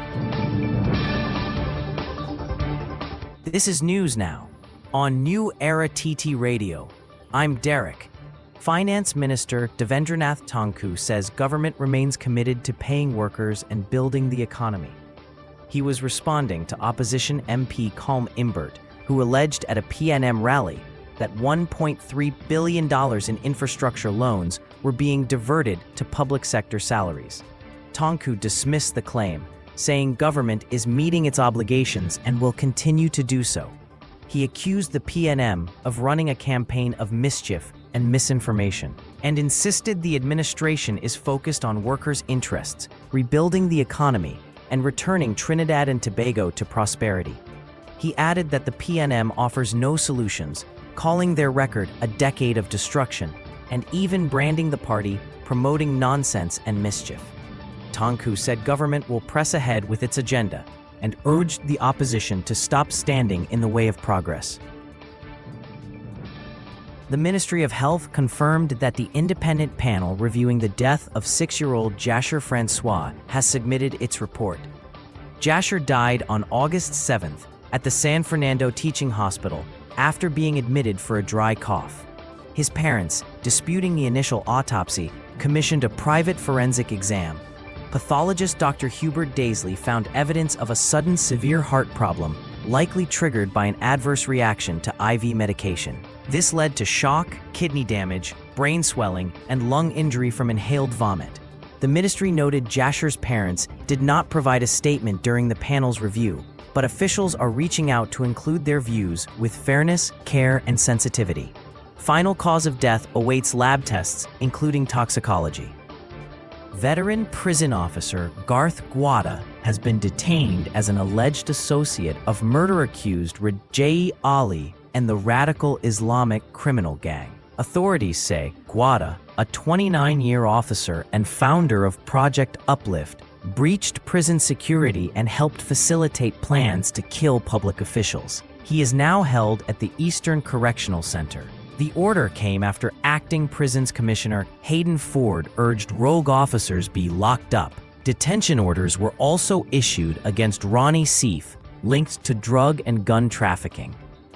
This is News Now on New Era TT Radio. I'm Derek. Finance Minister Devendranath Tonku says government remains committed to paying workers and building the economy. He was responding to opposition MP Calm Imbert, who alleged at a PNM rally that $1.3 billion in infrastructure loans were being diverted to public sector salaries. Tonku dismissed the claim, saying government is meeting its obligations and will continue to do so. He accused the PNM of running a campaign of mischief and misinformation, and insisted the administration is focused on workers' interests, rebuilding the economy, and returning Trinidad and Tobago to prosperity. He added that the PNM offers no solutions, calling their record a decade of destruction, and even branding the party promoting nonsense and mischief. Tonku said government will press ahead with its agenda and urged the opposition to stop standing in the way of progress. The Ministry of Health confirmed that the independent panel reviewing the death of 6-year-old Jasher Francois has submitted its report. Jasher died on August 7th at the San Fernando Teaching Hospital after being admitted for a dry cough. His parents, disputing the initial autopsy, commissioned a private forensic exam. Pathologist Dr. Hubert Daisley found evidence of a sudden severe heart problem, likely triggered by an adverse reaction to IV medication. This led to shock, kidney damage, brain swelling, and lung injury from inhaled vomit. The ministry noted Jasher's parents did not provide a statement during the panel's review, but officials are reaching out to include their views with fairness, care, and sensitivity. Final cause of death awaits lab tests, including toxicology. Veteran prison officer Garth Guada has been detained as an alleged associate of murder-accused Rajai Ali and the radical Islamic criminal gang. Authorities say Guada, a 29-year officer and founder of Project Uplift, breached prison security and helped facilitate plans to kill public officials. He is now held at the Eastern Correctional Center. The order came after Acting Prisons Commissioner Hayden Ford urged rogue officers be locked up. Detention orders were also issued against Ronnie Seif, linked to drug and gun trafficking,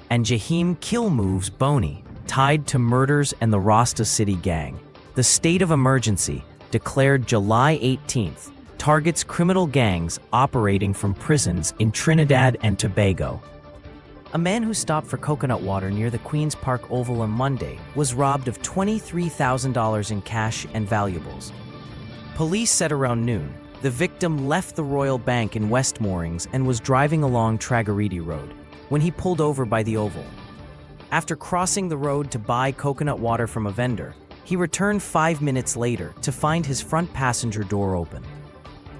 and Jahim Killmoves Boney, tied to murders and the Rasta City gang. The state of emergency, declared July 18th, targets criminal gangs operating from prisons in Trinidad and Tobago. A man who stopped for coconut water near the Queen's Park Oval on Monday was robbed of $23,000 in cash and valuables. Police said around noon, The victim left the Royal Bank in West Moorings and was driving along Tragariti Road when he pulled over by the Oval. After crossing the road to buy coconut water from a vendor, he returned 5 minutes later to find his front passenger door open.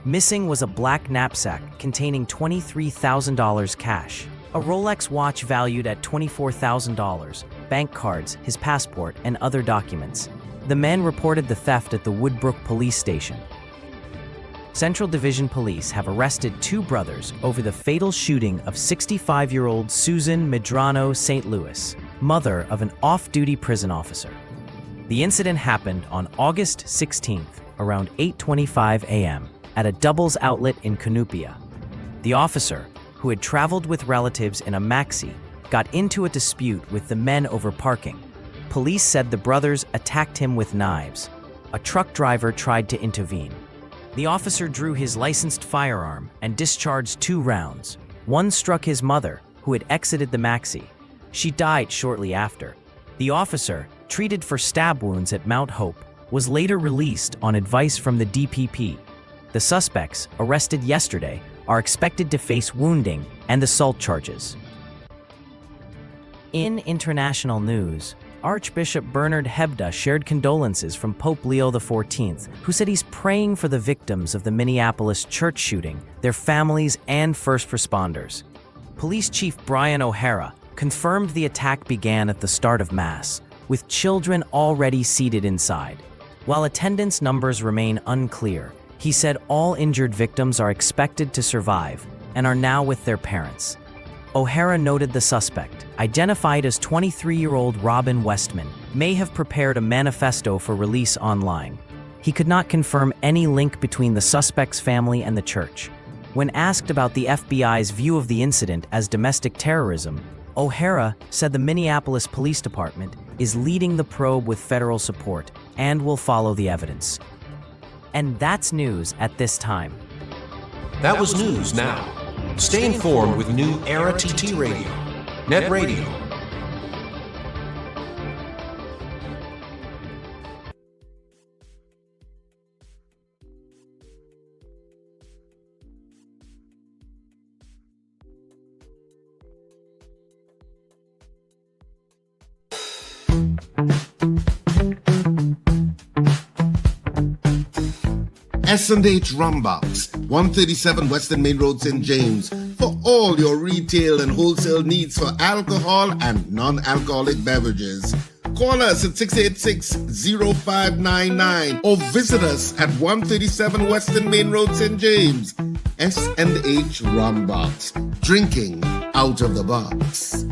Missing was a black knapsack containing $23,000 cash, a Rolex watch valued at $24,000, bank cards, his passport, and other documents. The men reported the theft at the Woodbrook police station. Central Division Police have arrested two brothers over the fatal shooting of 65-year-old Susan Medrano St. Louis, mother of an off-duty prison officer. The incident happened on August 16th, around 8:25 a.m., at a Doubles outlet in Cunupia. The officer, who had traveled with relatives in a maxi, got into a dispute with the men over parking. Police said the brothers attacked him with knives. A truck driver tried to intervene. The officer drew his licensed firearm and discharged 2 rounds. One struck his mother, who had exited the maxi. She died shortly after. The officer, treated for stab wounds at Mount Hope, was later released on advice from the DPP. The suspects, arrested yesterday, are expected to face wounding and assault charges. In international news, Archbishop Bernard Hebda shared condolences from Pope Leo XIV, who said he's praying for the victims of the Minneapolis church shooting, their families, and first responders. Police Chief Brian O'Hara confirmed the attack began at the start of Mass, with children already seated inside. While attendance numbers remain unclear, he said all injured victims are expected to survive and are now with their parents. O'Hara noted the suspect, identified as 23-year-old Robin Westman, may have prepared a manifesto for release online. He could not confirm any link between the suspect's family and the church. When asked about the FBI's view of the incident as domestic terrorism, O'Hara said the Minneapolis Police Department is leading the probe with federal support and will follow the evidence. And that's news at this time. That was news now. Stay informed with New Era TT Radio. NETT Radio. S&H Rum Box, 137 Western Main Road, St. James, for all your retail and wholesale needs for alcohol and non-alcoholic beverages. Call us at 686-0599 or visit us at 137 Western Main Road, St. James. S&H Rum Box, drinking out of the box.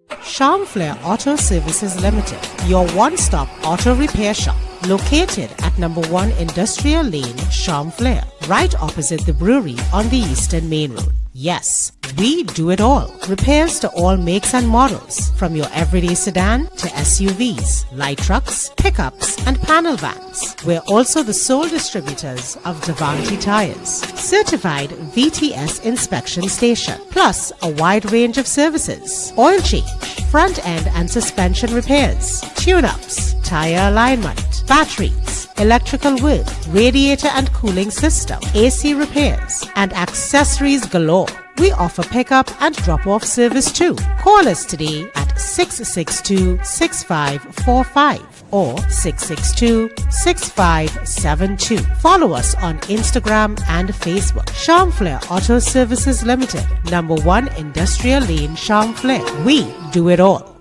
Charmflair Auto Services Limited, your one-stop auto repair shop, located at number 1 Industrial Lane, Charmflair, right opposite the brewery on the Eastern Main Road. Yes, we do it all. Repairs to all makes and models, from your everyday sedan to SUVs, light trucks, pickups, and panel vans. We're also the sole distributors of Davanti tires, certified VTS inspection station, plus a wide range of services: oil change, front end and suspension repairs, tune-ups, tire alignment, batteries, electrical work, radiator and cooling system, AC repairs, and accessories galore. We offer pickup and drop-off service too. Call us today at 662-6545 or 662-6572. Follow us on Instagram and Facebook. Charmflair Auto Services Limited, number 1 Industrial Lane, Charmflair. We do it all.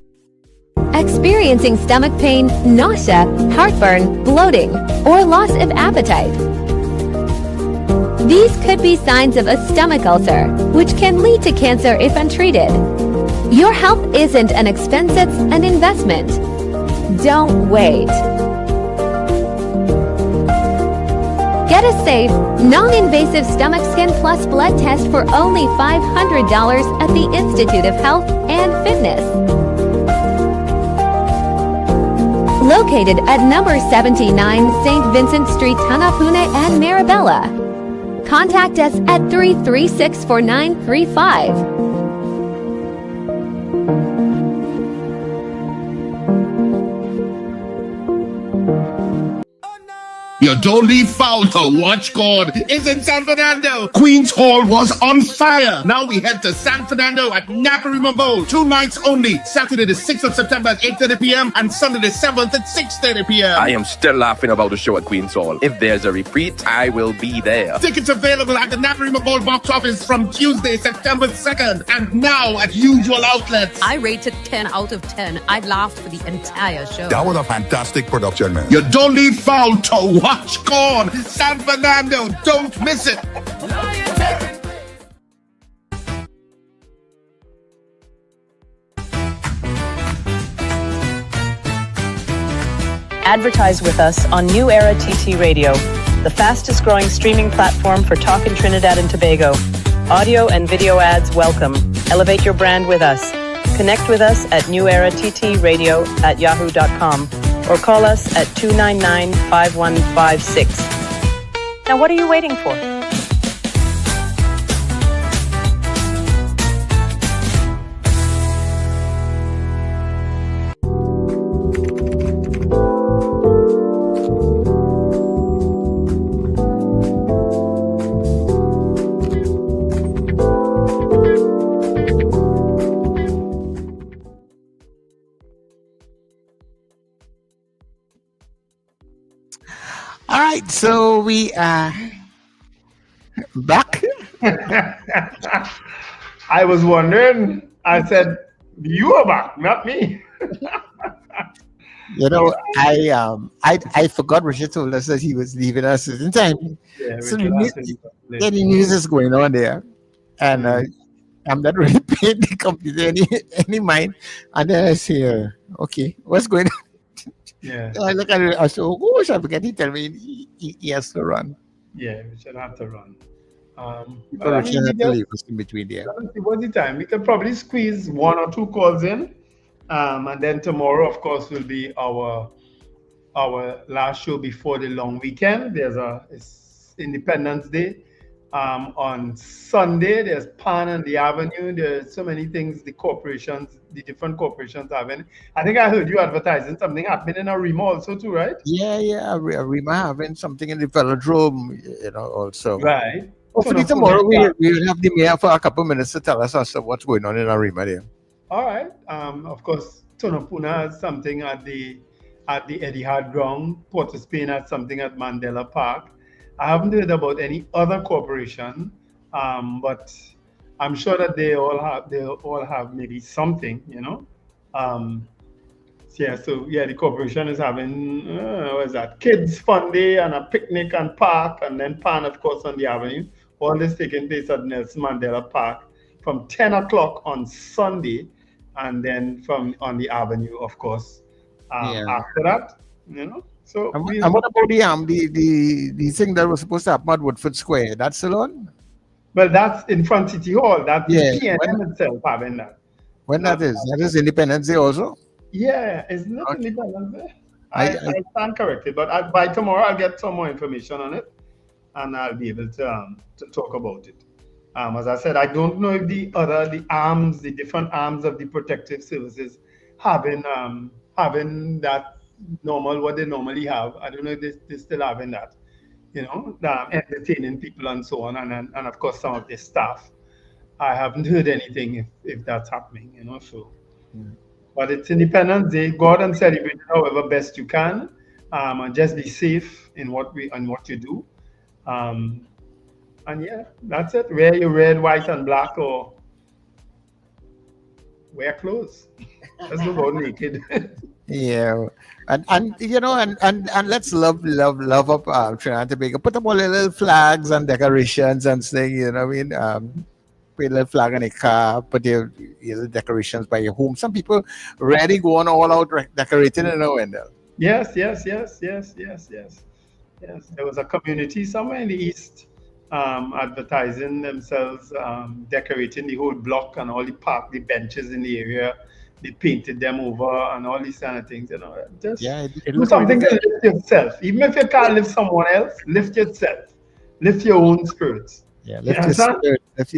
Experiencing stomach pain, nausea, heartburn, bloating, or loss of appetite. These could be signs of a stomach ulcer, which can lead to cancer if untreated. Your health isn't an expense, it's an investment. Don't wait. Get a safe, non-invasive stomach scan plus blood test for only $500 at the Institute of Health and Fitness. Located at number 79 St. Vincent Street, Tanapune and Marabella. Contact us at 336-4935. You don't leave foul to watch God. It's in San Fernando. Queen's Hall was on fire. Now we head to San Fernando at Naparima Bowl. 2 nights only. Saturday the 6th of September at 8:30 p.m. and Sunday the 7th at 6:30 p.m. I am still laughing about the show at Queen's Hall. If there's a repeat, I will be there. Tickets available at the Naparima Bowl box office from Tuesday, September 2nd. And now at usual outlets. I rate it 10 out of 10. I laughed for the entire show. That was a fantastic production, man. You don't leave foul to watch God. San Fernando, don't miss it. Advertise with us on New Era TT Radio, the fastest growing streaming platform for talk in Trinidad and Tobago. Audio and video ads welcome. Elevate your brand with us. Connect with us at newerattradio@yahoo.com or call us at 299-5156. Now what are you waiting for? All right, so we are back. I was wondering. I said, you are back, not me. You know, I forgot Richard told us that he was leaving us at the time. Yeah, so any news is going on there, and I'm not really paying the computer any mind. And then I say, okay, what's going on? Yeah. I look at it, I say, oh, I forget. He tell me he has to run. Yeah, we should have to run. Richard had to leave us in between there. What's the time? We could probably squeeze 1 or 2 calls in. And then tomorrow, of course, will be our last show before the long weekend. It's Independence Day. On Sunday, there's Pan on the Avenue. There's so many things the different corporations having. I think I heard you advertising something happening in Arima also too, right? Yeah. Arima having something in the velodrome, also. Right. Hopefully tomorrow we will have the mayor for a couple of minutes to tell us also what's going on in Arima there. All right. Of course, Tonopuna has something at the Etihad ground. Port of Spain has something at Mandela Park. I haven't heard about any other corporation, but I'm sure that they all have maybe something, the corporation is having kids fun day and a picnic and park, and then Pan, of course, on the avenue. All this taking place at Nelson Mandela Park from 10 o'clock on Sunday, and then on the avenue, of course. After that, So and what about the thing that was supposed to happen at Woodford Square? That's still on? Well, that's in front City Hall. That's the PNM itself having that. When that is? That is Independence Day also? Yeah, it's not Independence Day. I stand corrected, but by tomorrow I'll get some more information on it, and I'll be able to talk about it. As I said, I don't know if the different arms of the protective services having that what they normally have. I don't know if they're still having that, entertaining people and so on, and of course some of their staff. I haven't heard anything if that's happening, so. But it's Independence Day. Go out and celebrate it however best you can, and just be safe in what you do. And yeah, that's it. Wear your red, white, and black, or wear clothes. Let's go out naked. Yeah, and let's love up Trinidad and Tobago. Put up all the little flags and decorations and things. Put a little flag on a car. Put your decorations by your home. Some people really go on all out decorating, Wendell. Yes. There was a community somewhere in the east advertising themselves, decorating the whole block and all the park, the benches in the area. They painted them over and all these kind of things, Just do something to lift yourself. Even if you can't lift someone else, lift yourself. Lift your own spirits. Yeah, lift your spirit. Lift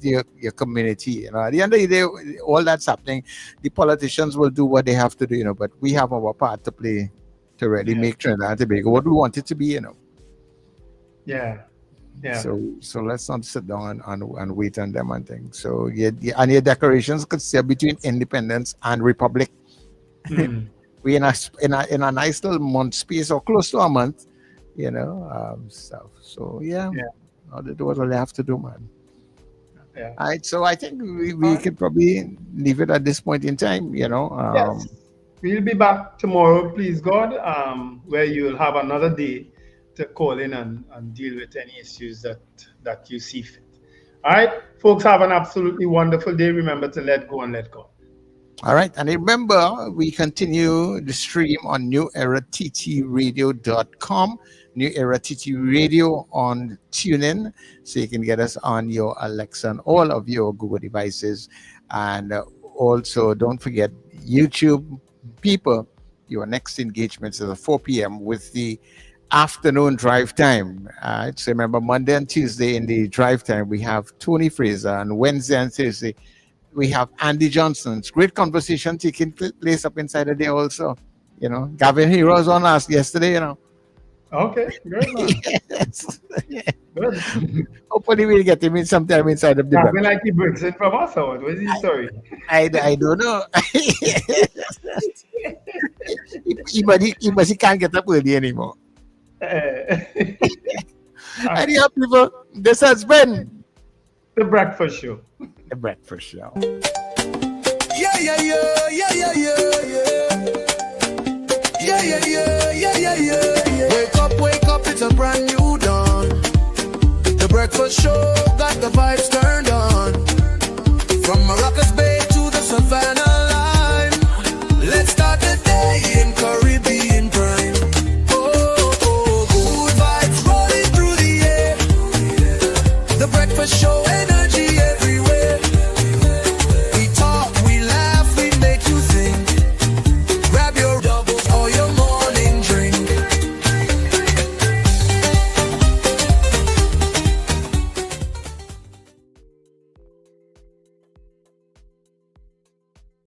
your community. At the end of the day, all that's happening. The politicians will do what they have to do, but we have our part to play to really make Trinidad and Tobago what we want it to be, you know. Yeah. Yeah. So let's not sit down and wait on them and things. So and your decorations could stay between independence and republic. We in a nice little month space or close to a month, you know, stuff. So I'll do what I have to do, man. Yeah. All right. So I think we could probably leave it at this point in time, you know. Yes. We'll be back tomorrow, please God, where you'll have another day to call in and deal with any issues that you see fit. All right, folks, have an absolutely wonderful day. Remember to let go and let God. All right, and remember, we continue the stream on newerattradio.com, New Era TT Radio on TuneIn, so you can get us on your Alexa and all of your Google devices. And also, don't forget, YouTube people, your next engagements is at 4 p.m. with the afternoon drive time. So remember, Monday and Tuesday in the drive time, we have Tony Fraser, and Wednesday and Thursday, we have Andy Johnson's great conversation taking place up inside the day also. You know, Gavin Hero was on us yesterday, you know. Okay, good. Yes. Good. Hopefully we'll get him in sometime inside of the Gavin like he breaks it from us out. What is his story? I don't know. he can't get up early anymore. Anyhow, people, this has been The Breakfast Show. The Breakfast Show. Yeah. Wake up, it's a brand new dawn. The Breakfast Show got the vibes.